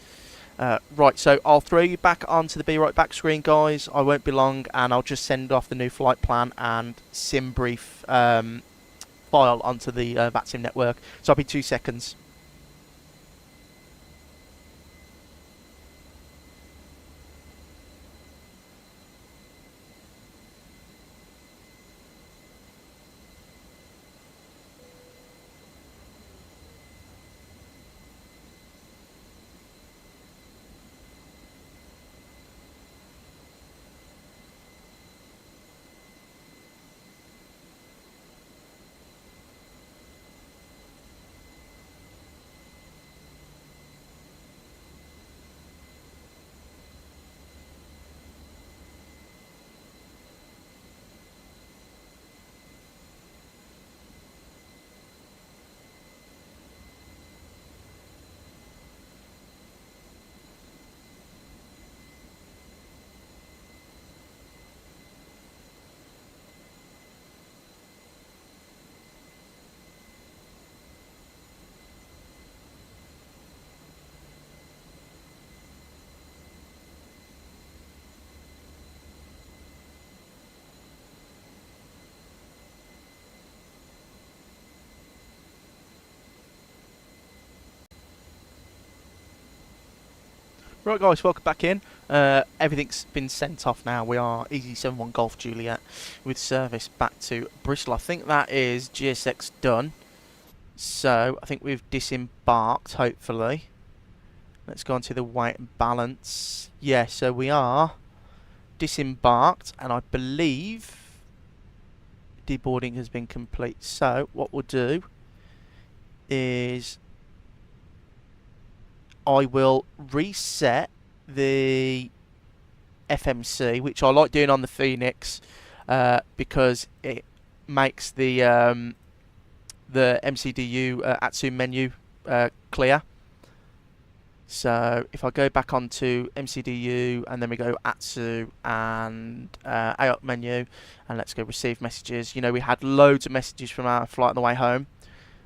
Right, so I'll throw you back onto the Be Right Back screen, guys. I won't be long, and I'll just send off the new flight plan and sim brief file onto the VATSIM network. So I'll be 2 seconds. Right guys, welcome back in. Everything's been sent off now. We are Easy 71 Golf Juliet with service back to Bristol. I think that is GSX done. So I think we've disembarked, hopefully. Let's go on to the weight and balance. Yeah, so we are disembarked, and I believe deboarding has been complete. So what we'll do is I will reset the FMC, which I like doing on the Fenix because it makes the MCDU ATSU menu clear. So if I go back onto MCDU and then we go ATSU and AOP menu, and let's go receive messages. You know, we had loads of messages from our flight on the way home,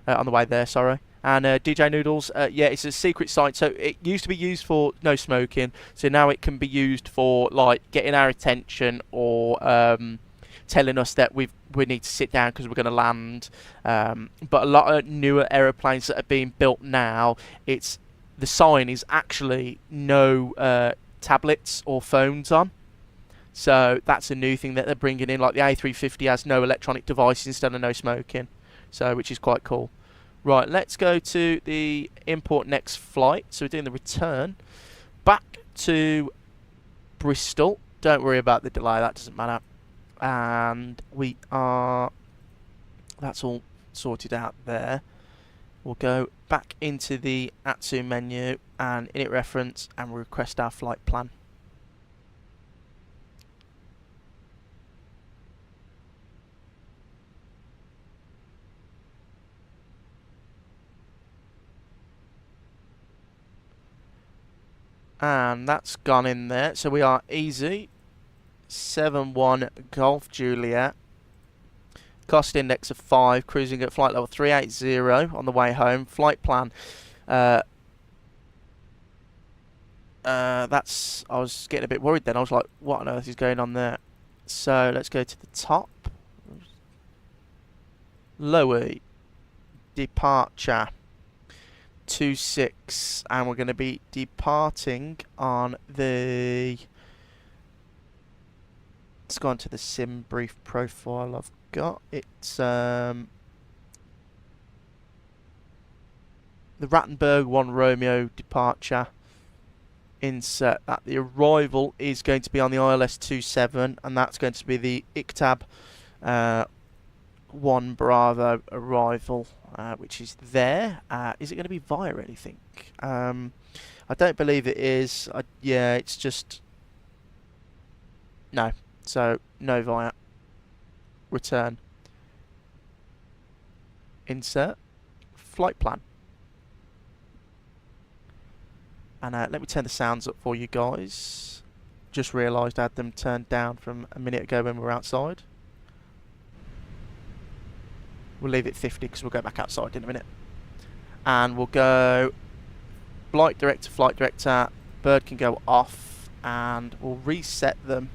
on the way there, sorry. And DJ Noodles, yeah, it's a secret site. So it used to be used for no smoking. So now it can be used for like getting our attention or telling us that we need to sit down because we're going to land. But a lot of newer aeroplanes that are being built now, the sign is actually no tablets or phones on. So that's a new thing that they're bringing in. Like the A320 has no electronic devices instead of no smoking. So which is quite cool. Right, let's go to the import next flight. So we're doing the return back to Bristol. Don't worry about the delay, that doesn't matter. And that's all sorted out there. We'll go back into the ATSU menu and init reference, and we'll request our flight plan. And that's gone in there. So we are Easy 71 Golf Juliet Cost index of 5, cruising at flight level 380 on the way home. Flight plan. That's. I was getting a bit worried then. I was like, what on earth is going on there? So let's go to the top. Lower departure 26, and we're going to be departing on the. Let's go on to the sim brief profile I've got. It's the Rattenberg 1 Romeo departure. Insert that the arrival is going to be on the ILS 27, and that's going to be the ICTAB 1 Bravo arrival, which is there. Is it going to be via anything? I don't believe it is. Yeah, it's just no. So no via. Return. Insert flight plan. And let me turn the sounds up for you guys. Just realised I had them turned down from a minute ago when we were outside. We'll leave it 50 because we'll go back outside in a minute. And we'll go flight director, bird can go off, and we'll reset them.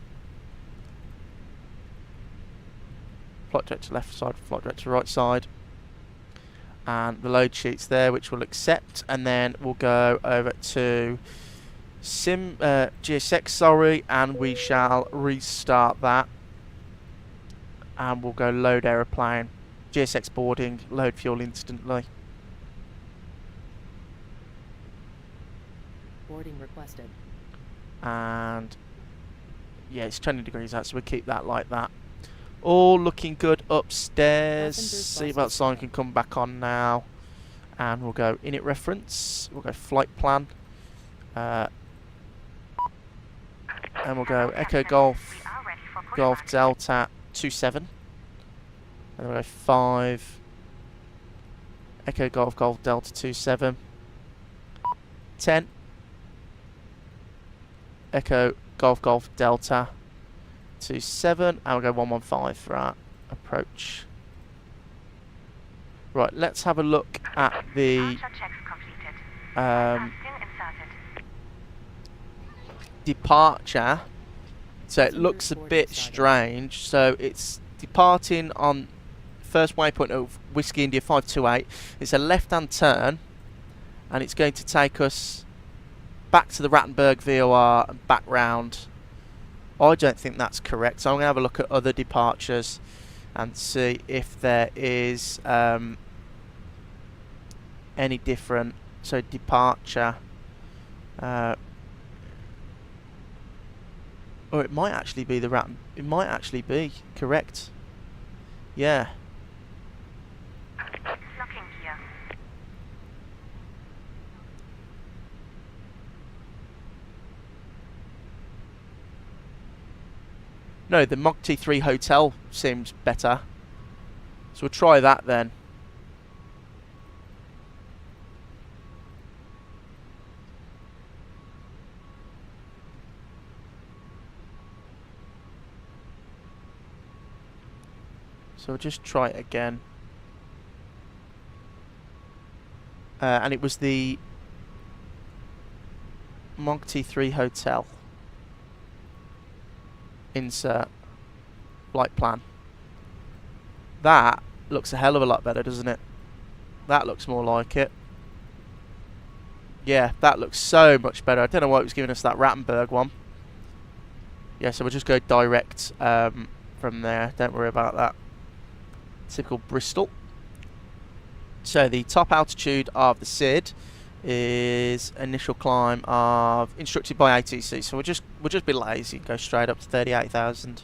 Flight director left side, flight director right side. And the load sheet's there, which we'll accept, and then we'll go over to GSX, sorry, and we shall restart that, and we'll go load aeroplane, GSX boarding, load fuel instantly. Boarding requested. And yeah, it's 20 degrees out, so we'll keep that like that. All looking good upstairs. Seatbelt sign can come back on now. And we'll go init reference. We'll go flight plan. And we'll go Echo Golf, Golf Delta 27. And we'll go 5. Echo Golf, Golf Delta 27. 10. Echo Golf, Golf Delta 27, and we'll go 115 for our approach. Right, let's have a look at the departure. So it looks a bit strange. So it's departing on first waypoint of Whiskey India 528. It's a left-hand turn, and it's going to take us back to the Rattenberg VOR and back round. I don't think that's correct, so I'm going to have a look at other departures and see if there is any different. So departure, or it might actually be the it might actually be correct. Yeah. Looking here. No, the Mog T3 hotel seems better. So we'll try that then. So we'll just try it again. And it was the Mog T3 hotel. Insert flight plan. That looks a hell of a lot better, doesn't it? That looks more like it. Yeah, that looks so much better. I don't know why it was giving us that Rattenberg one. Yeah, so we'll just go direct from there. Don't worry about that. Typical Bristol. So the top altitude of the SID is initial climb of instructed by ATC. So we'll just be lazy and go straight up to 38,000.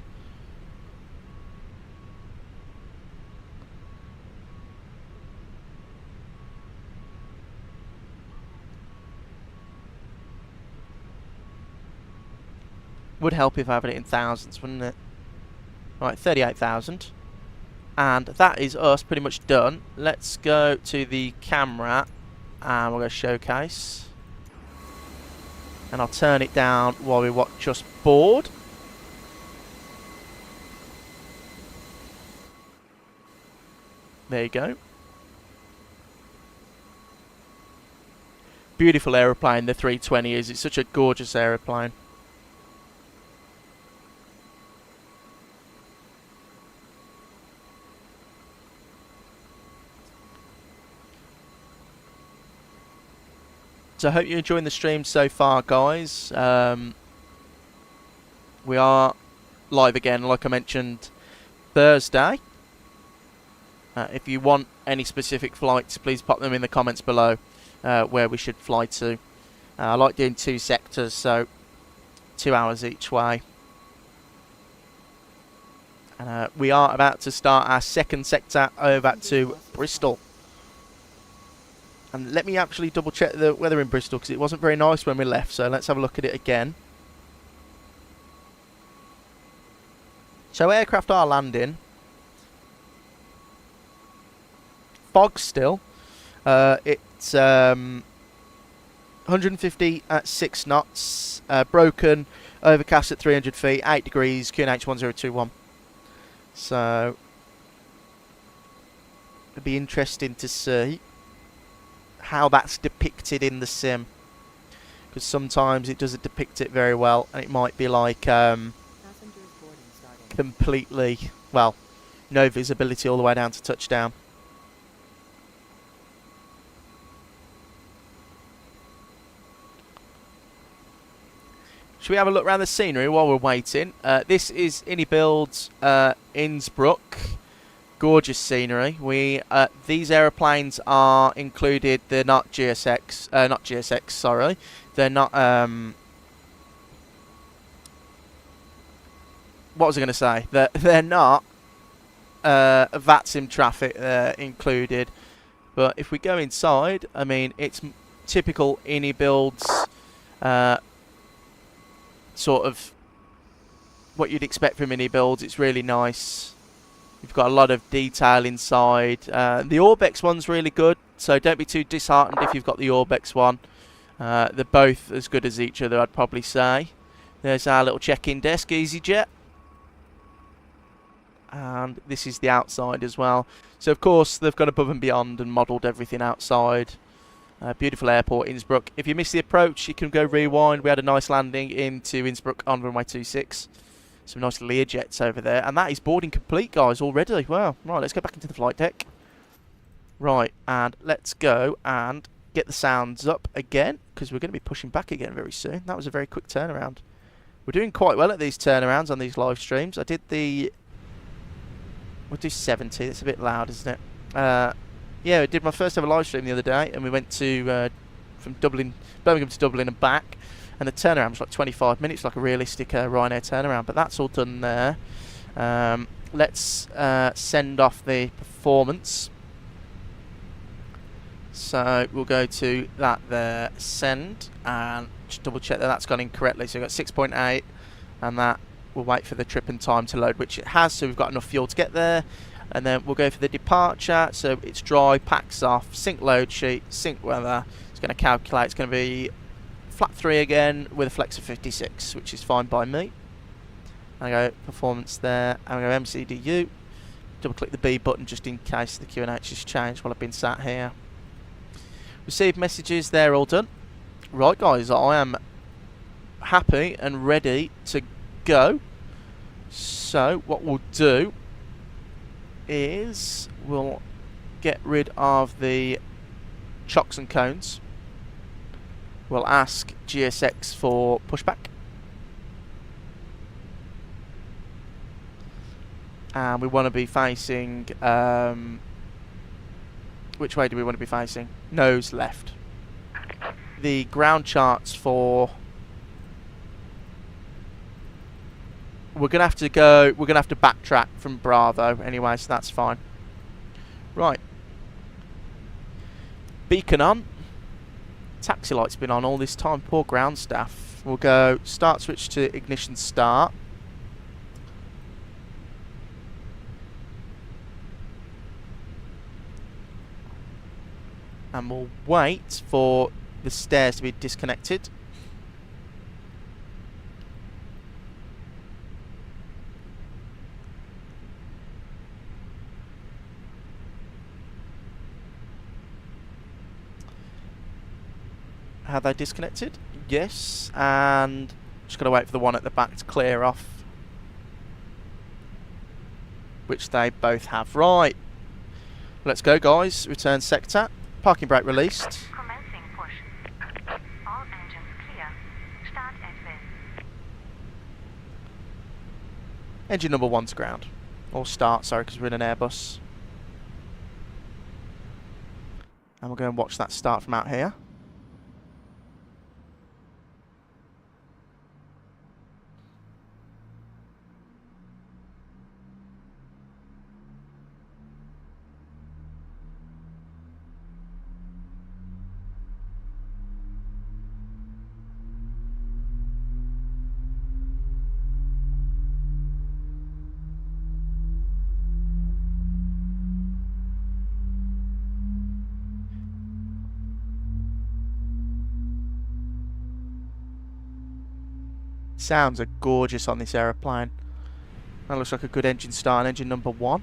Would help if I had it in thousands, wouldn't it? Right, 38,000. And that is us pretty much done. Let's go to the camera and we'll go showcase. And I'll turn it down while we watch us board. There you go. Beautiful aeroplane, the 320 is. It's such a gorgeous aeroplane. So I hope you're enjoying the stream so far, guys. We are live again, like I mentioned, Thursday. If you want any specific flights, please pop them in the comments below where we should fly to. I like doing 2 sectors, so 2 hours each way. And we are about to start our second sector over to Bristol. And let me actually double check the weather in Bristol, because it wasn't very nice when we left, so let's have a look at it again. So aircraft are landing. Fog still. It's 150 at 6 knots. Broken, overcast at 300 feet, 8 degrees, QNH 1021. So it'll be interesting to see how that's depicted in the sim, because sometimes it doesn't depict it very well, and it might be like completely, well, no visibility all the way down to touchdown. Should we have a look around the scenery while we're waiting? This is Build's Innsbruck. Gorgeous scenery. These aeroplanes are included. They're not GSX. Sorry, they're not. What was I going to say? They're not VATSIM traffic included. But if we go inside, I mean, it's typical Build's sort of what you'd expect from Builds. It's really nice. You've got a lot of detail inside. The Orbex one's really good, so don't be too disheartened if you've got the Orbex one. They're both as good as each other, I'd probably say. There's our little check-in desk, EasyJet. And this is the outside as well. So, of course, they've gone above and beyond and modelled everything outside. Beautiful airport, Innsbruck. If you missed the approach, you can go rewind. We had a nice landing into Innsbruck on runway 26. Some nice Learjets over there. And that is boarding complete, guys, already. Wow. Right, let's go back into the flight deck. Right, and let's go and get the sounds up again, because we're going to be pushing back again very soon. That was a very quick turnaround. We're doing quite well at these turnarounds on these live streams. I did the... We'll do 70. That's a bit loud, isn't it? Yeah, I did my first ever live stream the other day, and we went to from Birmingham to Dublin and back. And the turnaround was like 25 minutes, like a realistic Ryanair turnaround. But that's all done there. Let's send off the performance. So we'll go to that there, send, and just double check that that's gone in correctly. So we've got 6.8, and that will wait for the trip and time to load, which it has. So we've got enough fuel to get there. And then we'll go for the departure. So it's dry, packs off, sync load sheet, sync weather. It's going to calculate. It's going to be flat 3 again with a flex of 56, which is fine by me. I go performance there. I'm going to go MCDU. Double click the B button just in case the QNH has changed while I've been sat here. Receive messages, they're all done. Right, guys, I am happy and ready to go. So what we'll do is we'll get rid of the chocks and cones. We'll ask GSX for pushback. And we want to be facing... which way do we want to be facing? Nose left. The ground charts for... We're going to have to go... We're going to have to backtrack from Bravo anyway, so that's fine. Right. Beacon on. Taxi light's been on all this time. Poor ground staff. We'll go start switch to ignition start. And we'll wait for the stairs to be disconnected. Have they disconnected? Yes, and just got to wait for the one at the back to clear off, which they both have. Right, let's go, guys. Return sector. Parking brake released. Commencing push. All engines clear. Start exit. Engine number 1's ground. Or start, sorry, because we're in an Airbus. And we'll go and watch that start from out here. Sounds are gorgeous on this aeroplane. That looks like a good engine start, engine number 1.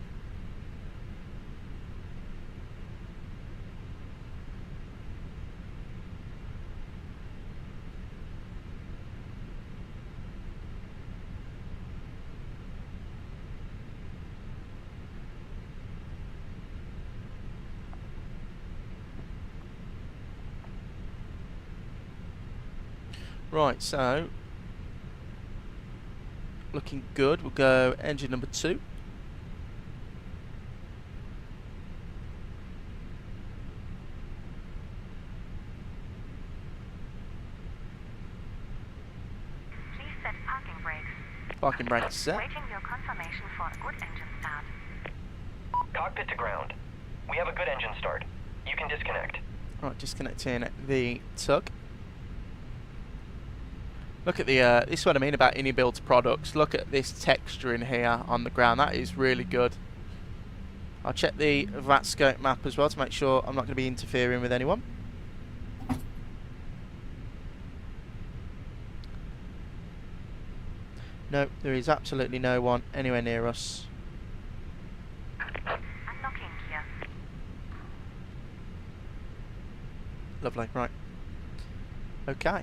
Right, so looking good. We'll go engine number 2. Please set parking brakes. Parking brakes set. Waiting your confirmation for a good engine start. Cockpit to ground. We have a good engine start. You can disconnect. Right, disconnecting the tug. Look at the, this is what I mean about any-built products. Look at this texture in here on the ground. That is really good. I'll check the VATScope map as well to make sure I'm not going to be interfering with anyone. No, there is absolutely no one anywhere near us. Unlocking gear. Lovely, right. Okay.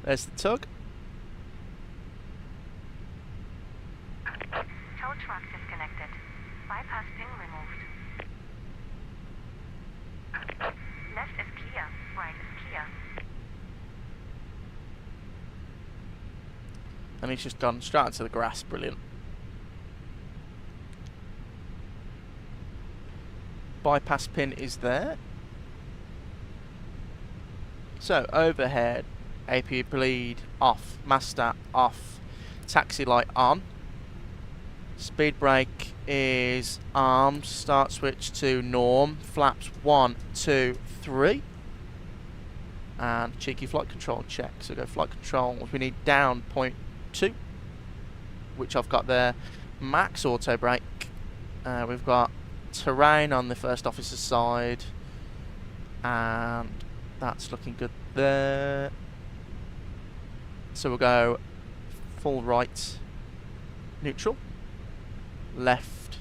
There's the tug. Tow truck disconnected. Bypass pin removed. Left is clear. Right is clear. And he's just gone straight into the grass. Brilliant. Bypass pin is there. So overhead, AP bleed off, master off, taxi light on. Speed brake is armed. Start switch to norm. Flaps 1, 2, 3. And cheeky flight control check. So go flight control. We need down 0.2, which I've got there. Max auto brake. We've got terrain on the first officer's side, and that's looking good there. So we'll go full right, neutral, left,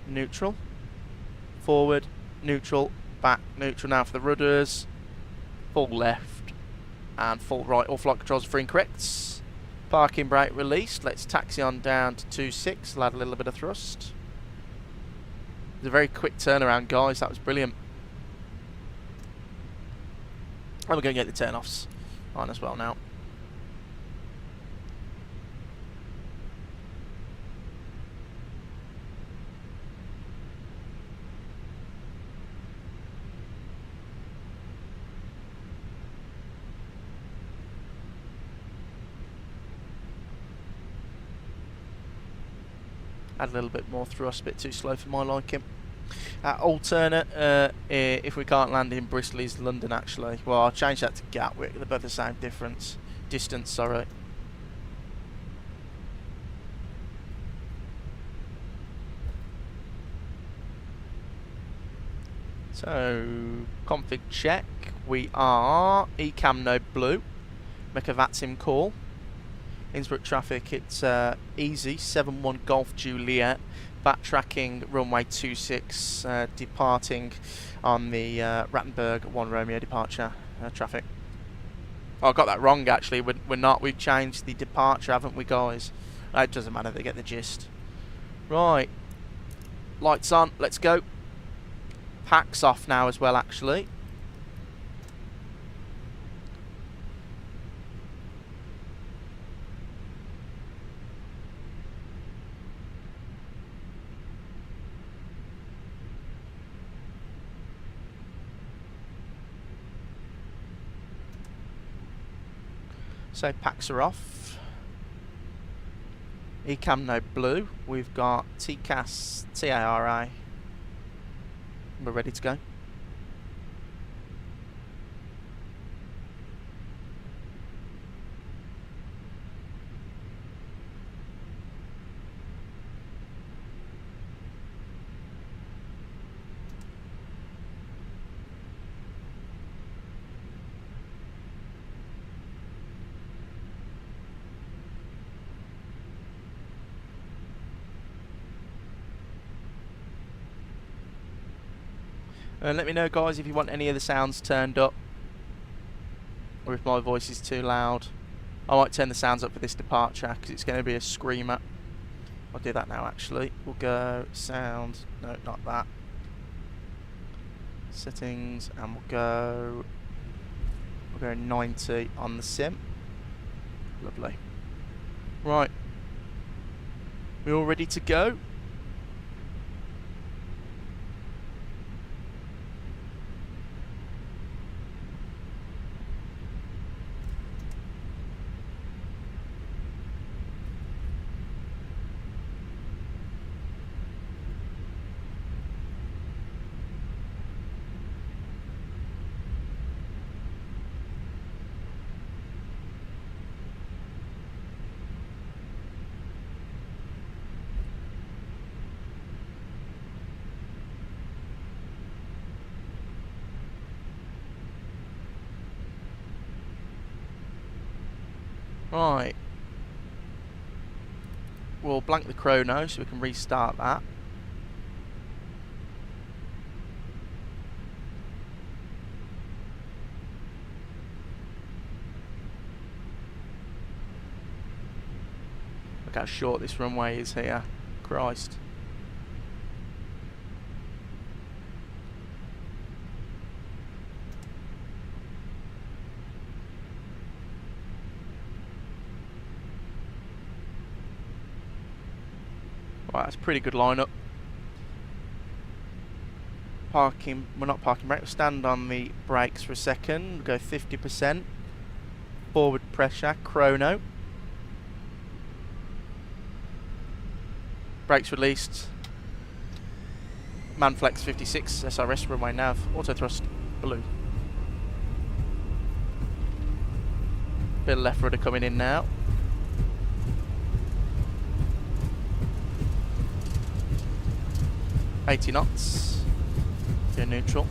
neutral, forward, neutral, back, neutral. Now for the rudders, full left and full right. All flight controls are for incorrects. Parking brake released. Let's taxi on down to 2.6, add a little bit of thrust. It's a very quick turnaround, guys. That was brilliant. And we're going to get the turn-offs on as well now. Add a little bit more thrust, a bit too slow for my liking. Alternate, if we can't land in Bristol, is London actually. Well, I'll change that to Gatwick. They're both the same distance, sorry. So, config check. We are ECAM no blue. Make a VATSIM call. Innsbruck traffic, it's easy, 71 Golf Juliet, backtracking runway 26, departing on the Rattenberg 1 Romeo departure traffic. Oh, I got that wrong actually. We're not. We've changed the departure, haven't we, guys? It doesn't matter. They get the gist. Right. Lights on. Let's go. Pack's off now as well, actually. So packs are off. Ecam no blue. We've got TCAS, TARA. We're ready to go. Let me know, guys, if you want any of the sounds turned up, or if my voice is too loud. I might turn the sounds up for this departure because it's going to be a screamer. I'll do that now, actually. We'll go sound. No, not that. Settings, and we'll go 90 on the sim. Lovely. Right. We all ready to go? Right. We'll blank the chrono so we can restart that. Look how short this runway is here. Christ. Right, that's a pretty good lineup. Parking, we're not parking brake, we'll stand on the brakes for a second, go 50%. Forward pressure, chrono. Brakes released. Manflex 56, SRS runway nav, auto thrust, blue. Bit of left rudder coming in now. $80 knots. Go neutral.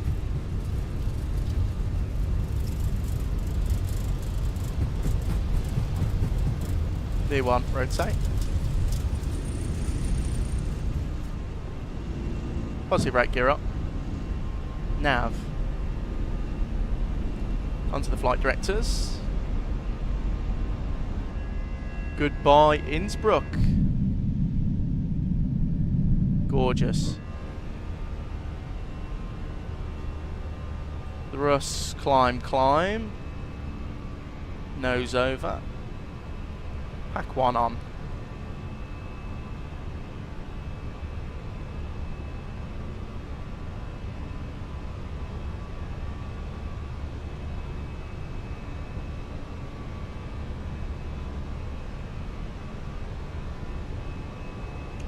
V1, rotate. Positive brake gear up. Nav. Onto the flight directors. Goodbye, Innsbruck. Gorgeous. Thrust, climb. Nose over. Pack 1 on.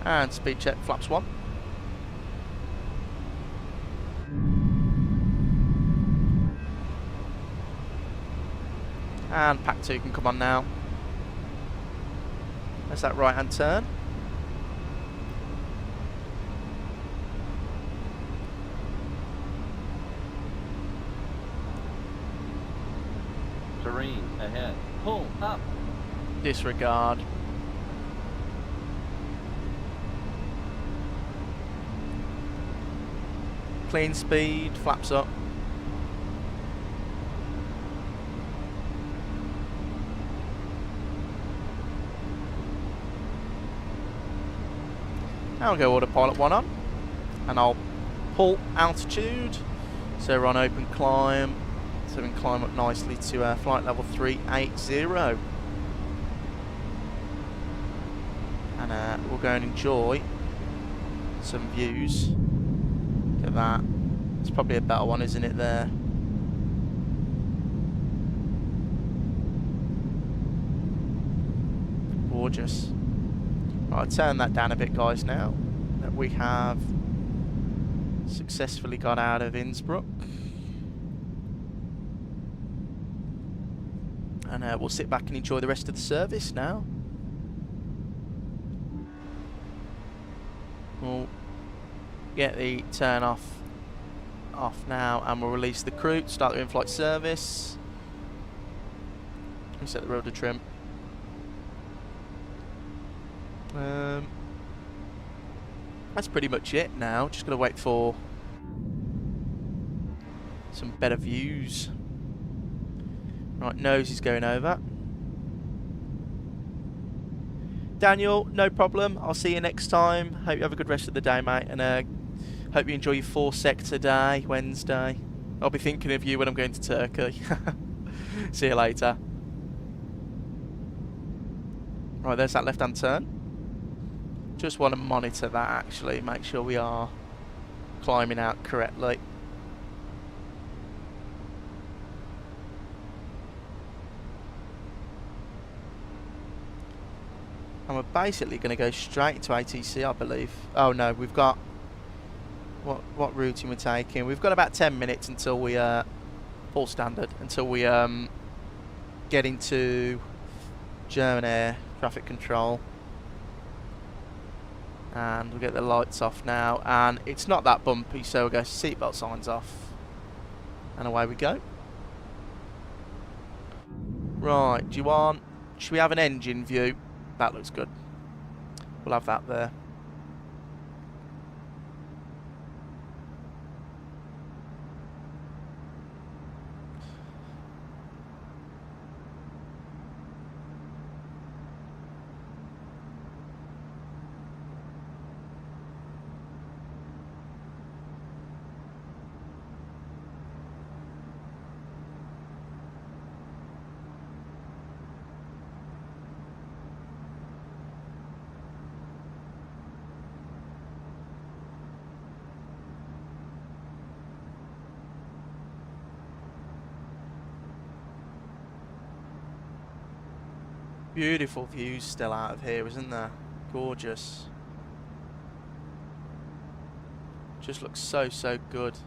And speed check, flaps 1. And pack 2 can come on now. There's that right hand turn. Terrain ahead. Pull up. Disregard. Clean speed, flaps up. I'll go autopilot 1 on, and I'll pull altitude. So we're on open climb, so we can climb up nicely to flight level 380. And we'll go and enjoy some views. Look at that. It's probably a better one, isn't it, there? Gorgeous. Right, I'll turn that down a bit, guys, now that we have successfully got out of Innsbruck. And we'll sit back and enjoy the rest of the service now. We'll get the turn off now, and we'll release the crew, start the in-flight service. Reset the rotor trim. That's pretty much it now. Just gotta wait for some better views. Right, nose is going over. Daniel, no problem. I'll see you next time. Hope you have a good rest of the day, mate, and hope you enjoy your 4-sector day, Wednesday. I'll be thinking of you when I'm going to Turkey. See you later. Right, there's that left-hand turn. Just want to monitor that, actually, make sure we are climbing out correctly. And we're basically going to go straight to ATC, I believe. Oh no, we've got what routing we're taking. We've got about 10 minutes until we full standard, until we get into German air traffic control. And we'll get the lights off now, and it's not that bumpy, so we'll go seatbelt signs off, and away we go. Right, should we have an engine view? That looks good. We'll have that there. Beautiful views still out of here, isn't there? Gorgeous. Just looks so good.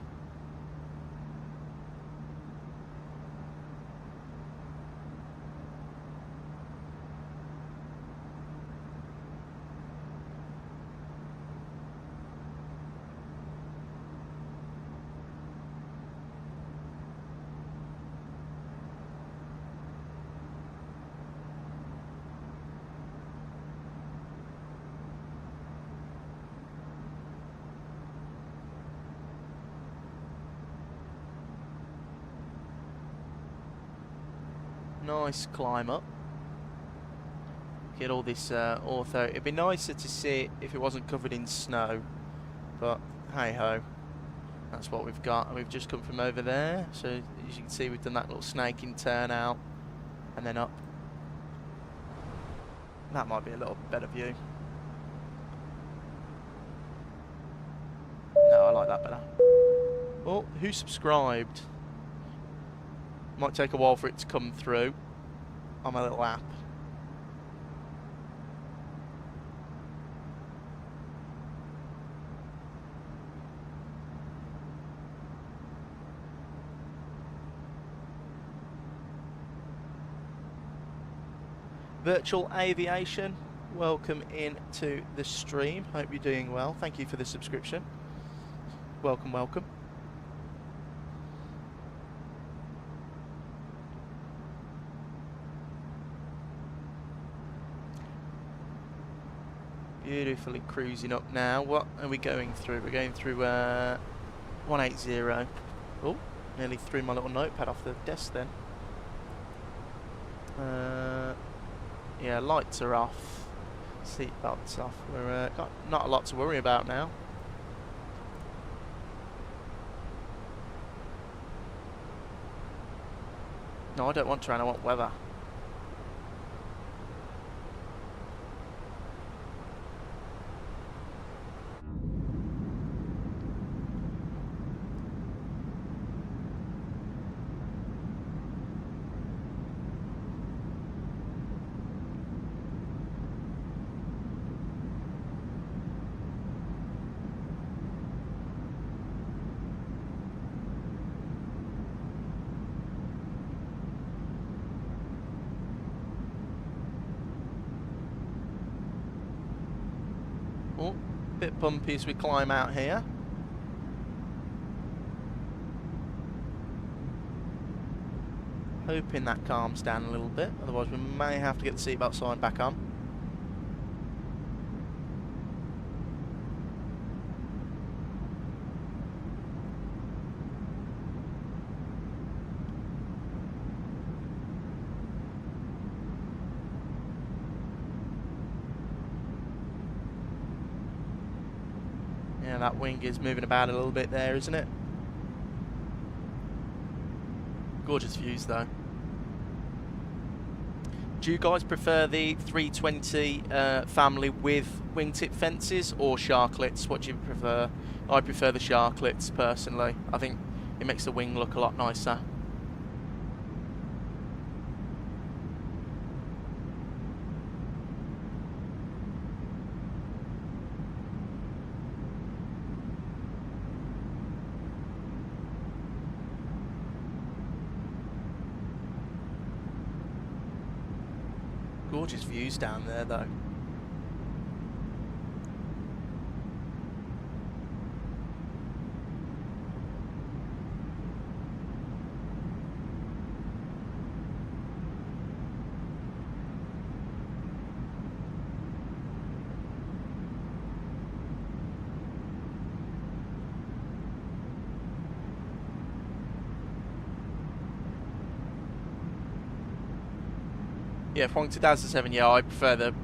Nice climb up. Get all this ortho. It'd be nicer to see it if it wasn't covered in snow, but hey ho, that's what we've got. And we've just come from over there, so as you can see, we've done that little snaking turn out and then up. That might be a little better view. No, I like that better. Oh, who subscribed? Might take a while for it to come through on my little app. Virtual Aviation, welcome into the stream. Hope you're doing well. Thank you for the subscription. Welcome, welcome. Beautifully cruising up now. What are we going through? We're going through 180. Oh, nearly threw my little notepad off the desk then. Yeah, lights are off. Seat belts off. We're got not a lot to worry about now. No, I don't want terrain, I want weather. Oh, bit bumpy as we climb out here. Hoping that calms down a little bit, otherwise we may have to get the seatbelt sign back on. Yeah, that wing is moving about a little bit there, isn't it? Gorgeous views though. Do you guys prefer the 320 family with wingtip fences or sharklets? What do you prefer? I prefer the sharklets personally. I think it makes the wing look a lot nicer. Gorgeous views down there though. Yeah, from 2007, yeah, I prefer the,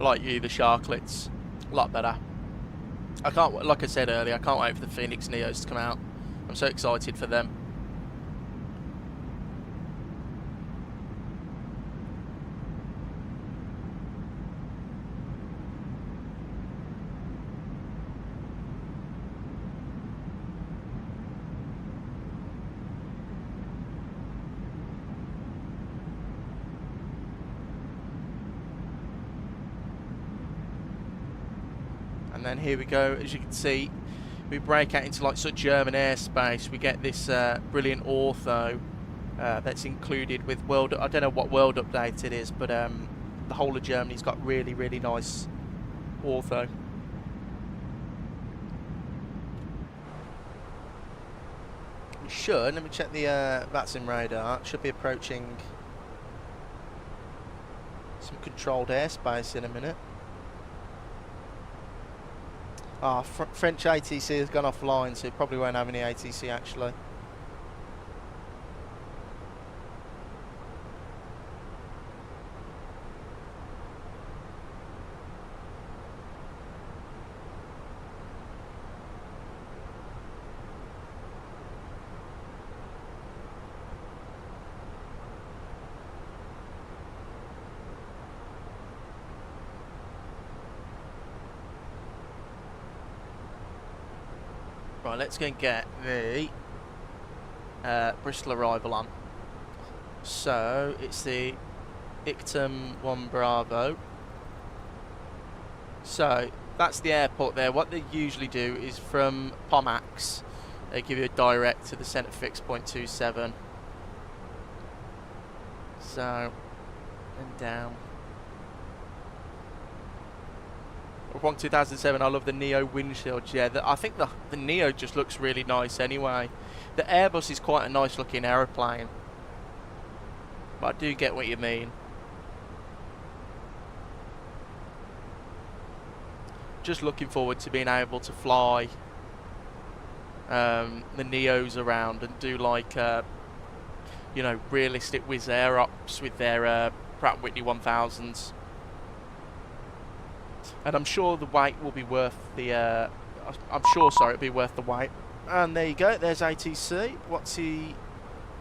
like you, the sharklets. A lot better. I can't, like I said earlier, I can't wait for the Fenix Neos to come out. I'm so excited for them. And then here we go, as you can see, we break out into like sort of German airspace. We get this brilliant ortho that's included with world, I don't know what world update it is, but the whole of Germany's got really, really nice ortho. We should, let me check the VATSIM radar, should be approaching some controlled airspace in a minute. Ah, French ATC has gone offline, so it probably won't have any ATC actually. Right, let's go and get the Bristol arrival on. So it's the Ictum 1 Bravo. So that's the airport there. What they usually do is from Pomax, they give you a direct to the centre fix 0.27. So, and down. From 2007, I love the Neo windshield. Yeah, I think the Neo just looks really nice anyway. The Airbus is quite a nice looking aeroplane, but I do get what you mean. Just looking forward to being able to fly the Neos around and do like you know, realistic Wizz Air ops with their Pratt & Whitney 1000s. And I'm sure the wait will be worth the I'm sure, sorry, it'll be worth the wait. And there you go, there's ATC. What's he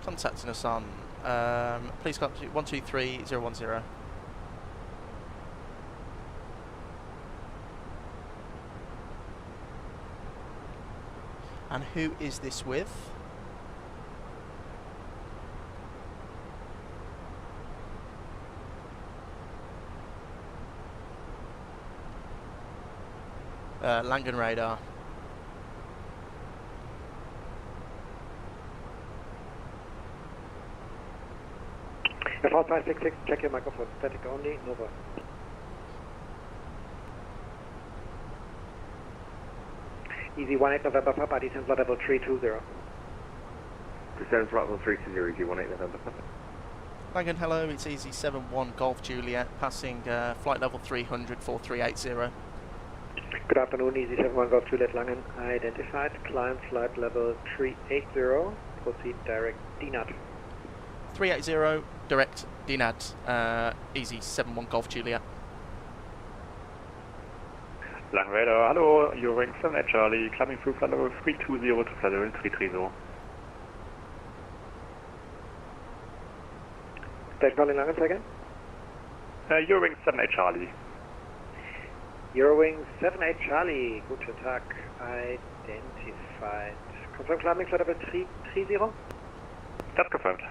contacting us on? Please contact 123010. And who is this with? Langen radar. FR566, check your microphone. Static only, Nova. Easy 18 November Papa, descent flight level 320. Descent flight level 320, Easy 18 November Papa. Langen, hello, it's Easy 71 Golf Juliet, passing flight level 300, 4380. Good afternoon, Easy 71 Golf Juliet Langen. Identified, climb flight level 380, proceed direct DNAT. 380, direct DNAT, Easy 71 Golf Juliet. Langen radar, hello, you're rank 7 at Charlie, climbing through flight level 320 to flight level 330. Stage calling Langen, second. Eurowing 7 at Charlie. Eurowing 78 Charlie, guten Tag, identified. Confirm climbing flight level 330? That's confirmed.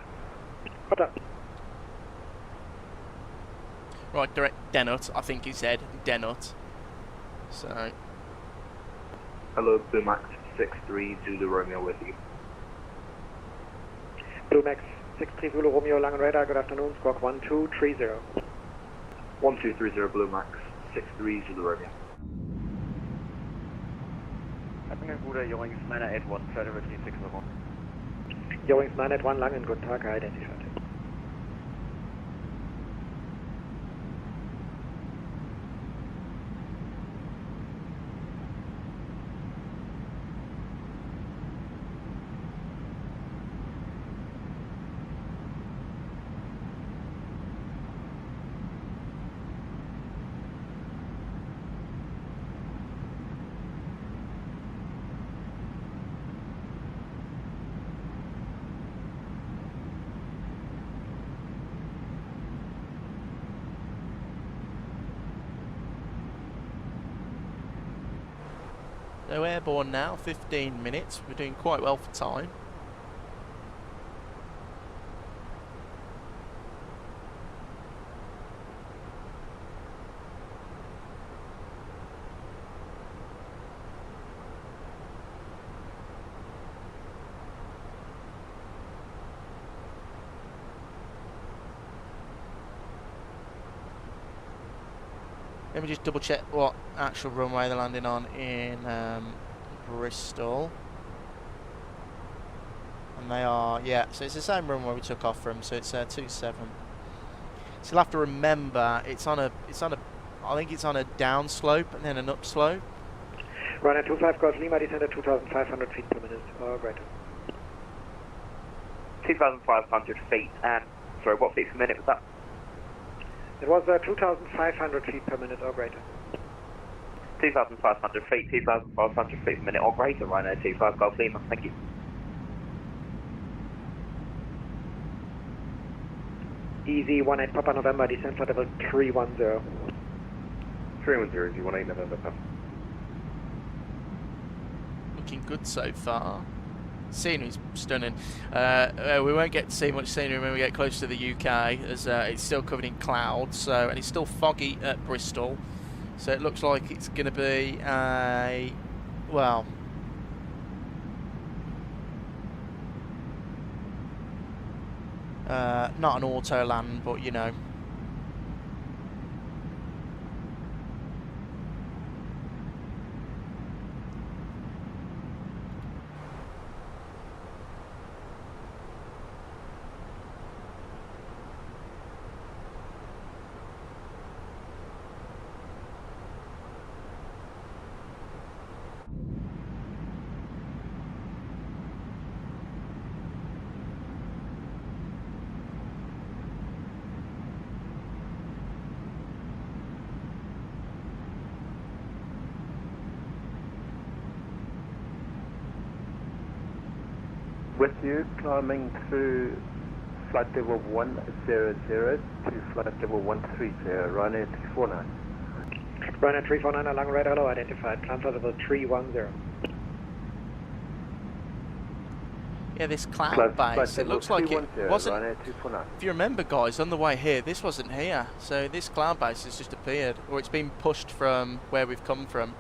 What up? Right, direct Denut, I think he said, Denut. So... Hello, Blue Max 63 Zulu Romeo with you. Blue Max 63 Zulu Romeo Langen radar, good afternoon, squawk 1230. 1230 Blue Max 63 Zulu Romeo. Langen, Bruder, Eurowings 981, flight level 360. Eurowings 981 Langen, guten Tag, identified. So airborne now, 15 minutes. We're doing quite well for time. Let me just double check what actual runway they're landing on in Bristol. And they are, yeah, so it's the same runway we took off from, so it's 27. So you'll have to remember it's on a I think it's on a down slope and then an up slope. Runway 25 Golf Lima, descend at 2,500 feet per minute, or greater. 2,500 feet, and sorry, what feet per minute was that? It was 2,500 feet per minute or greater. 2,500 feet, 2,500 feet per minute or greater, Rhino 25 Golf Lima, thank you. Easy 18 Papa November, descent flight level 310. 310, Easy 18 November Papa. Looking good so far. Scenery's stunning. We won't get to see much scenery when we get close to the UK, as it's still covered in clouds. So, and it's still foggy at Bristol. So it looks like it's going to be a, well, not an auto land, but you know. With you, climbing through flight level 100 to flight level 130, Ryanair 349. Ryanair 349, along radar hello, identified, climb flight level 310. Yeah, this cloud base, it looks like it wasn't, if you remember guys, on the way here, this wasn't here, so this cloud base has just appeared, or it's been pushed from where we've come from.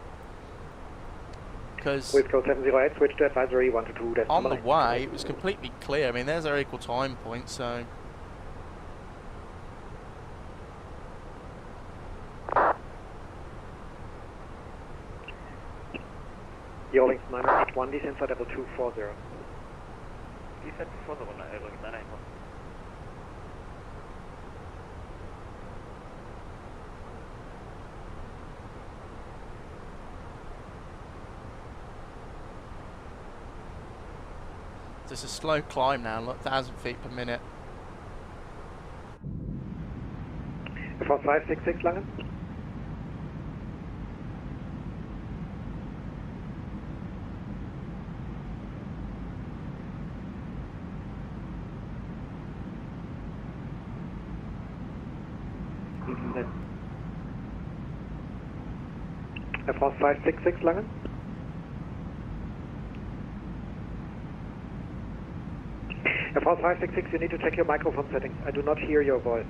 Because With code 708, switch to advisory 122. On the way, it was completely clear. I mean, there's our equal time point, so... Eurowings 981, descent flight level 240. Descent 240, Eurowings 981. There's a slow climb now, look, 1,000 feet per minute. 4566 Langen. France 566 Langen. France 566, you need to check your microphone settings. I do not hear your voice.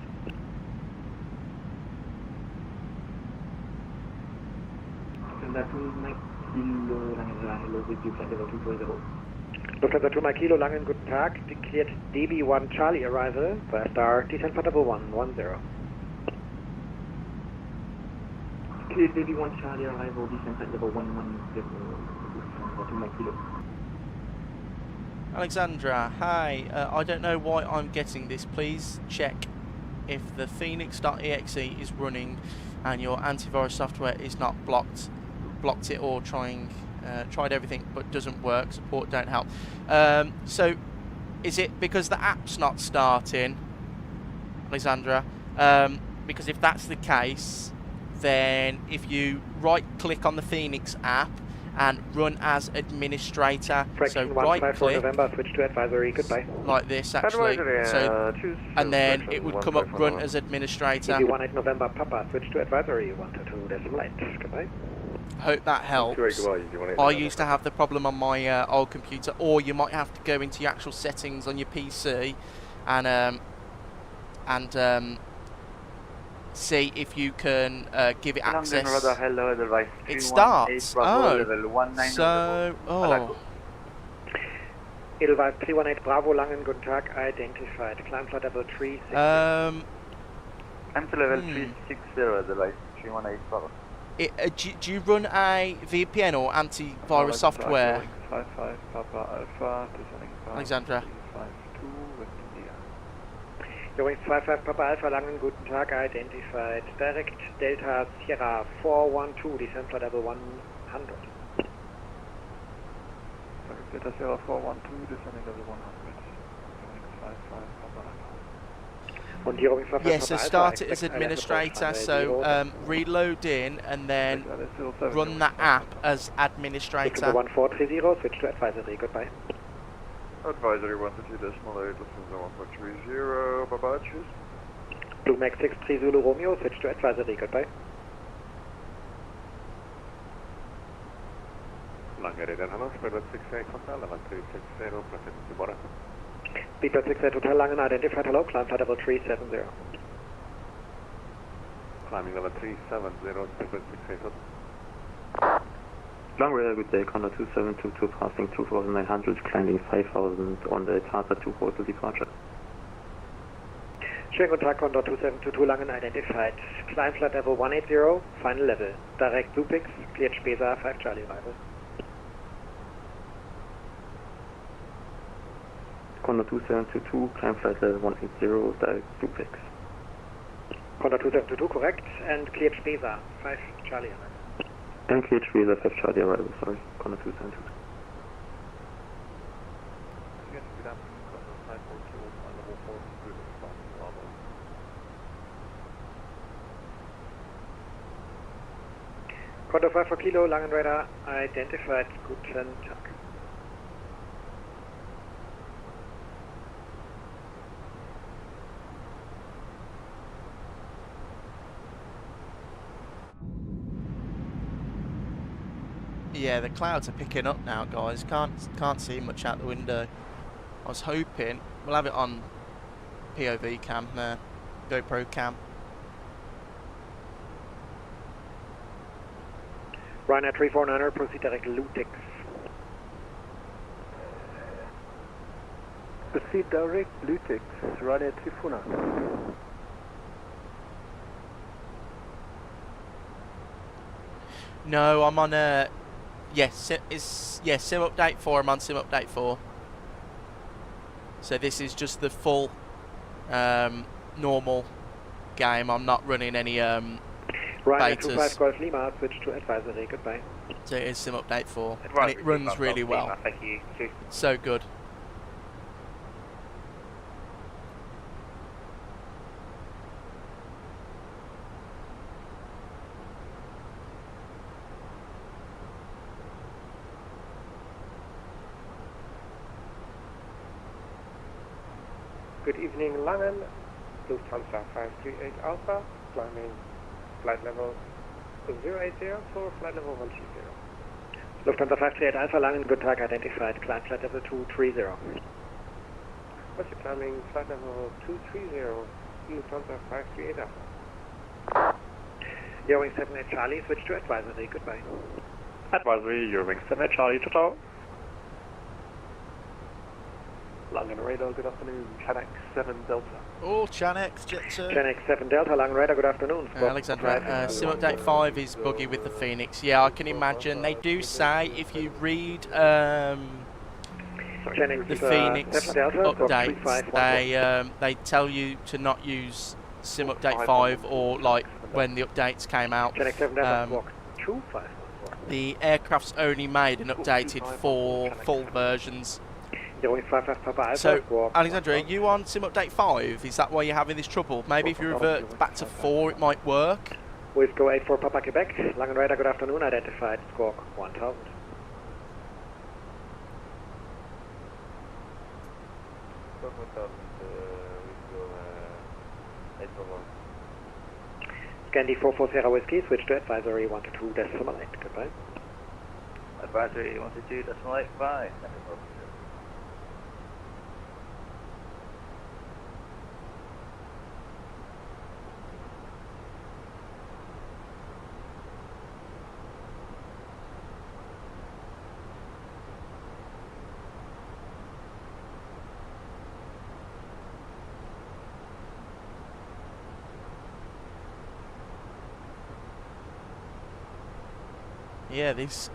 Lufthansa 2 Mike Kilo Langen, guten Tag. Declared DB1 Charlie arrival, via star, descent flight level 110. Cleared DB1 Charlie arrival, descent flight level 110, Lufthansa 2 Mike Kilo. Alexandra, hi. I don't know why I'm getting this. Please check if the Fenix.exe is running and your antivirus software is not blocked it or tried everything but doesn't work. Support don't help. So is it because the app's not starting, Alexandra? Because if that's the case, then if you right click on the Fenix app and run as administrator, so right click November, switch to advisory, goodbye. Like this actually, so, and then it would come up run as administrator. ED18 November Papa, switch to advisory, 122.8, goodbye. Hope that helps. I used to have the problem on my old computer, or you might have to go into your actual settings on your PC and see if you can give it access. It starts. Edelweiss 318 Bravo Langen, guten Tag, identified. Climb flight level 360. I'm to level 360, Edelweiss 318 Bravo. Do you run a VPN or antivirus software? 55 Papa Alpha, Alexandra. Eurowings 55 Papa Alpha Langen, guten Tag, identified. Direct Delta Sierra 412, descent flight level 100. Delta Sierra 412, descending level 100. Eurowings 55 Papa Alpha. Yeah, so start it as administrator, so reload in and then run that app as administrator. 1430, switch to advisory, goodbye. Advisory 130.8, Lufthansa 1.30, bye-bye, cheers. Blue Max 63 Zulu Romeo, switch to advisory, goodbye. Lange hello, Speedbird 68 Hotel, level 360, proceed to border. Speedbird 68 Hotel Langen, identified, hello, climb flight level 370. Climbing level 370, Speedbird 68 Hotel. Long radar, good day, Condor 2722, passing 2900, climbing 5000 on the Tata 2 hotel departure. Schönen guten Tag, Condor 2722 Langen, identified. Climb flight level 180, final level. Direct Lupix, cleared Spesa, 5 Charlie arrival. Condor 2722, climb flight level 180, direct Lupix. Condor 2722, correct, and cleared Spesa, 5 Charlie arrival. And cleared Spesa, 5 Charlie arrival, sorry, Condor 2722. Condor 5 for Kilo, Langen Radar, identified, guten Tag. Yeah, the clouds are picking up now, guys. Can't see much out the window. I was hoping we'll have it on POV cam there, GoPro cam. Ryanair 349er, proceed direct Lutix. Proceed direct Lutix, Ryanair 349. No, I'm on a sim update 4. I'm on sim update 4. So this is just the full normal game. I'm not running any Ryanair betas. 25 Golf Lima, switch to advisory, goodbye. So it is sim update 4, and it runs really well. Thank you. So good. Good evening, Langen. Lufthansa 538 Alpha, climbing flight level 080 for flight level 130. Lufthansa 538 Alpha, Langen, good tag identified, climb flight level 230. What's your climbing flight level 230, Lufthansa 538 Alpha. Eurowing 78 Charlie, switch to advisory, goodbye. Advisory, Eurowing 78 Charlie, ciao. Langen Radar, good afternoon. Chanex 7 Delta. Oh, Chanex, Jet 2. Chanex 7 Delta, Langen Radar, good afternoon. Alexandra, sim update 5 is buggy with the Phoenix. Yeah, I can imagine. They do say if you read the Phoenix updates, they tell you to not use sim update 5 or like when the updates came out. Chanex 7 Delta, walk 2514. The aircraft's only made and updated for full versions. So, Alexandra, are you on sim update 5? Is that why you're having this trouble? Maybe if you revert back to 4, it might work. With Go 84 Papa Quebec, Langen Radar, good afternoon, identified, squawk 1000. Scandi 440 Whiskey, switch to advisory 122.8, goodbye. Advisory 122.8, bye. Yeah, this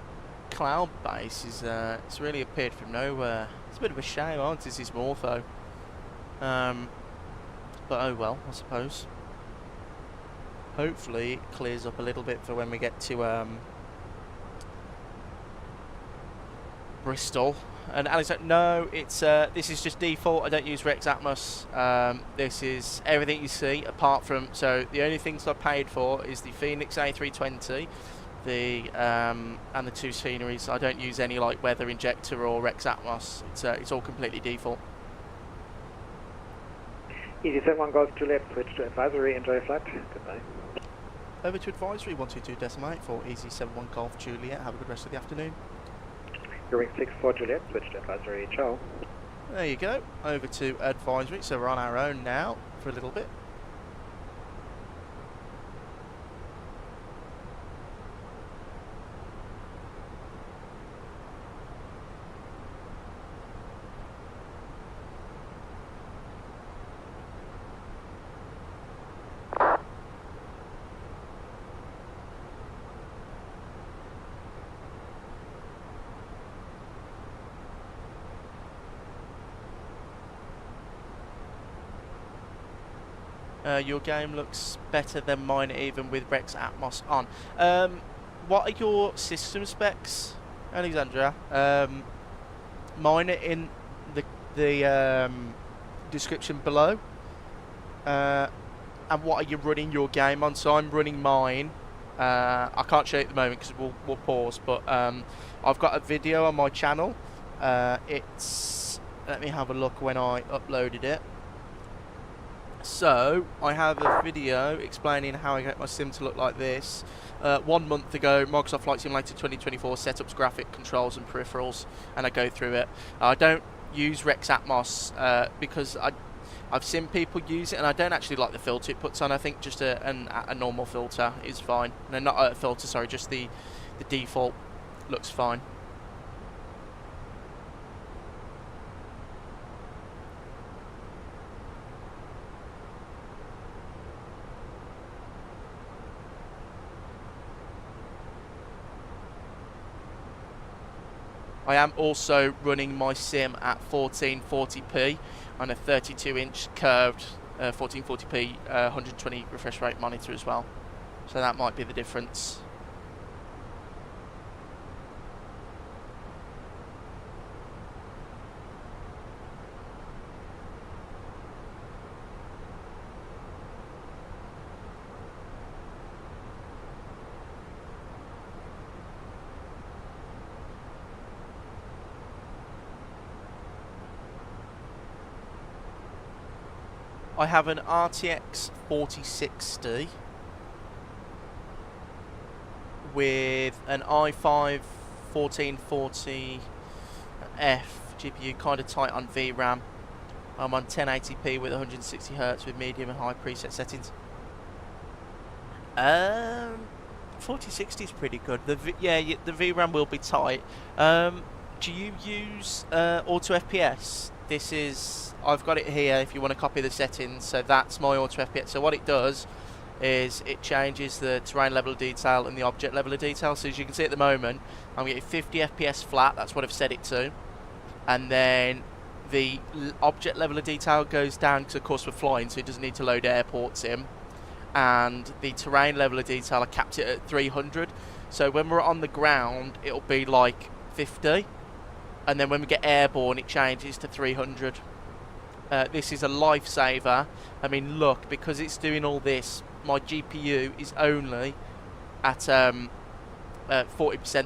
cloud base is it's really appeared from nowhere. It's a bit of a shame, aren't it? This is Morpho. But oh well, I suppose. Hopefully it clears up a little bit for when we get to Bristol. And Alex said, no, it's this is just default. I don't use Rex Atmos. This is everything you see apart from, so the only things I paid for is the Fenix A320, and the 2 sceneries. I don't use any like weather injector or Rex Atmos. It's all completely default. EasyJet Golf Juliet, switch to advisory, enjoy your flight, goodbye. Over to advisory 122.8 for EasyJet Golf Juliet. Have a good rest of the afternoon. Eurowing 64 Juliet, switch to advisory, ciao. There you go, over to advisory, so we're on our own now for a little bit. Your game looks better than mine, even with Rex Atmos on. What are your system specs, Alexandra? Mine are in the description below. And what are you running your game on? So I'm running mine. I can't show you at the moment because we'll pause. But I've got a video on my channel. Let me have a look when I uploaded it. So, I have a video explaining how I get my sim to look like this. 1 month ago, Microsoft Flight Simulator 2024 setups, graphic controls and peripherals, and I go through it. I don't use Rex Atmos because I've seen people use it, and I don't actually like the filter it puts on. I think just a normal filter is fine. No, not a filter, sorry, just the default looks fine. I am also running my sim at 1440p on a 32-inch curved 1440p 120 refresh rate monitor as well. So that might be the difference. I have an RTX 4060 with an i5 1440F GPU, kind of tight on VRAM. I'm on 1080p with 160Hz with medium and high preset settings. 4060 is pretty good. The VRAM will be tight. Do you use auto FPS? This is, I've got it here if you want to copy the settings. So that's my auto FPS. So what it does is it changes the terrain level of detail and the object level of detail. So as you can see at the moment, I'm getting 50 FPS flat. That's what I've set it to. And then the object level of detail goes down because of course we're flying, so it doesn't need to load airports in. And the terrain level of detail, I capped it at 300. So when we're on the ground, it'll be like 50. And then when we get airborne, it changes to 300. This is a lifesaver. I mean, look, because it's doing all this, my GPU is only at 40%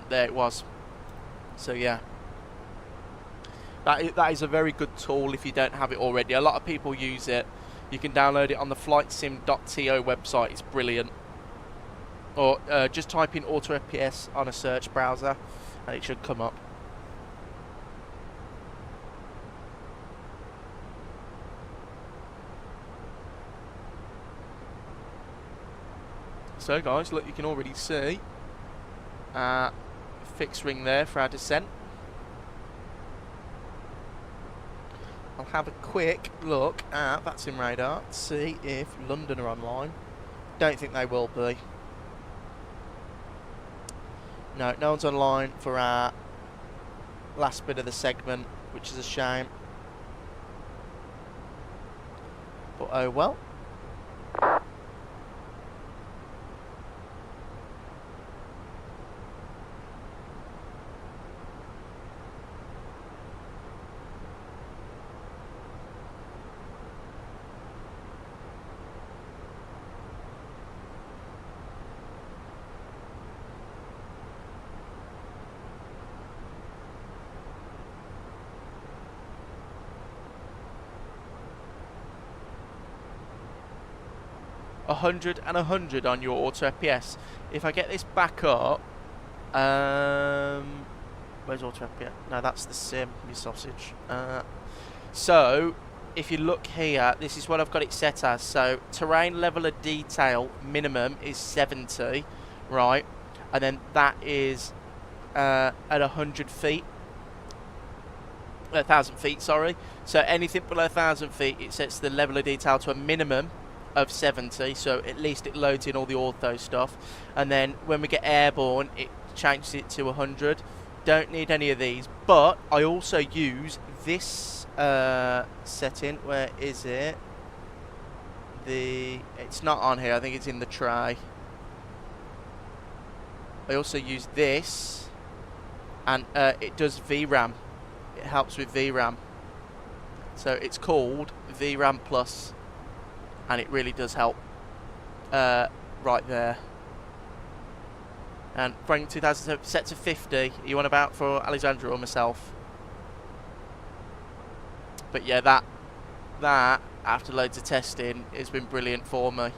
there it was. So yeah. That is a very good tool if you don't have it already. A lot of people use it. You can download it on the flightsim.to website. It's brilliant. Or just type in auto FPS on a search browser and it should come up. So guys, look, you can already see fixed ring there for our descent. I'll have a quick look at VATSIM radar to see if London are online. Don't think they will be. No, no one's online for our last bit of the segment, which is a shame. But oh well. A 100 and 100 on your auto FPS. If I get this back up, where's auto FPS? No, that's the sim, you sausage. So if you look here, this is what I've got it set as. So terrain level of detail minimum is 70, right? And then that is at 100 feet. 1,000 feet, sorry. So anything below 1,000 feet, it sets the level of detail to a minimum of 70, so at least it loads in all the ortho stuff. And then when we get airborne, it changes it to 100. Don't need any of these, but I also use this setting. Where is it? It's not on here, I think it's in the tray. I also use this, and it does VRAM. It helps with VRAM. So it's called VRAM Plus, and it really does help right there. And Frank 2007 set to 50. You want about for Alexandra or myself? But yeah, that after loads of testing has been brilliant for me.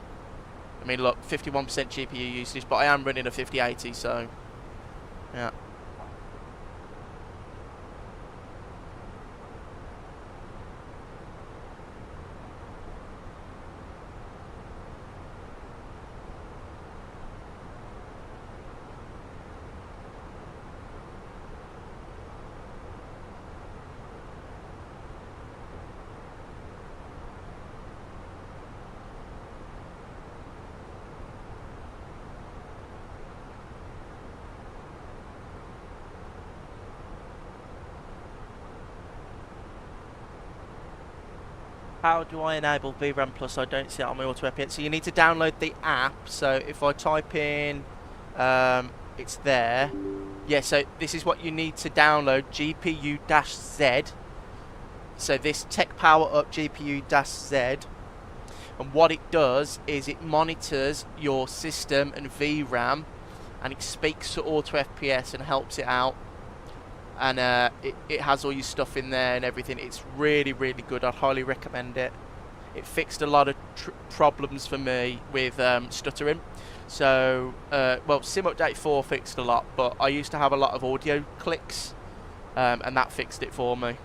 I mean, look, 51% GPU usage, but I am running a 5080, so yeah. How do I enable VRAM Plus? I don't see it on my auto app yet. So you need to download the app. So if I type in, it's there. Yeah, so this is what you need to download, GPU-Z. So this Tech Power Up GPU-Z. And what it does is it monitors your system and VRAM, and it speaks to auto FPS and helps it out. And it has all your stuff in there and everything. It's really, really good. I'd highly recommend it. It fixed a lot of problems for me with stuttering. So, well, Sim Update 4 fixed a lot, but I used to have a lot of audio clicks, and that fixed it for me.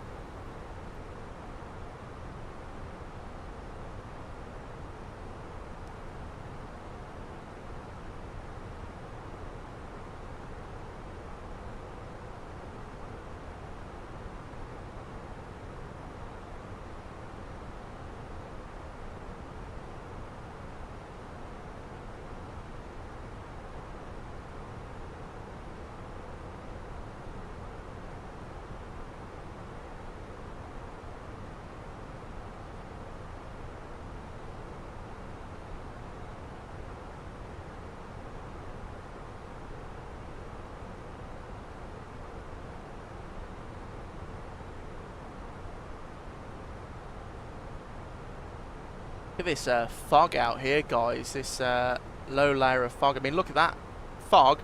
Look at this fog out here, guys. This low layer of fog. I mean, look at that fog.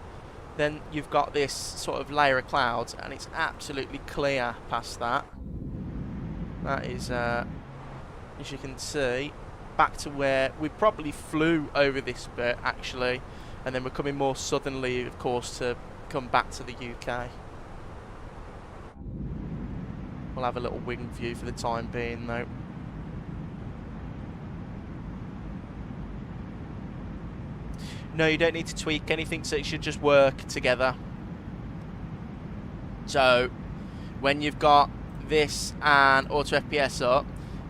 Then you've got this sort of layer of clouds, and it's absolutely clear past that. That is, as you can see, back to where we probably flew over this bit, actually. And then we're coming more southerly, of course, to come back to the UK. We'll have a little wing view for the time being, though. No, you don't need to tweak anything, so it should just work together. So, when you've got this and auto FPS up,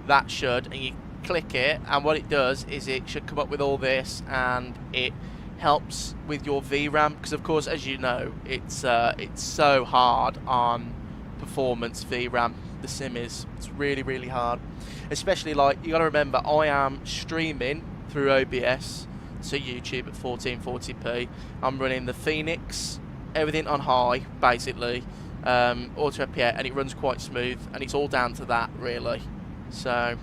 that should, and you click it, and what it does is it should come up with all this, and it helps with your VRAM, because of course, as you know, it's so hard on performance VRAM. The sim is, it's really, really hard. Especially, like, you got to remember, I am streaming through OBS to YouTube at 1440p. I'm running the Fenix, everything on high, basically, auto FPS, and it runs quite smooth, and it's all down to that, really. So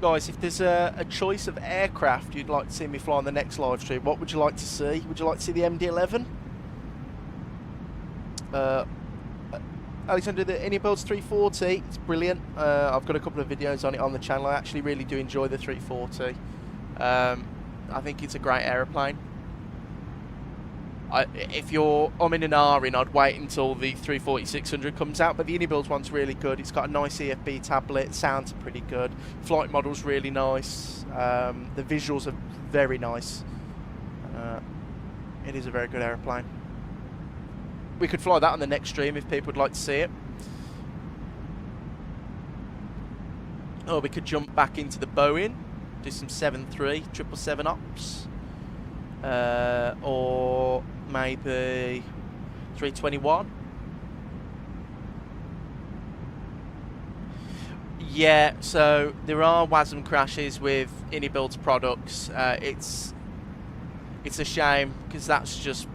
guys, if there's a choice of aircraft you'd like to see me fly on the next live stream, what would you like to see? Would you like to see the MD-11? Alexander, the Innsbruck 340, it's brilliant. I've got a couple of videos on it on the channel. I actually really do enjoy the 340. I think it's a great aeroplane. If you're umming and ahhing, I'd wait until the 340-600 comes out, but the Innsbruck one's really good. It's got a nice EFB tablet, sounds pretty good. Flight model's really nice. The visuals are very nice. It is a very good aeroplane. We could fly that on the next stream if people would like to see it. Or we could jump back into the Boeing, do some 737 777 ops. Or maybe 321. Yeah, so there are WASM crashes with InnyBuild's products. It's a shame because that's just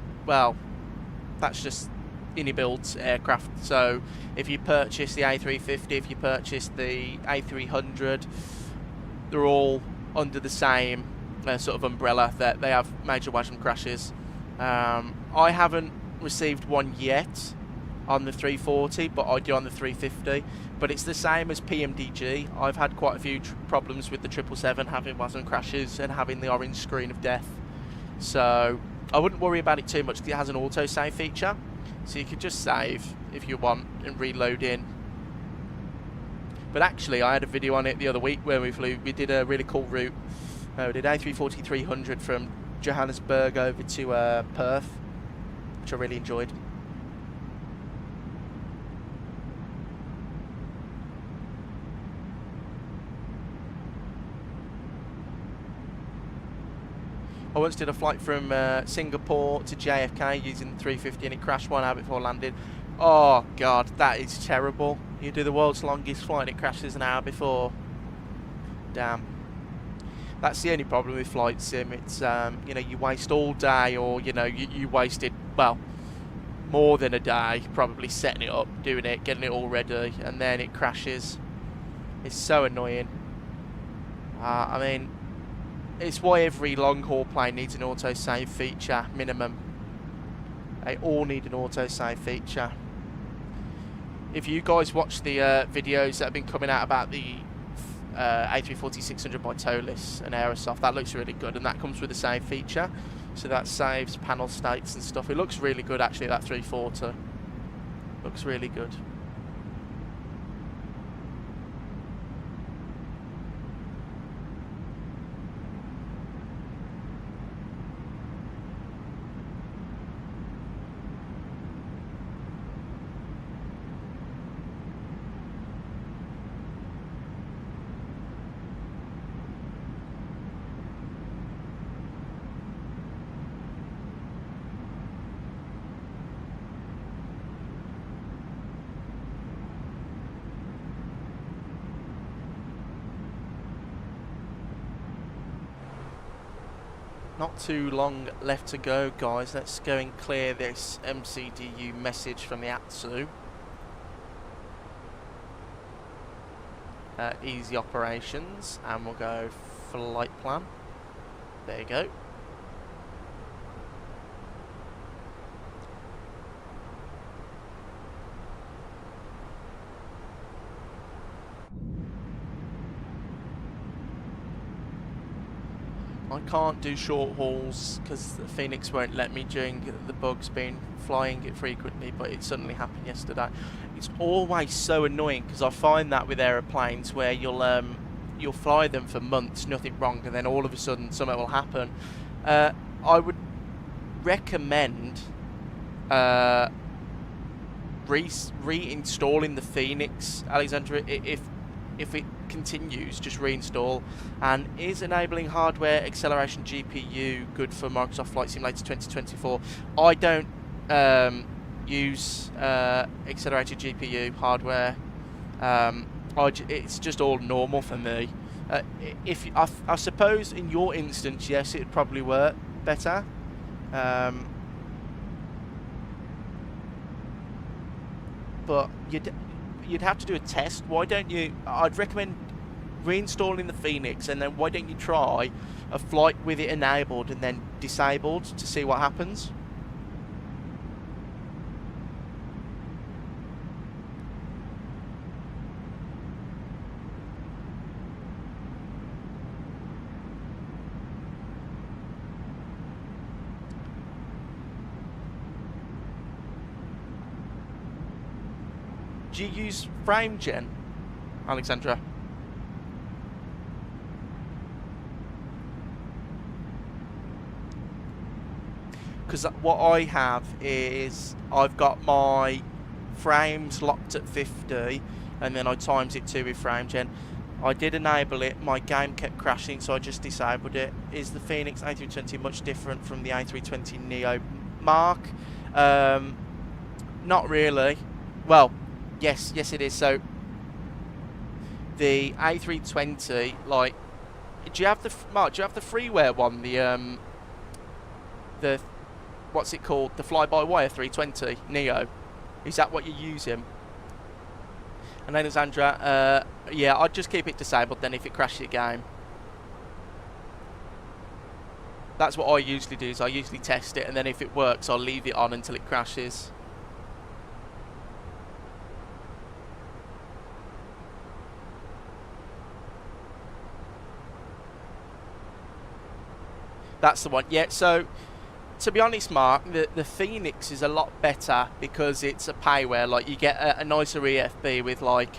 InnyBuild's aircraft. So if you purchase the A350, if you purchase the A300, they're all under the same sort of umbrella that they have major WASM crashes. I haven't received one yet on the 340, but I do on the 350. But it's the same as PMDG. I've had quite a few problems with the 777 having WASM crashes and having the orange screen of death. So I wouldn't worry about it too much because it has an auto-save feature. So you could just save if you want and reload in. But actually, I had a video on it the other week where we did a really cool route. We did A340-300 from Johannesburg over to Perth, which I really enjoyed. I once did a flight from Singapore to JFK using the 350 and it crashed 1 hour before landing. Oh god, that is terrible. You do the world's longest flight and it crashes an hour before. Damn. That's the only problem with flight sim. It's you know, you waste all day, or you know, you wasted, well, more than a day probably setting it up, doing it, getting it all ready, and then it crashes. It's so annoying. I mean, it's why every long haul plane needs an auto-save feature, minimum. They all need an auto-save feature. If you guys watch the videos that have been coming out about the A340-600 by Tolis and Aerosoft, that looks really good, and that comes with a save feature. So that saves panel states and stuff. It looks really good actually, that 340. Looks really good. Not too long left to go, guys. Let's go and clear this MCDU message from the ATSU. Easy operations, and we'll go flight plan. There you go. I can't do short hauls because the Fenix won't let me during the bug's been flying it frequently, but it suddenly happened yesterday. It's always so annoying because I find that with aeroplanes where you'll fly them for months, nothing wrong, and then all of a sudden something will happen. I would recommend reinstalling the Fenix, Alexandra, if it continues, just reinstall. And is enabling hardware acceleration GPU good for Microsoft Flight Simulator 2024? I don't use accelerated GPU hardware. It's just all normal for me. I suppose in your instance, yes, it'd probably work better. But you'd have to do a test. Why don't you? I'd recommend reinstalling the Fenix, and then why don't you try a flight with it enabled and then disabled to see what happens? Do you use frame gen, Alexandra? because what I have is I've got my frames locked at 50, and then I times it 2 with frame gen. I did enable it, my game kept crashing, so I just disabled it. Is the Fenix A320 much different from the A320neo, Mark? Not really. Well, yes it is. So the A320, like, do you have the Mark? Do you have the freeware one? The what's it called? The fly-by-wire 320 neo. Is that what you're using? And Alexandra, yeah, I'd just keep it disabled then if it crashes your game. That's what I usually do, is I usually test it, and then if it works, I'll leave it on until it crashes. That's the one. Yeah, so to be honest, Mark, the Fenix is a lot better because it's a payware. Like, you get a nicer EFB with like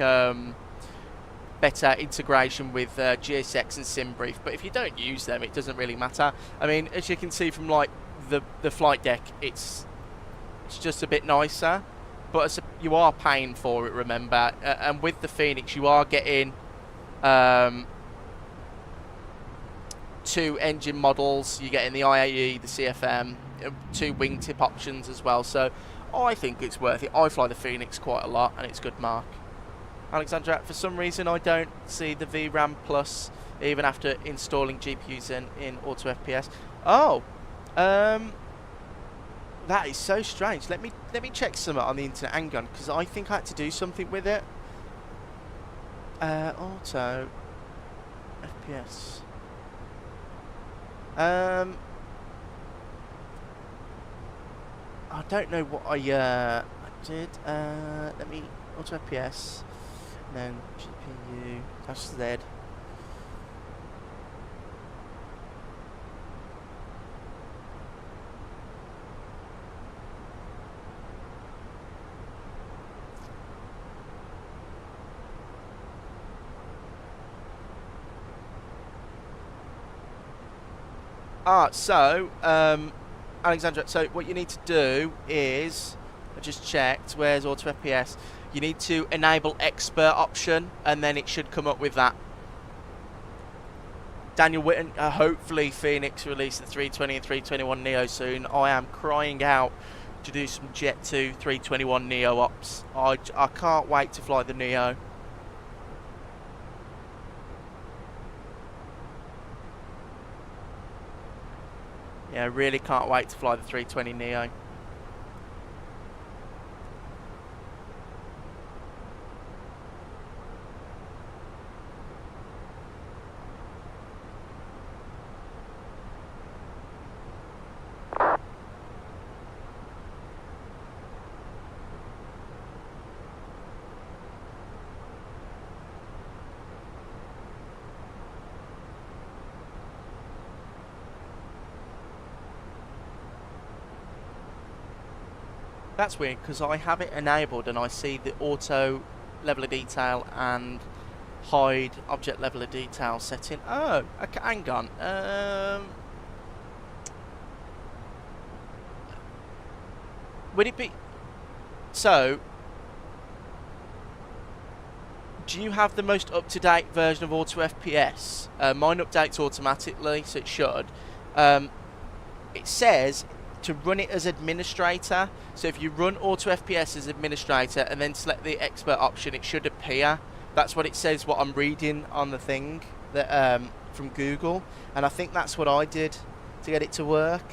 better integration with GSX and SimBrief. But if you don't use them, it doesn't really matter. I mean, as you can see from like the flight deck, it's just a bit nicer. But you are paying for it, remember. And with the Fenix, you are getting 2 engine models. You're getting the IAE, the CFM, 2 wingtip options as well. So I think it's worth it. I fly the Fenix quite a lot, and it's good, Mark. Alexandra, for some reason I don't see the VRAM Plus even after installing GPUs in Auto FPS. Oh, that is so strange. Let me check something on the internet. Hang on, because I think I had to do something with it. Auto FPS. I don't know what I did. Let me Auto FPS, and then GPU /Z. So, Alexandra, so what you need to do is, I just checked, where's Auto FPS? You need to enable expert option, and then it should come up with that. Daniel Witten, hopefully Fenix release the 320 and 321neo soon. I am crying out to do some Jet 2 321neo ops. I can't wait to fly the Neo. Yeah, I really can't wait to fly the 320neo. That's weird, because I have it enabled and I see the auto level of detail and hide object level of detail setting. Oh, okay, hang on. Would it be... So, do you have the most up-to-date version of Auto FPS? Mine updates automatically, so it should. It says to run it as administrator. So if you run Auto FPS as administrator and then select the expert option, it should appear. That's what it says, what I'm reading on the thing that from Google, and I think that's what I did to get it to work.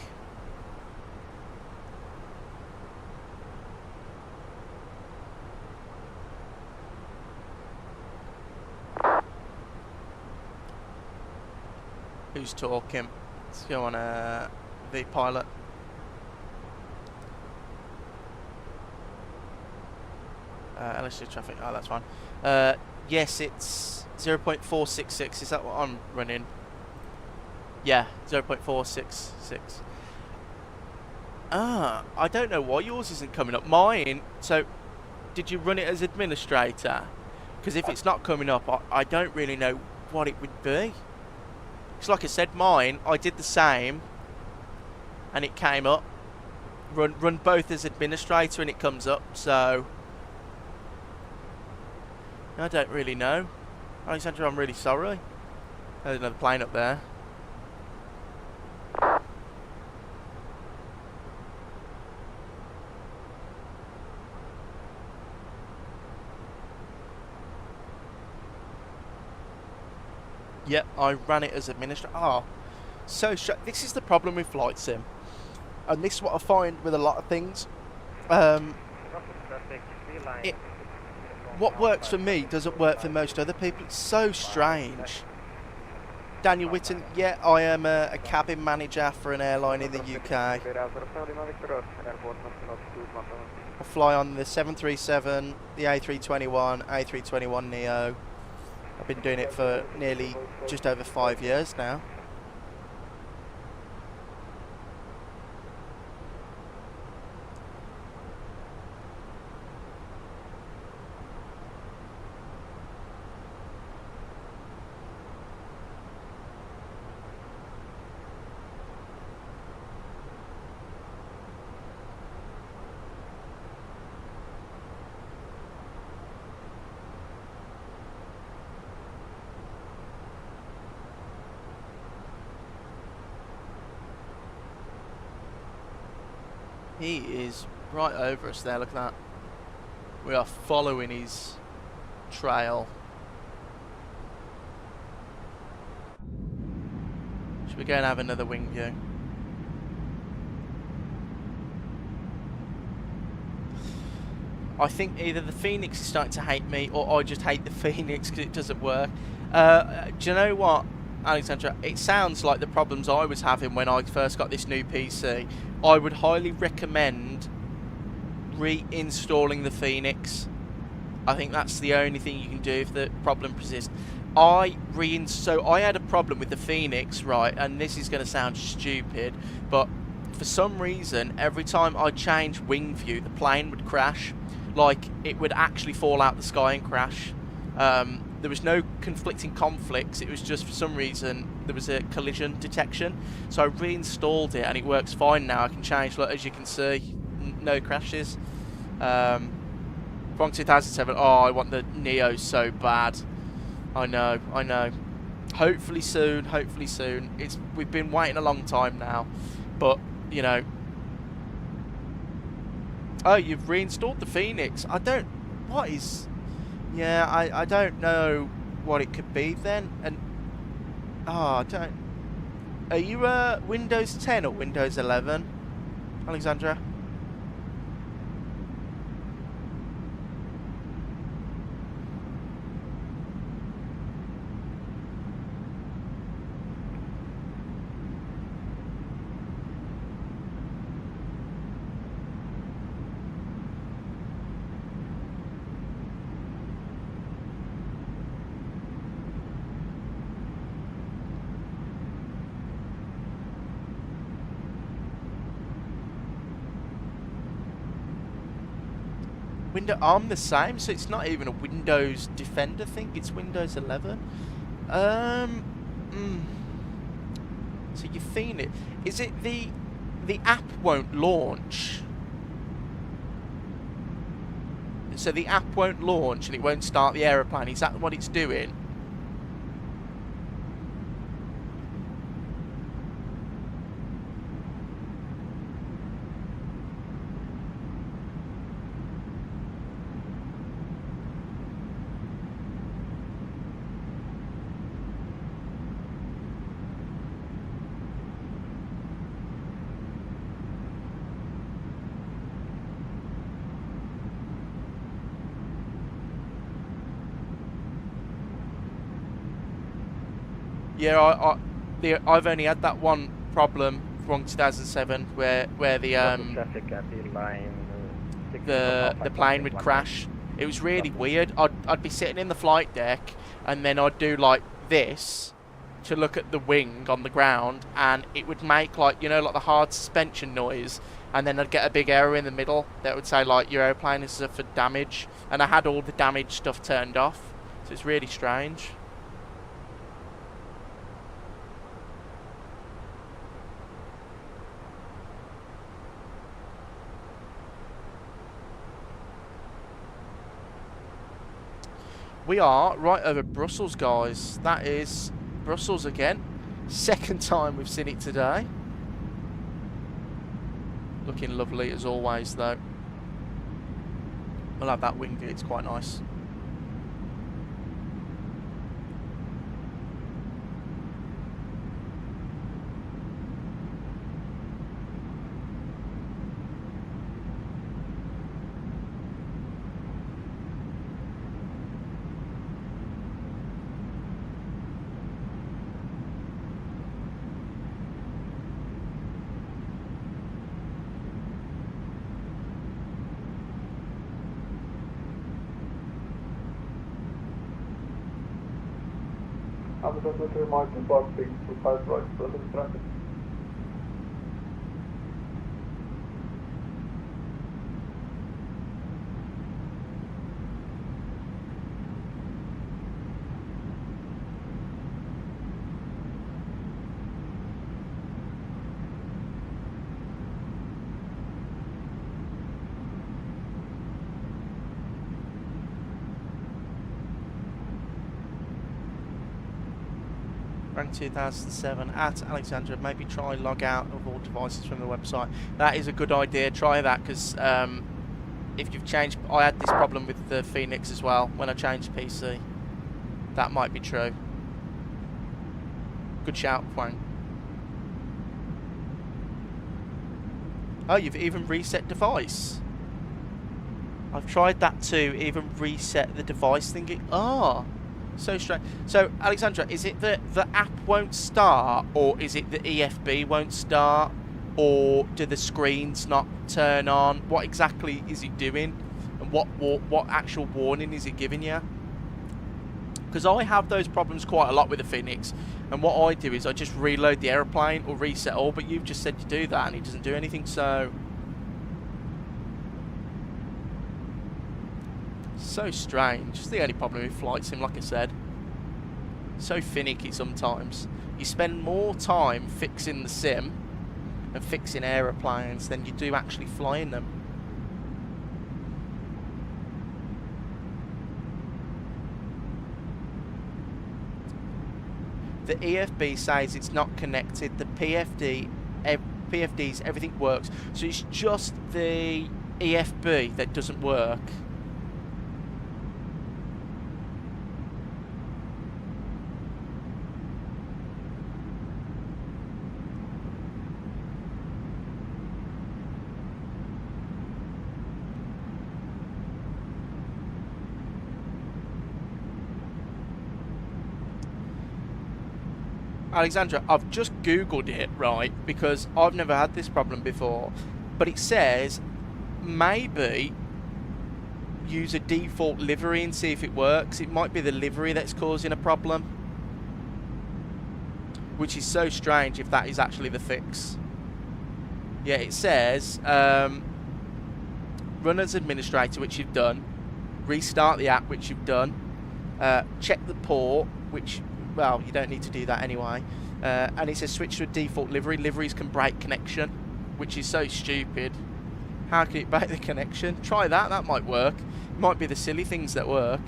Who's talking? Let's go on the pilot. LSU traffic, oh that's fine. Yes, it's 0.466, is that what I'm running? Yeah, 0.466. I don't know why yours isn't coming up. Mine, so did you run it as administrator? Because if it's not coming up, I don't really know what it would be. Because like I said, mine, I did the same and it came up. run both as administrator and it comes up, so I don't really know. Alexandra, I'm really sorry. There's another plane up there. Yep, I ran it as administrator. Oh, so this is the problem with flight sim, and this is what I find with a lot of things. What works for me doesn't work for most other people. It's so strange. Daniel Whitten, yeah, I am a cabin manager for an airline in the UK. I fly on the 737, the A321, A321neo. I've been doing it for nearly just over 5 years now. He is right over us there, look at that. We are following his trail. Should we go and have another wing view? I think either the Phoenix is starting to hate me or I just hate the Phoenix because it doesn't work. Do you know what, Alexandra? It sounds like the problems I was having when I first got this new PC. I would highly recommend reinstalling the Phoenix. I think that's the only thing you can do if the problem persists. So I had a problem with the Phoenix, right, and this is going to sound stupid, but for some reason, every time I changed wing view, the plane would crash. Like, it would actually fall out the sky and crash. There was no conflicting conflicts, it was just for some reason there was a collision detection. So I reinstalled it and it works fine now. I can change, look, as you can see, no crashes. From 2007, oh, I want the Neo so bad. I know. Hopefully soon. We've been waiting a long time now, but, you know. Oh, you've reinstalled the Phoenix. I don't know what it could be then. And are you Windows 10 or Windows 11, Alexandra? I'm the same, so it's not even a Windows Defender thing, it's Windows 11. So you've seen it. Is it the app won't launch? So the app won't launch and it won't start the aeroplane. Is that what it's doing? Yeah, I've only had that one problem from 2007 where the plane would crash. It was really weird. I'd be sitting in the flight deck and then I'd do like this to look at the wing on the ground, and it would make like, you know, like the hard suspension noise, and then I'd get a big error in the middle that would say like your airplane has suffered damage, and I had all the damage stuff turned off, so it's really strange. We are right over Brussels, guys. That is Brussels again. Second time we've seen it today. Looking lovely as always, though. We'll have that wing view. It's quite nice. Military marking parking to 5 right, present traffic. Rank 2007 at Alexandra. Maybe try log out of all devices from the website. That is a good idea. Try that, because if you've changed, I had this problem with the Fenix as well when I changed PC. That might be true. Good shout, Wang. Oh, you've even reset device. I've tried that too. Even reset the device thingy. Oh. So strange. So, Alexandra, is it that the app won't start, or is it the EFB won't start, or do the screens not turn on? What exactly is it doing, and what actual warning is it giving you? Because I have those problems quite a lot with the Fenix, and what I do is I just reload the aeroplane or reset all, but you've just said you do that and it doesn't do anything, so strange. It's the only problem with flight sim, like I said. So finicky sometimes. You spend more time fixing the sim and fixing aeroplanes than you do actually flying them. The EFB says it's not connected. The PFDs, everything works. So it's just the EFB that doesn't work. Alexandra, I've just Googled it, right, because I've never had this problem before, but it says maybe use a default livery and see if it works. It might be the livery that's causing a problem, which is so strange if that is actually the fix. Yeah, it says run as administrator, which you've done, restart the app, which you've done, check the port, which, well, you don't need to do that anyway. And it says switch to a default livery. Liveries can break connection, which is so stupid. How can it break the connection? Try that, that might work. It might be the silly things that work.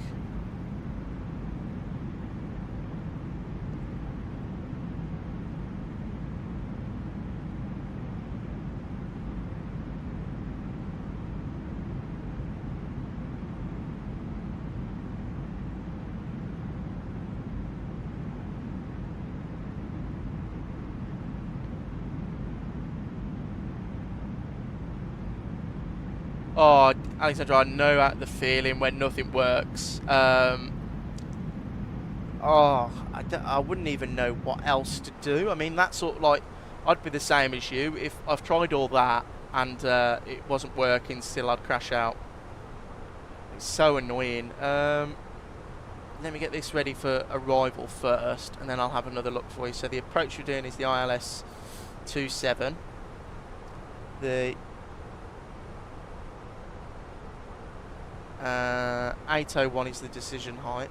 Oh, Alexandra, I know the feeling when nothing works. I wouldn't even know what else to do. I mean, that's sort of like, I'd be the same as you. If I've tried all that and it wasn't working, still I'd crash out. It's so annoying. Let me get this ready for arrival first, and then I'll have another look for you. So the approach we're doing is the ILS-27. The 801 is the decision height.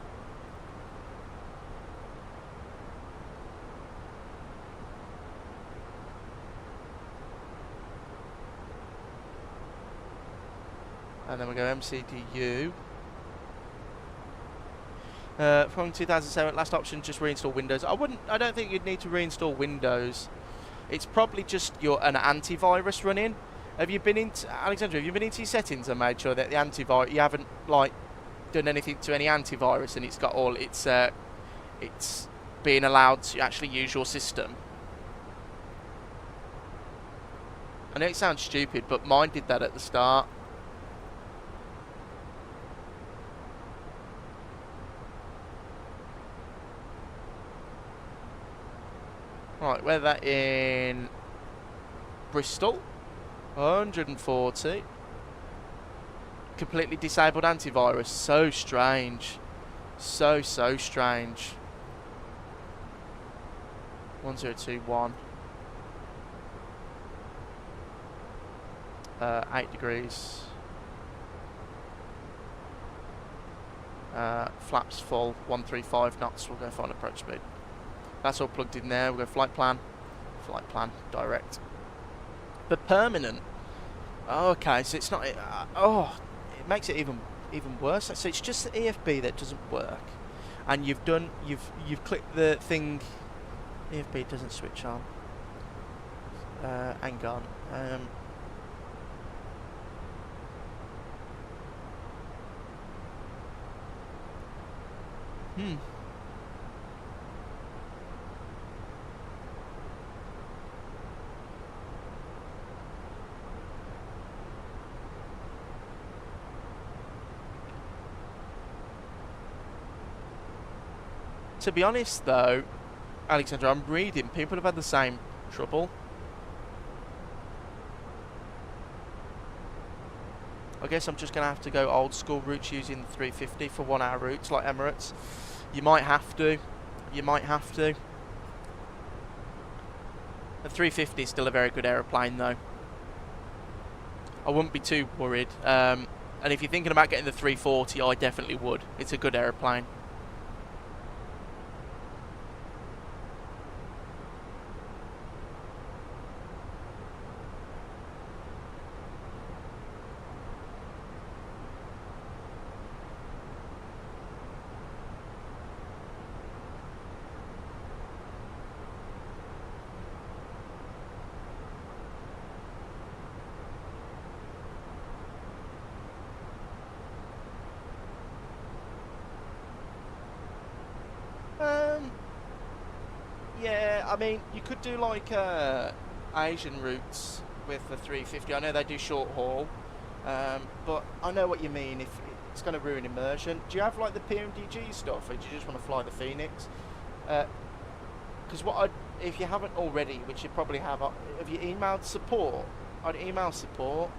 And then we go MCDU. From 2007, last option, just reinstall Windows. I don't think you'd need to reinstall Windows. It's probably just an antivirus running. Have you been into, Alexandra, have you been into your settings and made sure that the antivirus, you haven't, like, done anything to any antivirus and it's got all, it's being allowed to actually use your system? I know it sounds stupid, but mine did that at the start. Right, we're that in Bristol, 140. Completely disabled antivirus. So strange. So strange. 1021. 8 degrees. Flaps full, 135 knots. We'll go final approach speed. That's all plugged in there. We'll go flight plan, direct. But permanent. Oh, okay, so it's not. It makes it even worse. So it's just the EFB that doesn't work, and you've clicked the thing. EFB doesn't switch on. Hang on. To be honest though, Alexandra, I'm reading people have had the same trouble. I guess I'm just going to have to go old school routes using the 350 for 1 hour routes like Emirates. You might have to. The 350 is still a very good aeroplane though. I wouldn't be too worried. And if you're thinking about getting the 340, I definitely would. It's a good aeroplane. Yeah, I mean, you could do like Asian routes with the 350. I know they do short haul, but I know what you mean. If it's going to ruin immersion, do you have like the PMDG stuff, or do you just want to fly the Phoenix? Because if you haven't already, which you probably have you emailed support? I'd email support.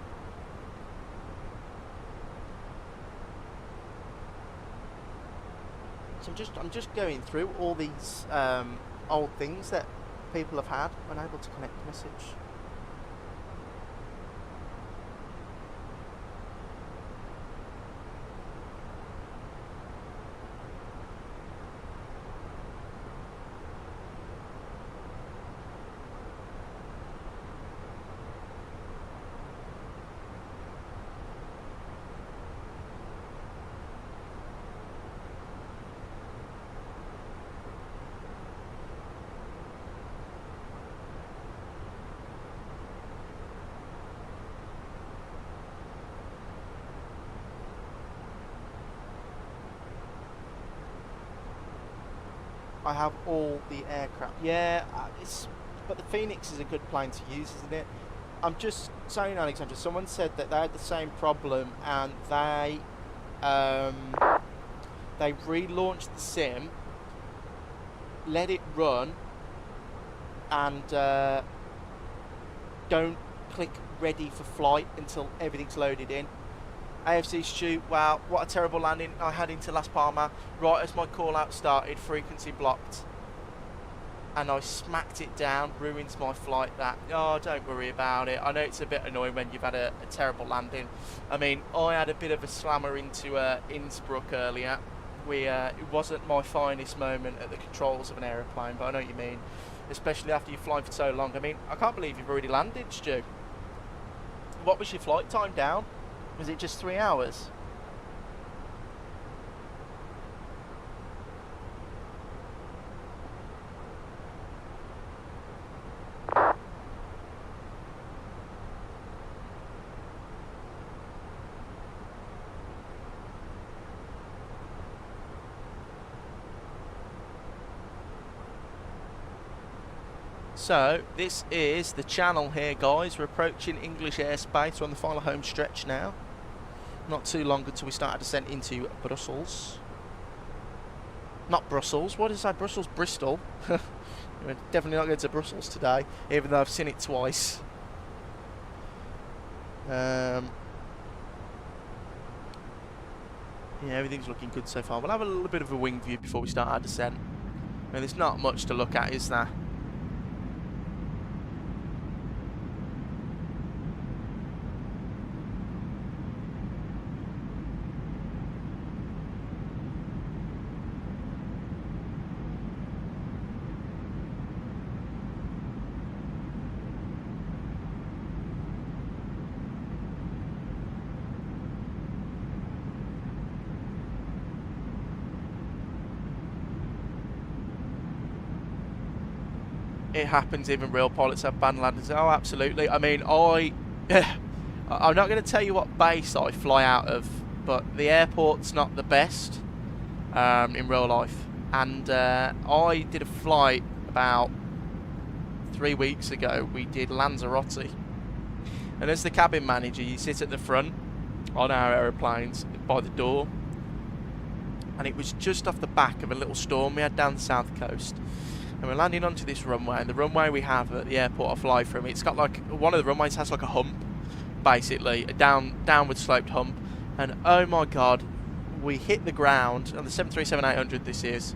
So I'm just going through all these old things that people have had unable to connect message. I have all the aircraft. Yeah, but the Phoenix is a good plane to use, isn't it? I'm just saying, Alexandra, someone said that they had the same problem and they relaunched the sim, let it run, and don't click ready for flight until everything's loaded in. AFC Stu, wow, what a terrible landing I had into Las Palmas. Right as my call out started, frequency blocked. And I smacked it down, ruins my flight that. Oh, don't worry about it. I know it's a bit annoying when you've had a terrible landing. I mean, I had a bit of a slammer into Innsbruck earlier. It wasn't my finest moment at the controls of an aeroplane, but I know what you mean. Especially after you've flown for so long. I mean, I can't believe you've already landed, Stu. What was your flight time down? Was it just 3 hours? So, this is the channel here, guys. We're approaching English airspace. We're on the final home stretch now. Not too long until we start our descent into Brussels. Not Brussels. What did I say? Brussels? Bristol. We're definitely not going to Brussels today, even though I've seen it twice. Yeah, everything's looking good so far. We'll have a little bit of a wing view before we start our descent. I mean, there's not much to look at, is there? It happens, even real pilots have bad landings. Oh, absolutely. I mean, I'm not going to tell you what base I fly out of, but the airport's not the best in real life. And I did a flight about 3 weeks ago. We did Lanzarote. And as the cabin manager, you sit at the front on our aeroplanes by the door. And it was just off the back of a little storm we had down the south coast. And we're landing onto this runway, and the runway we have at the airport I fly from, it's got like, one of the runways has like a hump, basically, a downward sloped hump, and oh my god, we hit the ground, on the 737-800 this is,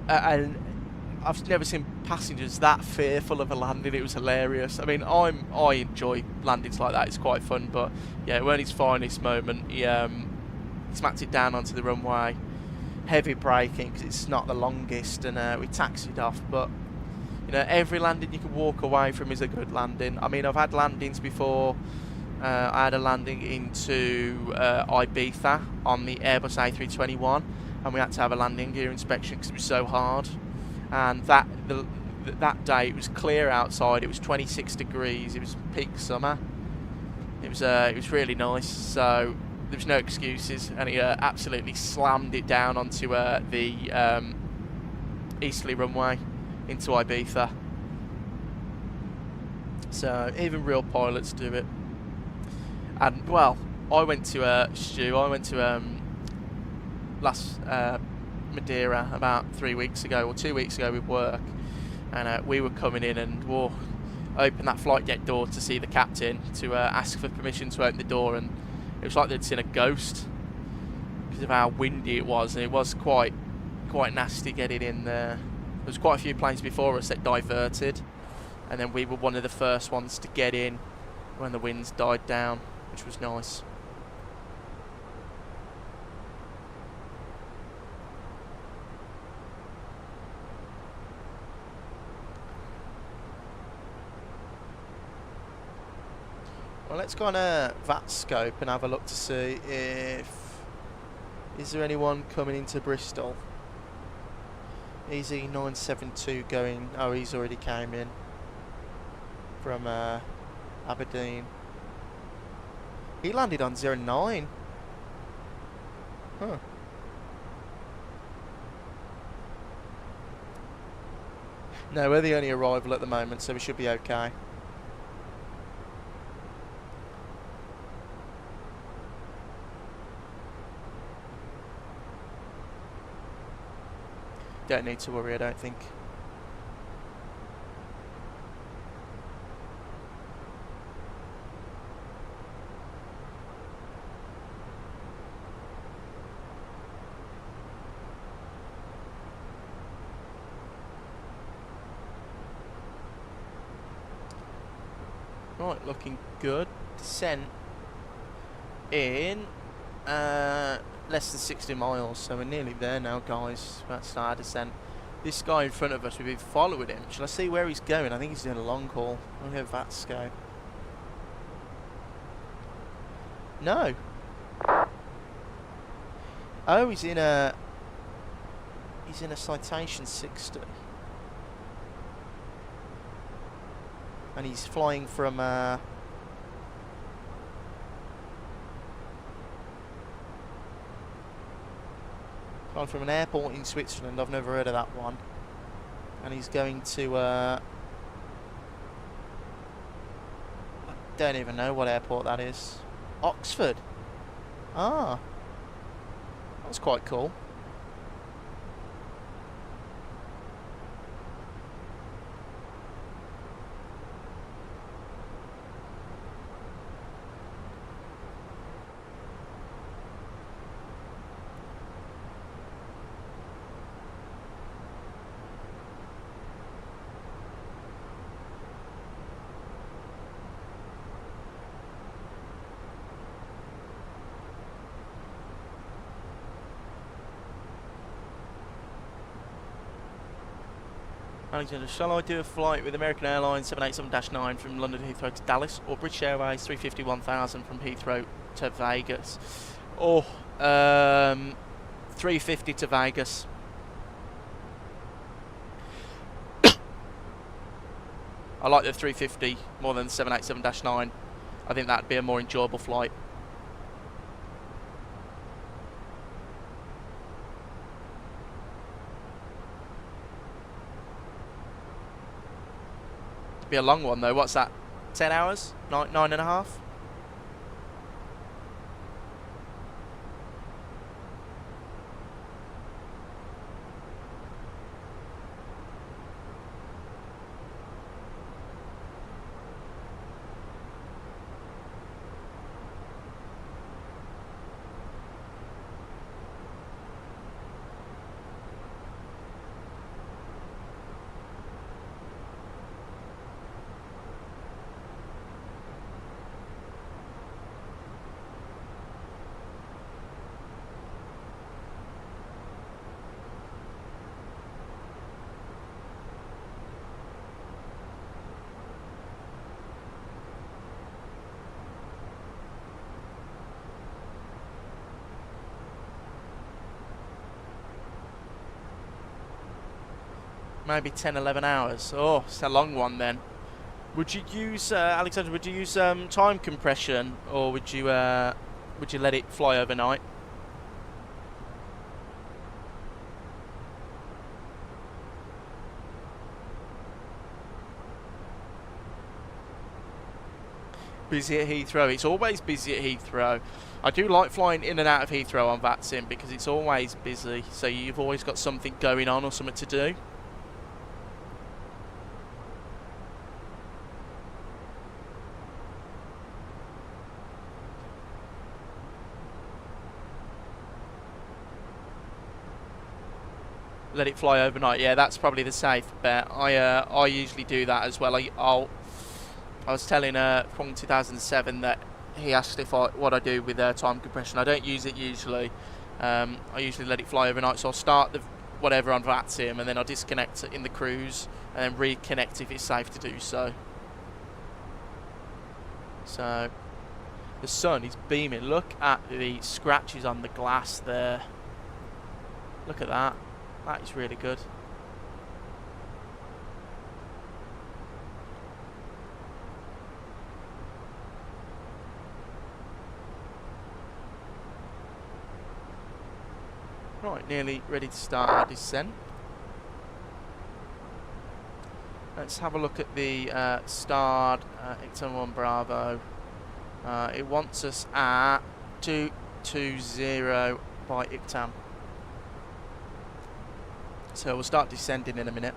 and I've never seen passengers that fearful of a landing. It was hilarious. I mean, I enjoy landings like that, it's quite fun, but yeah, it weren't his finest moment. He smacked it down onto the runway. Heavy braking because it's not the longest, and we taxied off. But you know, every landing you can walk away from is a good landing. I mean, I've had landings before. I had a landing into Ibiza on the Airbus A321, and we had to have a landing gear inspection because it was so hard. And that day it was clear outside. It was 26 degrees. It was peak summer. It was really nice. So there was no excuses, and he absolutely slammed it down onto the easterly runway into Ibiza. So even real pilots do it. And well, I went to last Madeira about 3 weeks ago or 2 weeks ago with work, and we were coming in and opened that flight deck door to see the captain to ask for permission to open the door, and it was like they'd seen a ghost because of how windy it was, and it was quite nasty getting in there. There was quite a few planes before us that diverted, and then we were one of the first ones to get in when the winds died down, which was nice. Well, let's go on a VATScope and have a look to see is there anyone coming into Bristol. EasyJet going, oh, he's already came in from Aberdeen. He landed on 09. Huh. No, we're the only arrival at the moment, so we should be okay. Don't need to worry, I don't think. Right, looking good. Descent in less than 60 miles, so we're nearly there now, guys. About to start our descent. This guy in front of us, we've been following him. Shall I see where he's going? I think he's doing a long haul. I'll go VATScope. No. Oh, he's in a Citation 60. And he's flying from an airport in Switzerland. I've never heard of that one. and he's going to I don't even know what airport that is. Oxford. Ah, that's quite cool. Alexander, shall I do a flight with American Airlines 787-9 from London Heathrow to Dallas, or British Airways 350-1000 from Heathrow to Vegas? Or 350 to Vegas. I like the 350 more than the 787-9. I think that'd be a more enjoyable flight. Be a long one though. What's that? 10 hours? 9.5? Maybe 10, 11 hours. Oh, it's a long one then. Would you use, Alexander, would you use time compression, or would you let it fly overnight? Busy at Heathrow. It's always busy at Heathrow. I do like flying in and out of Heathrow on VATSIM because it's always busy. So you've always got something going on or something to do. Let it fly overnight. Yeah, that's probably the safe bet. I usually do that as well. I was telling from 2007 that he asked what I do with time compression. I don't use it usually. I usually let it fly overnight. So I'll start the whatever on VATSIM and then I'll disconnect it in the cruise and then reconnect if it's safe to do so. So the sun is beaming. Look at the scratches on the glass there. Look at that. That is really good. Right, nearly ready to start our descent. Let's have a look at the starred X-1 Bravo. It wants us at 220 by ICTAM. So we'll start descending in a minute.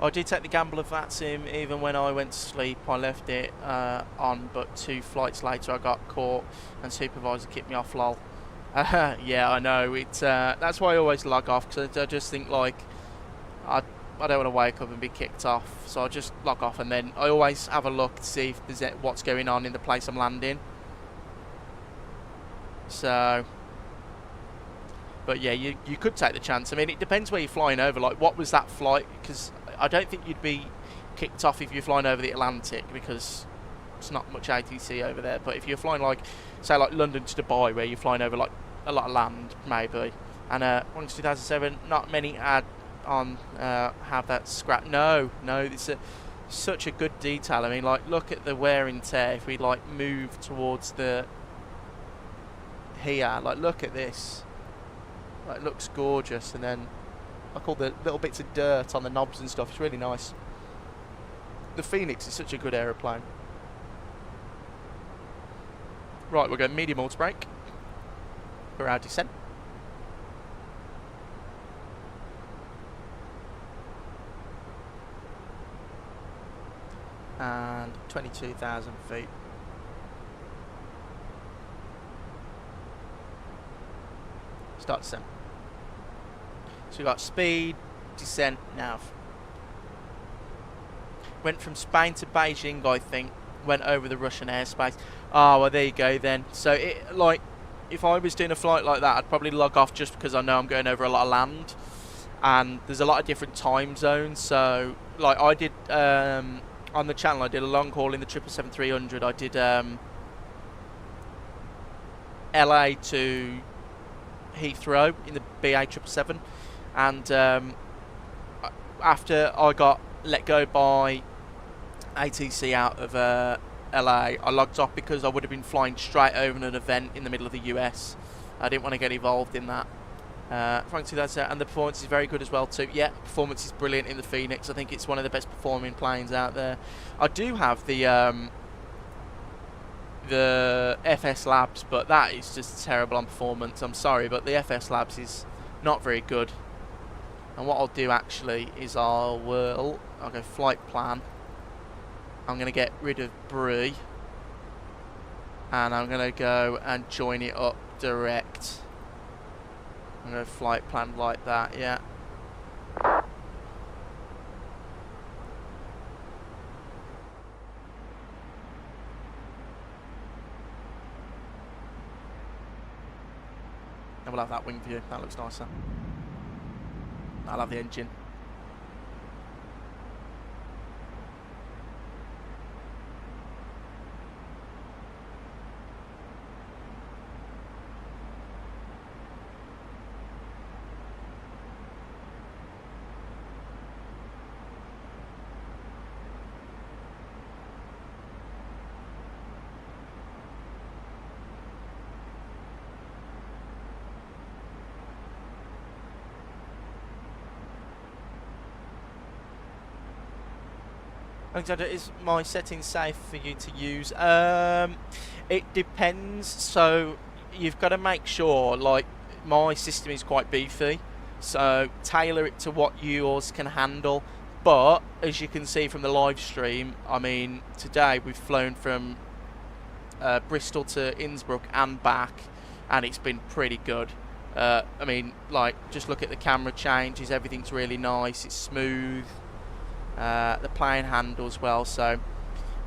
I did take the gamble of VATSIM even when I went to sleep. I left it on, but 2 flights later I got caught and supervisor kicked me off, lol. Yeah, I know. That's why I always log off, because I just think like I don't want to wake up and be kicked off, so I just log off, and then I always have a look to see if there's what's going on in the place I'm landing. So, but yeah, you could take the chance. I mean, it depends where you're flying over. Like, what was that flight? Because I don't think you'd be kicked off if you're flying over the Atlantic, because It's not much ATC over there, but if you're flying like, say like London to Dubai, where you're flying over like a lot of land, maybe. And one 2007, not many add-on have that scrap. No, it's such a good detail. I mean, like, look at the wear and tear. If we like move towards the here, like, look at this. Like, it looks gorgeous, and then like all the little bits of dirt on the knobs and stuff. It's really nice. The Fenix is such a good aeroplane. Right, we're going medium auto brake for our descent. And 22,000 feet. Start descent. So we got speed, descent, nav. Went from Spain to Beijing, I think. Went over the Russian airspace. Oh, well, there you go then. So, it, like, if I was doing a flight like that, I'd probably log off just because I know I'm going over a lot of land. And there's a lot of different time zones. So, like, I did, on the channel, I did a long haul in the 777-300. I did, LA to Heathrow in the BA 777. And, after I got let go by ATC out of LA, I logged off because I would have been flying straight over an event in the middle of the US. I didn't want to get involved in that. Frankly, that's it. And the performance is very good as well too. Yeah, performance is brilliant in the Fenix. I think it's one of the best performing planes out there. I do have the FS Labs, but that is just terrible on performance. I'm sorry, but the FS Labs is not very good. And what I'll do actually is I'll go flight plan. I'm going to get rid of Brie, and I'm going to go and join it up direct. I'm going to flight plan like that, yeah. And we'll have that wing view, that looks nicer. I'll have the engine. Alexander, is my settings safe for you to use? It depends. So you've got to make sure, like, my system is quite beefy, so tailor it to what yours can handle. But as you can see from the live stream, I mean, today we've flown from Bristol to Innsbruck and back, and it's been pretty good. I mean, like, just look at the camera changes, everything's really nice, it's smooth. The plane handles well, so,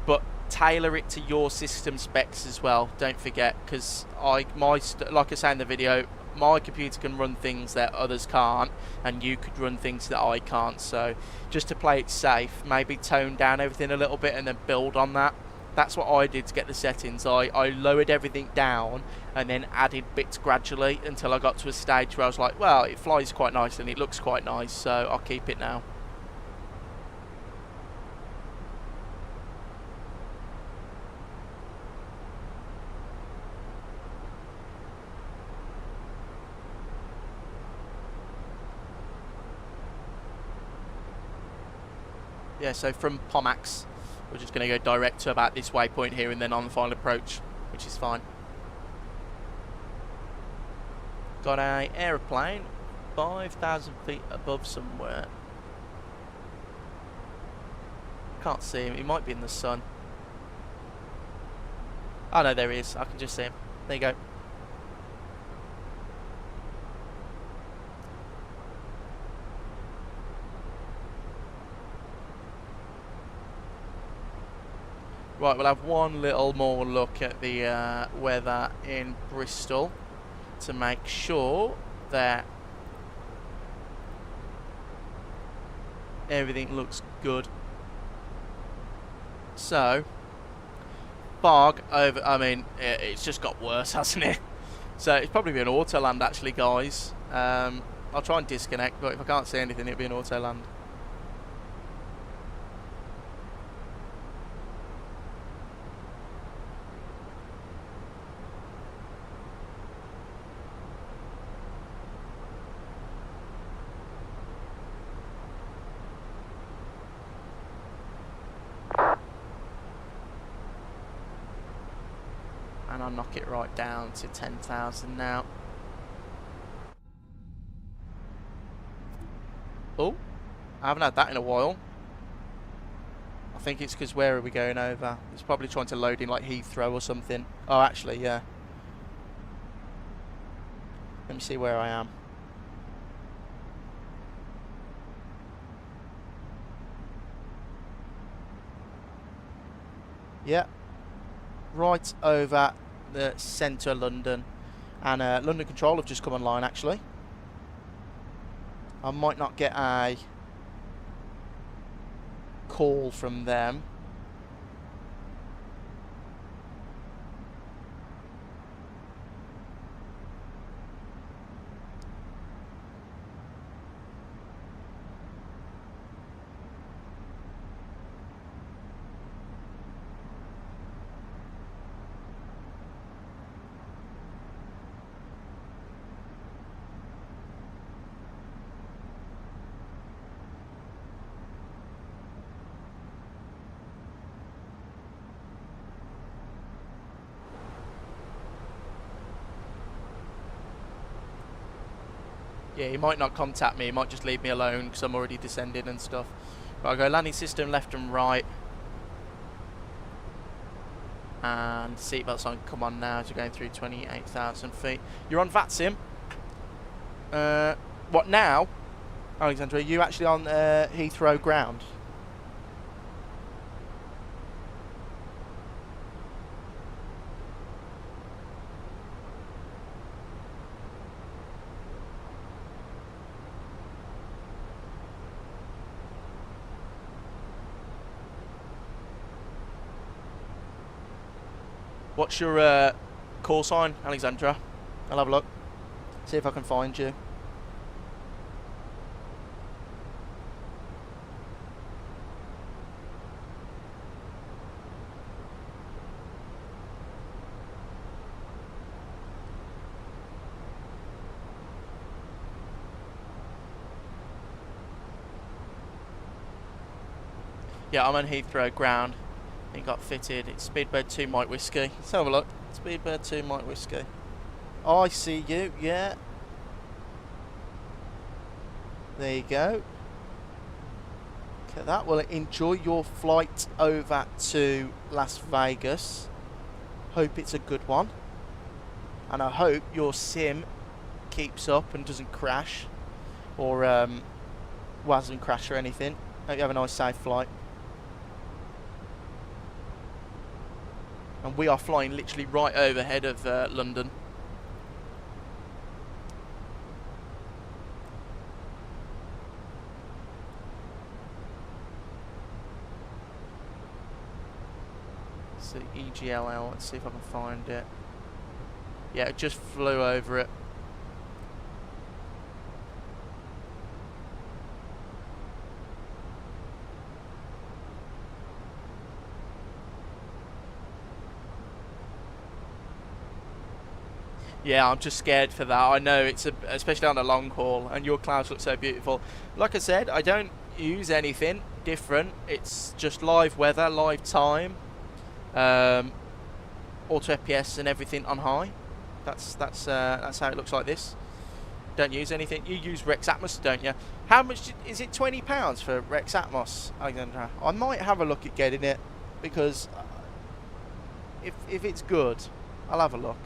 but tailor it to your system specs as well, don't forget, because like I say in the video, my computer can run things that others can't, and you could run things that I can't. So just to play it safe, maybe tone down everything a little bit and then build on that. That's what I did to get the settings. I lowered everything down and then added bits gradually until I got to a stage where I was like, well, it flies quite nice and it looks quite nice, so I'll keep it now. Yeah, so from Pomax, we're just going to go direct to about this waypoint here and then on the final approach, which is fine. Got a aeroplane 5,000 feet above somewhere. Can't see him, he might be in the sun. Oh no, there he is, I can just see him. There you go. Right, we'll have one little more look at the weather in Bristol to make sure that everything looks good. So, spark over. I mean, it's just got worse, hasn't it? So it's probably be an auto land actually, guys. I'll try and disconnect, but if I can't see anything, it'll be an auto land. And I'll knock it right down to 10,000 now. Oh, I haven't had that in a while. I think it's because where are we going over? It's probably trying to load in like Heathrow or something. Oh, actually, yeah. Let me see where I am. Yeah. Right over the centre of London. And London Control have just come online, actually. I might not get a call from them. Yeah, he might not contact me, he might just leave me alone because I'm already descending and stuff. But I'll go landing system left and right. And seatbelts on, come on now as you're going through 28,000 feet. You're on VATSIM. What now? Alexandra, are you actually on Heathrow ground? What's your call sign, Alexandra? I'll have a look. See if I can find you. Yeah, I'm on Heathrow ground. It got fitted. It's Speedbird 2 Mike Whiskey. Let's have a look. Speedbird 2 Mike Whiskey. Oh, I see you. Yeah. There you go. Look at that. Well, enjoy your flight over to Las Vegas. Hope it's a good one. And I hope your sim keeps up and doesn't crash. Or hasn't crashed or anything. Hope you have a nice safe flight. And we are flying literally right overhead of London. So EGLL, let's see if I can find it. Yeah, it just flew over it. Yeah, I'm just scared for that. I know it's especially on a long haul, and your clouds look so beautiful. Like I said, I don't use anything different. It's just live weather, live time, auto FPS and everything on high. That's how it looks like this. Don't use anything. You use Rex Atmos, don't you? How much is it? £20 for Rex Atmos, Alexandra? I might have a look at getting it because if it's good, I'll have a look.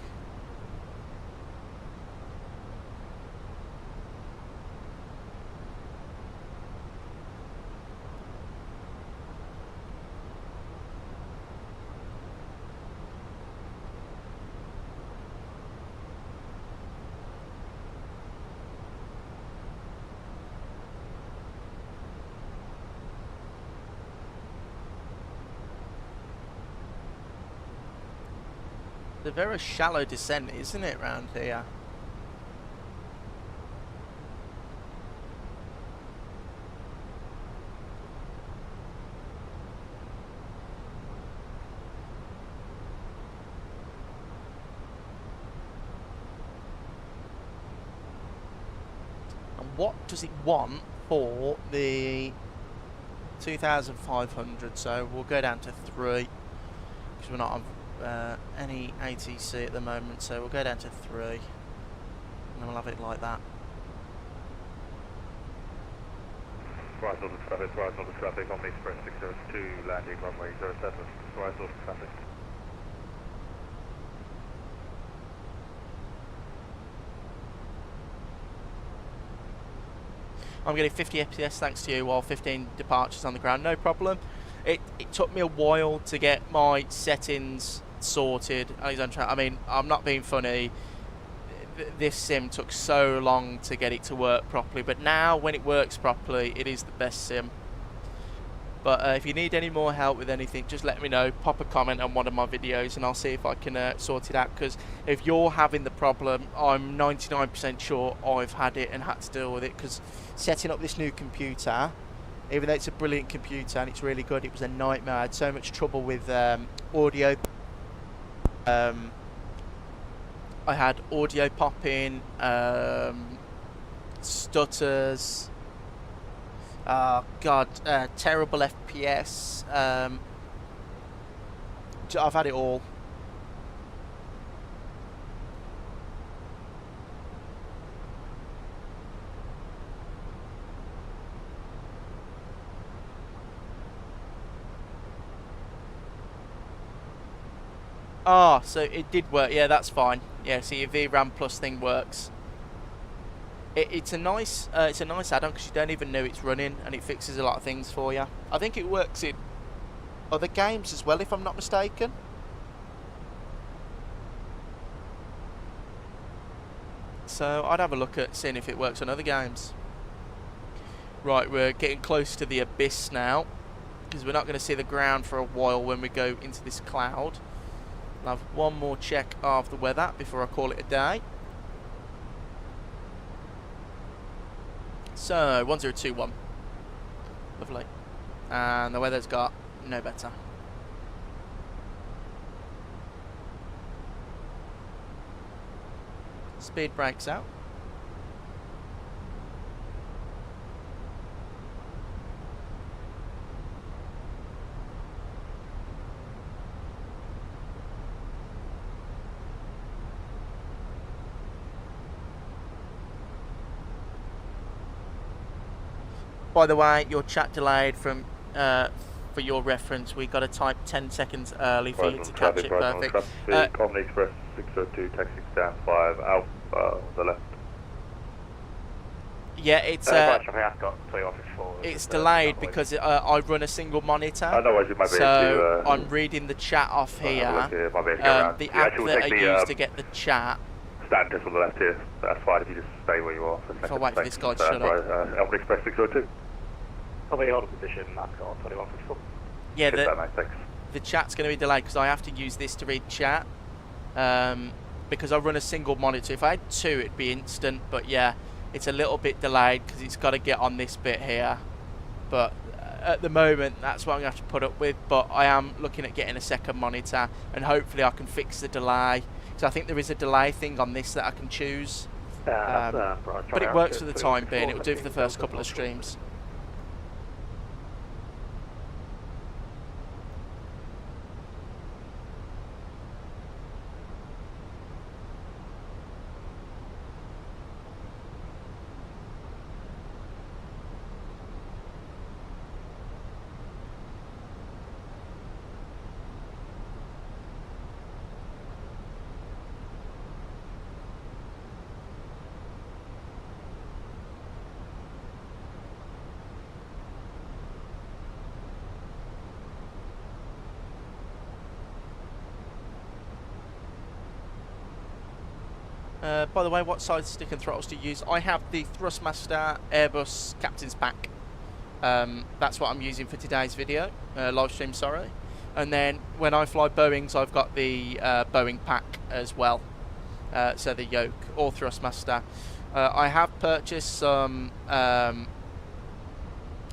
It's a very shallow descent, isn't it, round here? And what does it want for the 2,500? So we'll go down to 3 because we're not on any ATC at the moment, so we'll go down to 3 and then we'll have it like that. Rise order traffic on the Express 602 landing runway 07. Rise order traffic. I'm getting 50 FPS thanks to you, while 15 departures on the ground, no problem. It took me a while to get my settings sorted. I mean, I'm not being funny. This sim took so long to get it to work properly, but now when it works properly, it is the best sim. But if you need any more help with anything, just let me know. Pop a comment on one of my videos and I'll see if I can sort it out, because if you're having the problem, I'm 99% sure I've had it and had to deal with it, because setting up this new computer, even though it's a brilliant computer and it's really good, it was a nightmare. I had so much trouble with audio. I had audio popping, stutters, terrible FPS. I've had it all. Ah, so it did work. Yeah, that's fine. Yeah, so your VRAM Plus thing works. It's a nice add-on because you don't even know it's running, and it fixes a lot of things for you. I think it works in other games as well, if I'm not mistaken. So I'd have a look at seeing if it works on other games. Right, we're getting close to the abyss now, because we're not going to see the ground for a while when we go into this cloud. I'll have one more check of the weather before I call it a day. So 1021, lovely, and the weather's got no better. Speed brakes out. By the way, your chat delayed from for your reference. We got to type 10 seconds early for you to catch it. Perfect. Comedy Express 602, taxi stand 5, Alpha on the left. Yeah, it's delayed because I run a single monitor. So I'm reading the chat off here. The app that I use to get the chat. Stand just on the left here. That's fine if you just stay where you are for a second. If I wait for this guy to shut up. Alpha Express 602. Probably hold position, NASCAR 2154. Yeah, the chat's going to be delayed because I have to use this to read chat. Because I run a single monitor. If I had 2, it'd be instant. But yeah, it's a little bit delayed because it's got to get on this bit here. But at the moment, that's what I'm going to have to put up with. But I am looking at getting a second monitor, and hopefully I can fix the delay. So I think there is a delay thing on this that I can choose. But it works for the time being. It will do for the first couple of streams. By the way, what side stick and throttles do you use? I have the Thrustmaster Airbus Captain's Pack. That's what I'm using for today's video, live stream, sorry. And then when I fly Boeings, I've got the Boeing pack as well. So the yoke or Thrustmaster. I have purchased some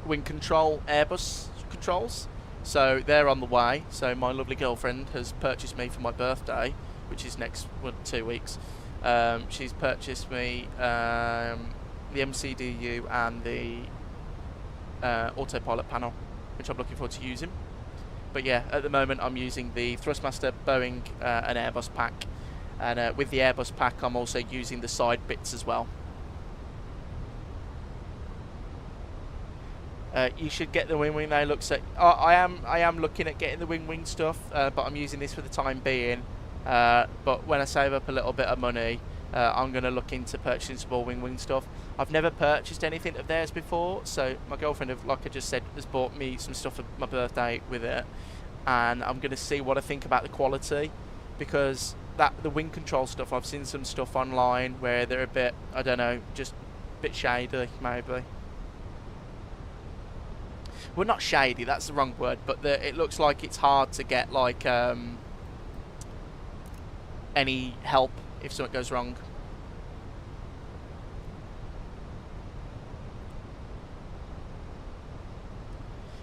wing control Airbus controls, so they're on the way. So my lovely girlfriend has purchased me for my birthday, which is next 2 weeks. She's purchased me the MCDU and the autopilot panel, which I'm looking forward to using. But yeah, at the moment I'm using the Thrustmaster, Boeing and Airbus pack, and with the Airbus pack I'm also using the side bits as well. You should get the wing. They look so. I am looking at getting the wing stuff, but I'm using this for the time being. But when I save up a little bit of money, I'm going to look into purchasing some more wing stuff. I've never purchased anything of theirs before, so my girlfriend, like I just said, has bought me some stuff for my birthday with it, and I'm going to see what I think about the quality, because the wing control stuff, I've seen some stuff online where they're a bit, I don't know, just a bit shady maybe. Well, not shady, that's the wrong word, but it looks like it's hard to get like any help if something goes wrong.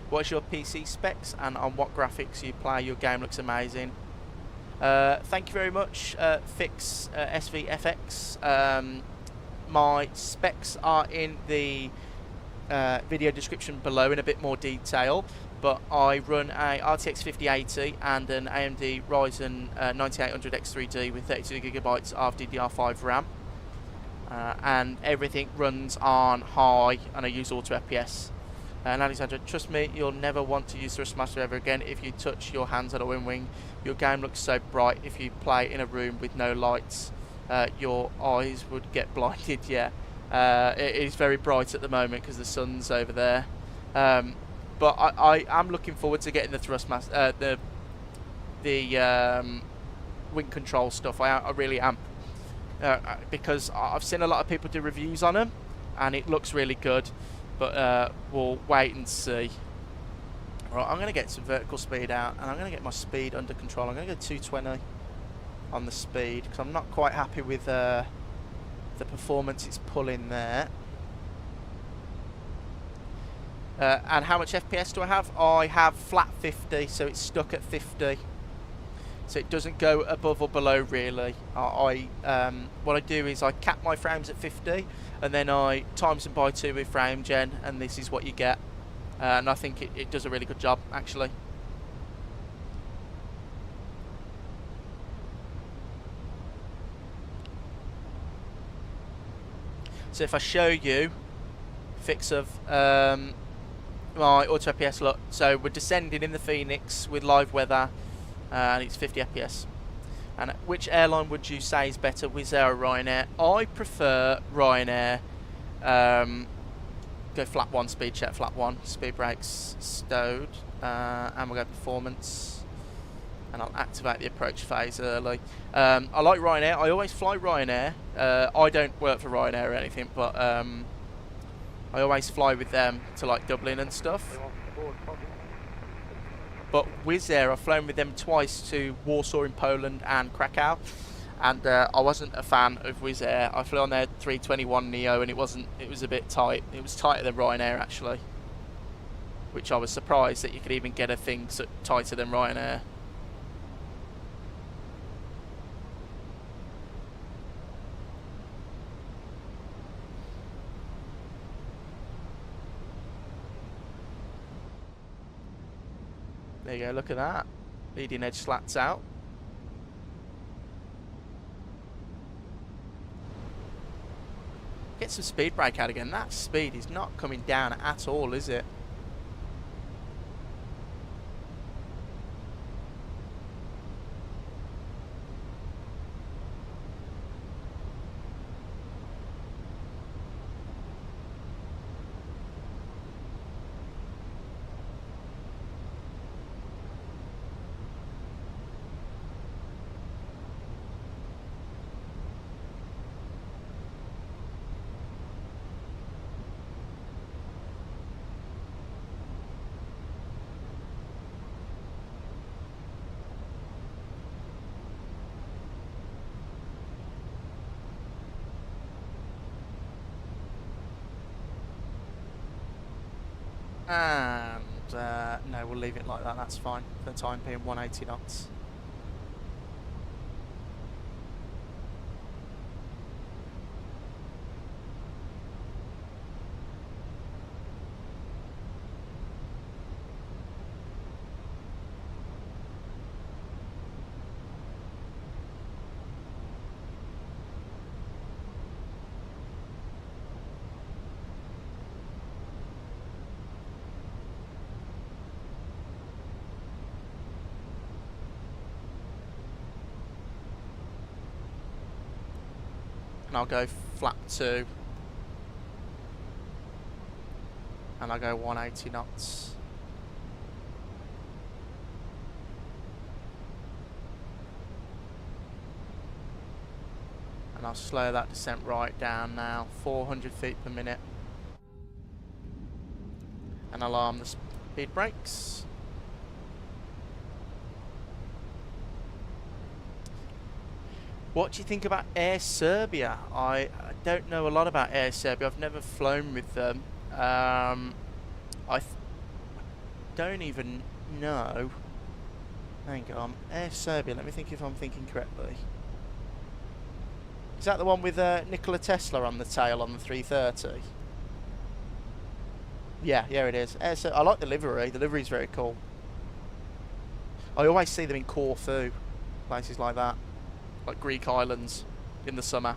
What's your PC specs and on what graphics you play? Your game looks amazing. Thank you very much, Fix SVFX. My specs are in the video description below in a bit more detail, but I run a RTX 5080 and an AMD Ryzen 9800X3D with 32GB of DDR5 RAM, and everything runs on high, and I use auto FPS. And Alexandra, trust me, you'll never want to use Thrustmaster ever again if you touch your hands on a wing. Your game looks so bright. If you play in a room with no lights, your eyes would get blinded. Yeah, it is very bright at the moment because the sun's over there. But I am looking forward to getting the Thrustmaster, the wing control stuff. I really am, because I've seen a lot of people do reviews on them, and it looks really good. But we'll wait and see. Right, I'm going to get some vertical speed out, and I'm going to get my speed under control. I'm going to go 220 on the speed, because I'm not quite happy with the performance it's pulling there. And how much FPS do I have? I have flat 50, so it's stuck at 50. So it doesn't go above or below really. What I do is I cap my frames at 50, and then I times them by 2 with frame gen, and this is what you get. And I think it does a really good job actually. So if I show you fix of my auto FPS, look, so we're descending in the Phoenix with live weather, and it's 50 FPS. And which airline would you say is better, Wizz Air or Ryanair? I prefer Ryanair. Go flat 1, speed check, flat 1, speed brakes stowed, and we'll go performance, and I'll activate the approach phase early. I like Ryanair. I always fly Ryanair. I don't work for Ryanair or anything, but I always fly with them to like Dublin and stuff. But Wizz Air, I've flown with them twice to Warsaw in Poland and Krakow, and I wasn't a fan of Wizz Air. I flew on their A321neo, and it was a bit tight. It was tighter than Ryanair actually, which I was surprised that you could even get a thing so tighter than Ryanair. There you go, look at that. Leading edge slats out. Get some speed brake out again. That speed is not coming down at all, is it? And no, we'll leave it like that. That's fine for the time being. 180 knots. And I'll go flap 2, and I'll go 180 knots. And I'll slow that descent right down now, 400 feet per minute. And I'll arm the speed brakes. What do you think about Air Serbia? I don't know a lot about Air Serbia. I've never flown with them. Don't even know. Hang on. Air Serbia, let me think if I'm thinking correctly. Is that the one with Nikola Tesla on the tail on the 330? Yeah, it is. I like the livery. The livery is very cool. I always see them in Corfu, places like that. Like Greek islands in the summer.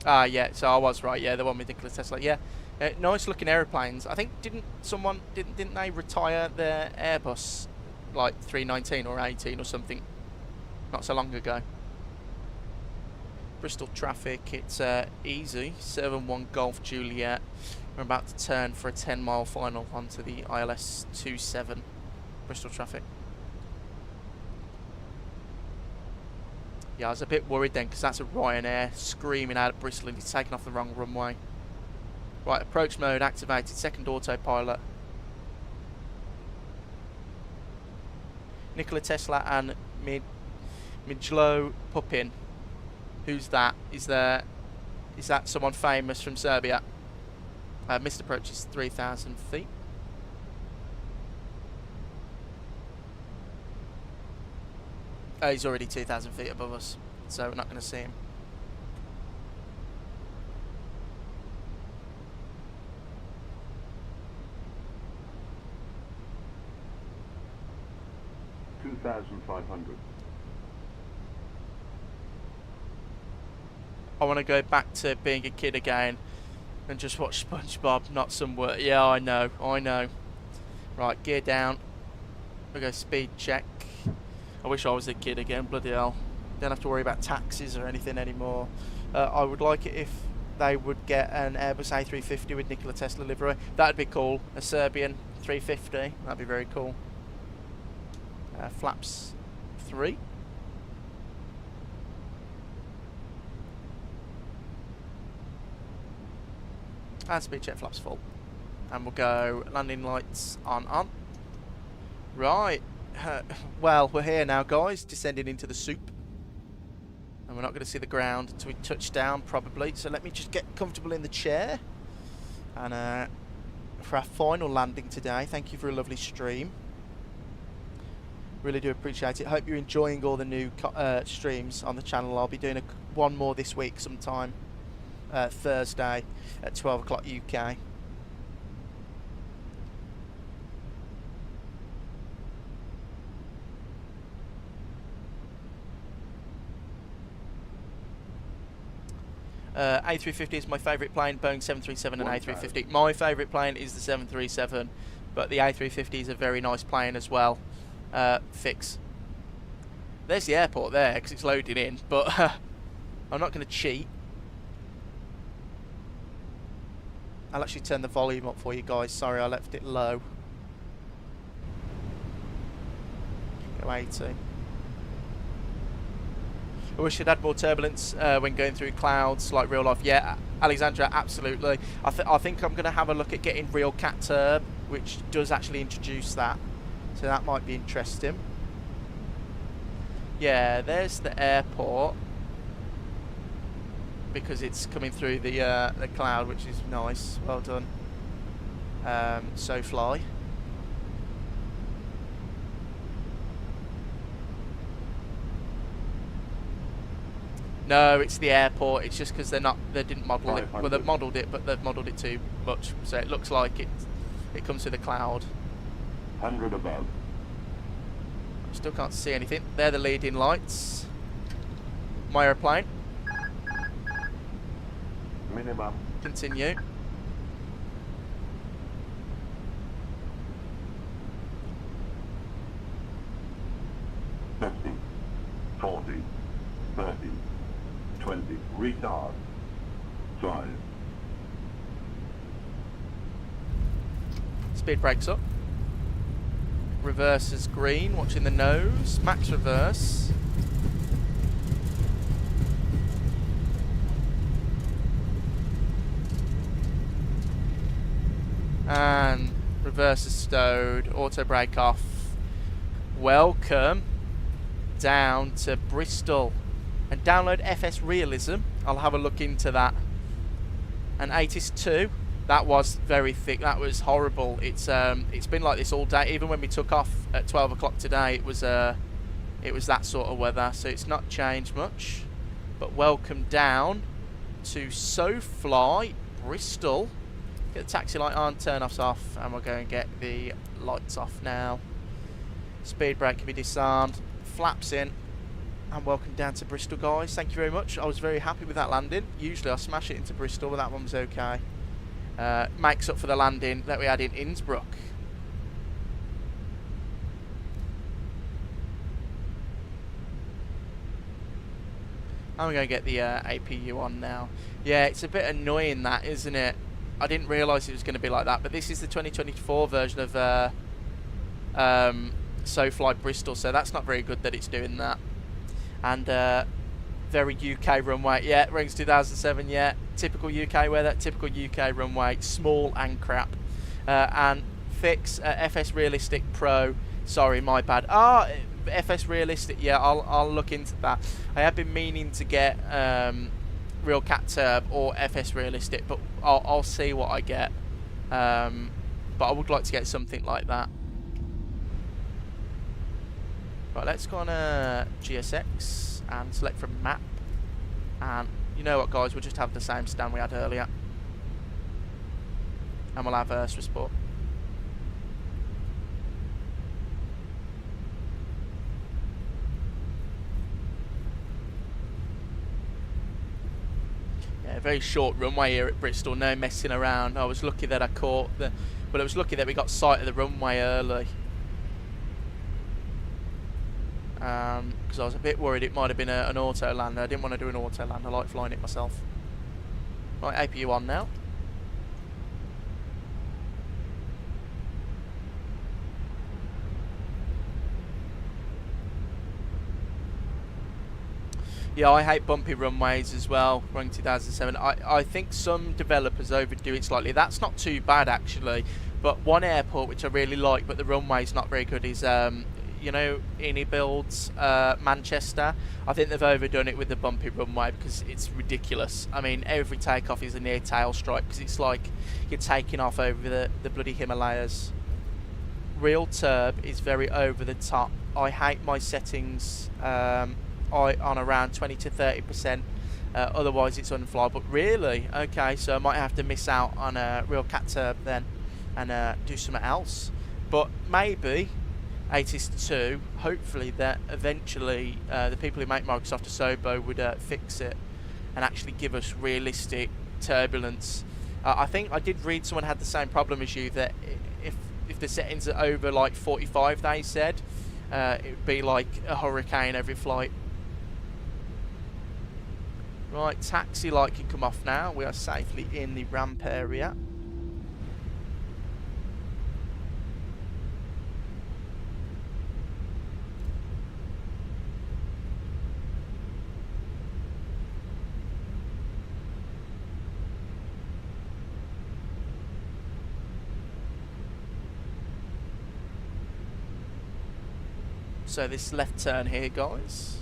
Yeah, so I was right, yeah, the one with Nikola Tesla, yeah. Nice looking aeroplanes. I think didn't they retire their Airbus like 319 or 18 or something not so long ago? Bristol traffic, it's easy, 71 Golf Juliet. We're about to turn for a 10-mile final onto the ILS 27 Bristol traffic. Yeah, I was a bit worried then because that's a Ryanair screaming out at Bristol and he's taken off the wrong runway. Right, approach mode activated, second autopilot. Nikola Tesla and Mijlo Pupin. Who's that? Is that someone famous from Serbia? Missed approach is 3,000 feet. He's already 2,000 feet above us, so we're not going to see him. $2,500. I want to go back to being a kid again and just watch SpongeBob, not some work. Yeah, I know. Right, gear down. We'll go speed check. I wish I was a kid again, bloody hell. Don't have to worry about taxes or anything anymore. I would like it if they would get an Airbus A350 with Nikola Tesla livery. That'd be cool. A Serbian 350. That'd be very cool. Flaps 3. And speed check flaps full. And we'll go landing lights on. Right. Well, we're here now, guys. Descending into the soup. And we're not going to see the ground until we touch down, probably. So let me just get comfortable in the chair. And for our final landing today, thank you for a lovely stream. Really do appreciate it. Hope you're enjoying all the new streams on the channel. I'll be doing one more this week sometime. Thursday at 12 o'clock UK. A350 is my favourite plane, Boeing 737 and A350. My favourite plane is the 737, but the A350 is a very nice plane as well. Fix. There's the airport there, because it's loading in, but I'm not going to cheat. I'll actually turn the volume up for you guys. Sorry, I left it low. Go 80. I wish it had more turbulence when going through clouds like real life. Yeah, Alexandra, absolutely. I think I'm going to have a look at getting real cat turb, which does actually introduce that. So that might be interesting. Yeah, there's the airport, because it's coming through the cloud, which is nice. Well done. So fly. No, it's the airport. It's just because they didn't model it. Well, they've modelled it, but they've modelled it too much, so it looks like it comes through the cloud. 100 above. Still can't see anything. They're the leading lights. My aeroplane. Minimum. Continue. $50, $40, $30, $20. Retard. 5. Speed brakes up. Reverse is green, watching the nose. Max reverse. And reverse is stowed. Auto brake off. Welcome down to Bristol. And download FS Realism. I'll have a look into that. And ATIS 2. That was very thick. That was horrible. It's been like this all day. Even when we took off at 12 o'clock today, it was that sort of weather. So it's not changed much. But welcome down to SoFly Bristol. Get the taxi light on, turn offs off, and we'll go and get the lights off now. Speed brake can be disarmed. Flaps in. And welcome down to Bristol, guys. Thank you very much. I was very happy with that landing. Usually I smash it into Bristol, but that one was okay. Makes up for the landing that we had in Innsbruck. I'm going to get the APU on now. Yeah, it's a bit annoying that, isn't it? I didn't realise it was going to be like that, but this is the 2024 version of SoFly Bristol, so that's not very good that it's doing that. And very UK runway. Yeah, Rings 2007, yeah. Typical UK weather, typical UK runway, small and crap. And fix FS Realistic Pro. Sorry, my bad. FS Realistic, yeah, I'll look into that. I have been meaning to get Real Cat Turb or FS Realistic, but I'll see what I get. But I would like to get something like that. Right, let's go on GSX and select from map. And you know what, guys, we'll just have the same stand we had earlier. And we'll have Swissport. Yeah, very short runway here at Bristol, no messing around. I was lucky that I caught the... Well, I was lucky that we got sight of the runway early. Because I was a bit worried it might have been an auto lander. I didn't want to do an auto land. I like flying it myself. Right, APU on now. Yeah, I hate bumpy runways as well. Running 2007. I think some developers overdo it slightly. That's not too bad actually. But one airport which I really like, but the runway's not very good, is you know, Innie builds Manchester. I think they've overdone it with the bumpy runway because it's ridiculous. I mean, every takeoff is a near tail strike because it's like you're taking off over the bloody Himalayas. Real turb is very over the top. I hate my settings on around 20 to 30%. Otherwise it's unfly. But really, okay, so I might have to miss out on a Real Cat Turb then and do something else. But maybe ATIS 2, hopefully that eventually the people who make Microsoft Asobo would fix it and actually give us realistic turbulence. I think I did read someone had the same problem as you, that if the settings are over like 45, they said, it would be like a hurricane every flight. Right, taxi light can come off now. We are safely in the ramp area. So this left turn here, guys.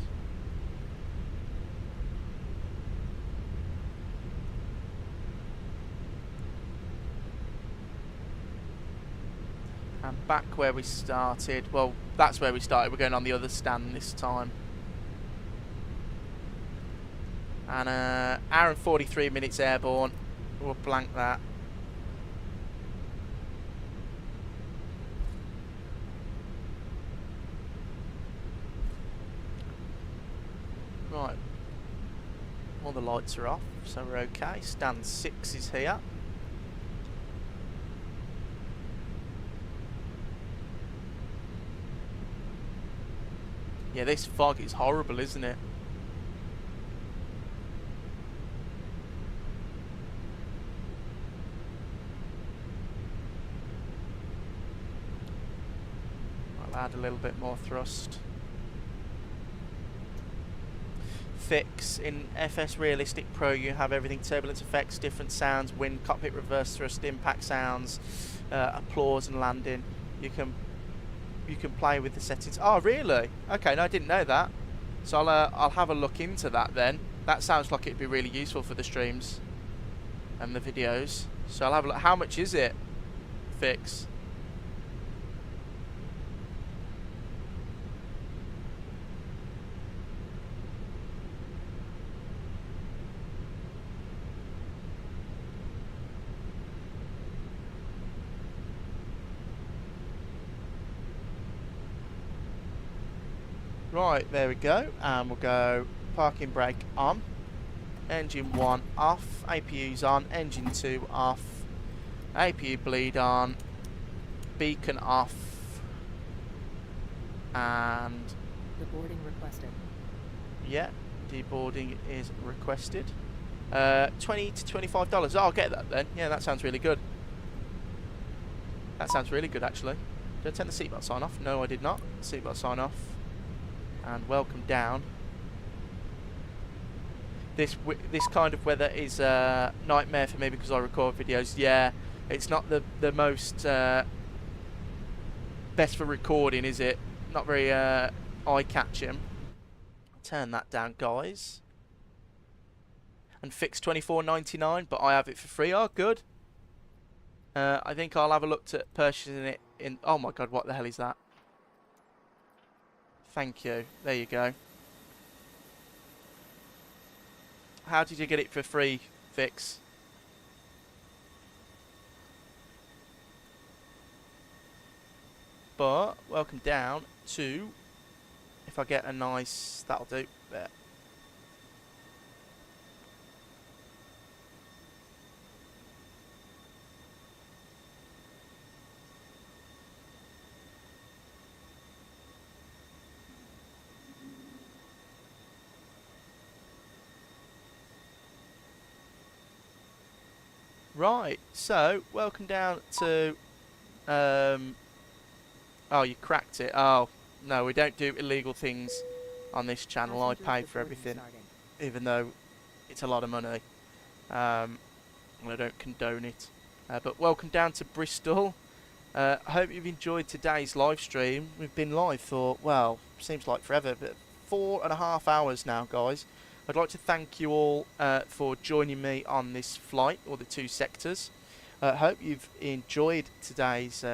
And back where we started. Well, that's where we started. We're going on the other stand this time. And hour and 43 minutes airborne. We'll blank that. Right. All the lights are off, so we're okay. Stand 6 is here. Yeah, this fog is horrible, isn't it? I'll add a little bit more thrust. Fix in FS Realistic Pro, you have everything: turbulence effects, different sounds, wind, cockpit reverse thrust, impact sounds, applause and landing. You can play with the settings. Oh, really? Okay, no, I didn't know that. So I'll have a look into that then. That sounds like it'd be really useful for the streams and the videos. So I'll have a look. How much is it? Fix. Right, there we go, and we'll go parking brake on, engine 1 off, APU's on, engine 2 off, APU bleed on, beacon off, and... Deboarding requested. Yeah, deboarding is requested. $20 to $25. Oh, I'll get that then. Yeah, that sounds really good. That sounds really good, actually. Did I turn the seatbelt sign off? No, I did not. Seatbelt sign off. And welcome down. This kind of weather is a nightmare for me because I record videos. Yeah, it's not the most best for recording, is it? Not very eye-catching. Turn that down, guys. And fix $24.99, but I have it for free. Oh, good. I think I'll have a look at purchasing it in... Oh my god, what the hell is that? Thank you. There you go. How did you get it for free, Fix? But, welcome down to... If I get a nice... That'll do. There. Right, so, welcome down to, oh, you cracked it. Oh, no, we don't do illegal things on this channel. I pay for everything, even though it's a lot of money. And I don't condone it. But welcome down to Bristol. I hope you've enjoyed today's live stream. We've been live for, well, seems like forever, but 4.5 hours now, guys. I'd like to thank you all for joining me on this flight, or the 2 sectors. I hope you've enjoyed today's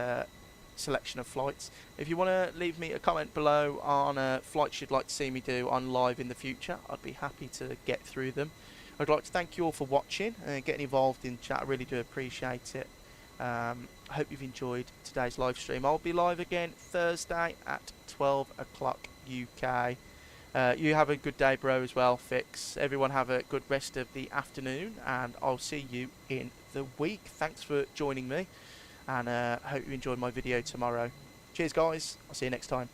selection of flights. If you want to leave me a comment below on flights you'd like to see me do on live in the future, I'd be happy to get through them. I'd like to thank you all for watching and getting involved in chat. I really do appreciate it. I hope you've enjoyed today's live stream. I'll be live again Thursday at 12 o'clock UK. You have a good day, bro, as well, Fix. Everyone have a good rest of the afternoon, and I'll see you in the week. Thanks for joining me, and hope you enjoyed my video tomorrow. Cheers, guys. I'll see you next time.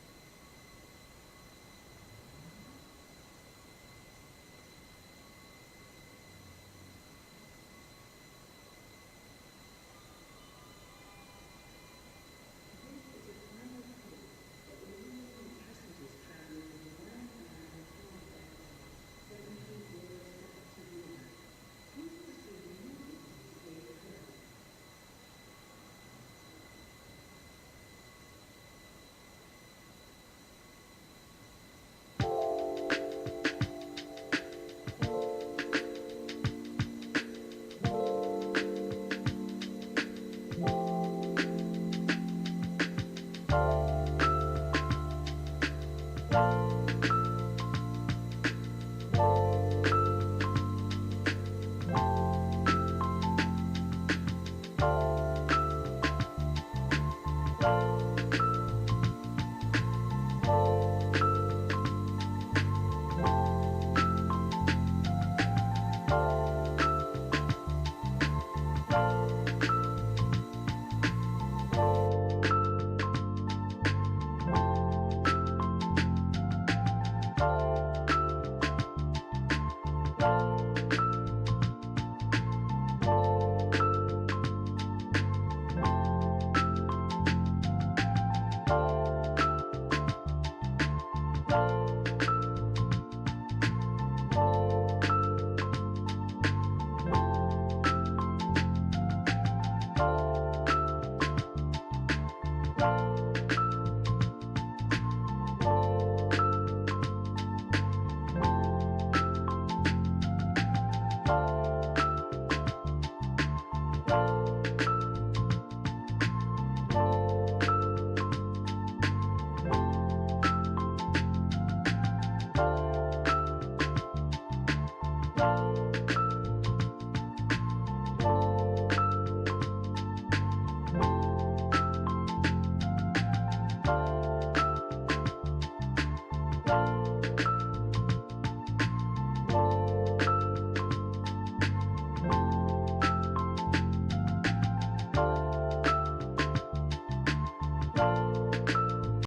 Bye.